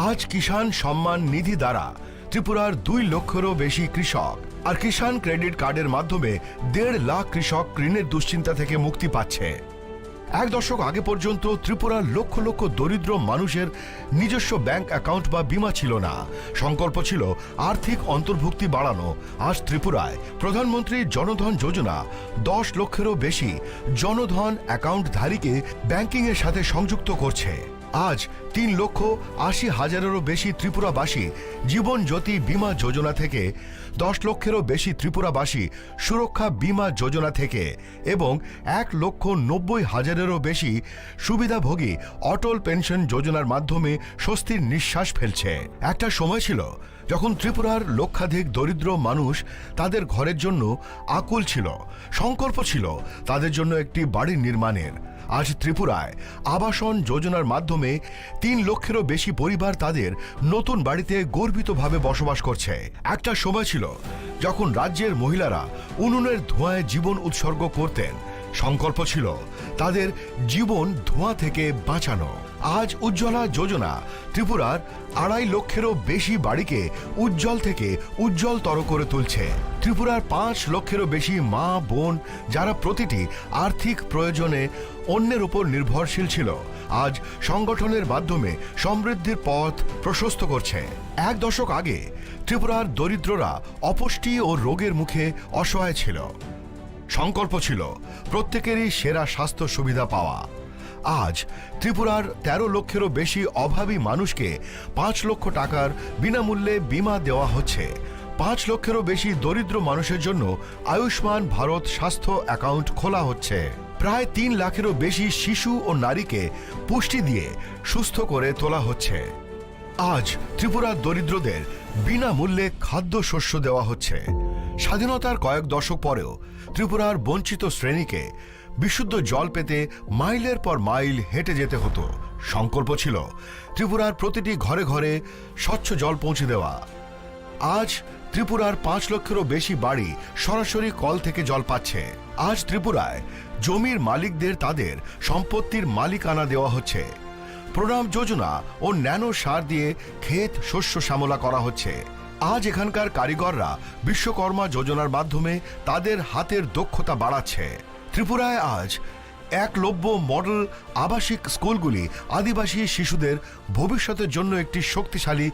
আজ কিষাণ সম্মান নিধি দ্বারা ত্রিপুরার 2 লক্ষেরও বেশি কৃষক আর কিষাণ ক্রেডিট কার্ডের মাধ্যমে 1.5 লাখ কৃষক ঋণের দুশ্চিন্তা থেকে মুক্তি পাচ্ছে। এক দশক আগে পর্যন্ত ত্রিপুরার লক্ষ লক্ষ দরিদ্র মানুষের নিজস্ব ব্যাংক অ্যাকাউন্ট বা বীমা ছিল না। সংকল্প ছিল আর্থিক অন্তর্ভুক্তি বাড়ানো। আজ ত্রিপুরায় প্রধানমন্ত্রী জনধন যোজনা 10 লক্ষেরও বেশি জনধন অ্যাকাউন্টধারীকে ব্যাংকিংয়ের সাথে সংযুক্ত করছে। আজ 3,80,000-এরও বেশি ত্রিপুরাবাসী জীবন জ্যোতি বীমা যোজনা থেকে, 10 লক্ষেরও বেশি ত্রিপুরাবাসী সুরক্ষা বীমা যোজনা থেকে এবং 1,90,000-এরও বেশি সুবিধাভোগী অটল পেনশন যোজনার মাধ্যমে স্বস্তির নিঃশ্বাস ফেলছে। একটা সময় ছিল যখন ত্রিপুরার লক্ষাধিক দরিদ্র মানুষ তাদের ঘরের জন্য আকুল ছিল। সংকল্প ছিল তাদের জন্য একটি বাড়ি নির্মাণের। আজ ত্রিপুরায় আবাসন যোজনার মাধ্যমে 3 লক্ষেরও বেশি পরিবার তাদের নতুন বাড়িতে গর্বিতভাবে বসবাস করছে। একটা সময় ছিল যখন রাজ্যের মহিলারা উনুনের ধোঁয়ায় জীবন উৎসর্গ করতেন। সংকল্প ছিল তাদের জীবন ধোঁয়া থেকে বাঁচানো। আজ উজ্জ্বলা যোজনা ত্রিপুরার 2.5 লক্ষেরও বেশি বাড়িকে উজ্জ্বল থেকে উজ্জ্বলতর করে তুলছে। ত্রিপুরার 5 লক্ষেরও বেশি মা বোন যারা প্রতিটি আর্থিক প্রয়োজনে অন্যের উপর নির্ভরশীল ছিল, আজ সংগঠনের মাধ্যমে সমৃদ্ধির পথ প্রশস্ত করছে। 1 দশক আগে ত্রিপুরার দরিদ্ররা অপুষ্টি ও রোগের মুখে অসহায় ছিল। সংকল্প ছিল প্রত্যেকেরই সেরা স্বাস্থ্য সুবিধা পাওয়া। আজ ত্রিপুরার 13 লক্ষেরও বেশি অভাবী মানুষকে 5 লক্ষ টাকার বিনামূল্যে বীমা দেওয়া হচ্ছে। 5 লক্ষেরও বেশি দরিদ্র মানুষের জন্য আয়ুষ্মান ভারত স্বাস্থ্য অ্যাকাউন্ট খোলা হচ্ছে। প্রায় 3 লাখেরও বেশি শিশু ও নারীকে পুষ্টি দিয়ে সুস্থ করে তোলা হচ্ছে। আজ ত্রিপুরার দরিদ্রদের বিনামূল্যে খাদ্যশস্য দেওয়া হচ্ছে। স্বাধীনতার কয়েক দশক পরেও ত্রিপুরার বঞ্চিত শ্রেণীকে বিশুদ্ধ জল পেতে মাইলের পর মাইল হেঁটে যেতে হতো। সংকল্প ছিল ত্রিপুরার প্রতিটি ঘরে ঘরে স্বচ্ছ জল পৌঁছে দেওয়া। আজ ত্রিপুরার 5 লক্ষেরও বেশি বাড়ি সরাসরি কল থেকে জল পাচ্ছে। আজ ত্রিপুরায় জমির মালিকদের তাদের সম্পত্তির মালিকানা দেওয়া হচ্ছে। প্রণাম যোজনা ও ন্যানো সার দিয়ে ক্ষেত শস্য শ্যামলা করা হচ্ছে। আজ এখানকার কারিগররা বিশ্বকর্মা যোজনার মাধ্যমে তাদের হাতের দক্ষতা বাড়াচ্ছে। ত্রিপুরায় আজ একলব্য মডেল আবাসিক স্কুলগুলি আদিবাসী শিশুদের ভবিষ্যতের জন্য একটি শক্তিশালী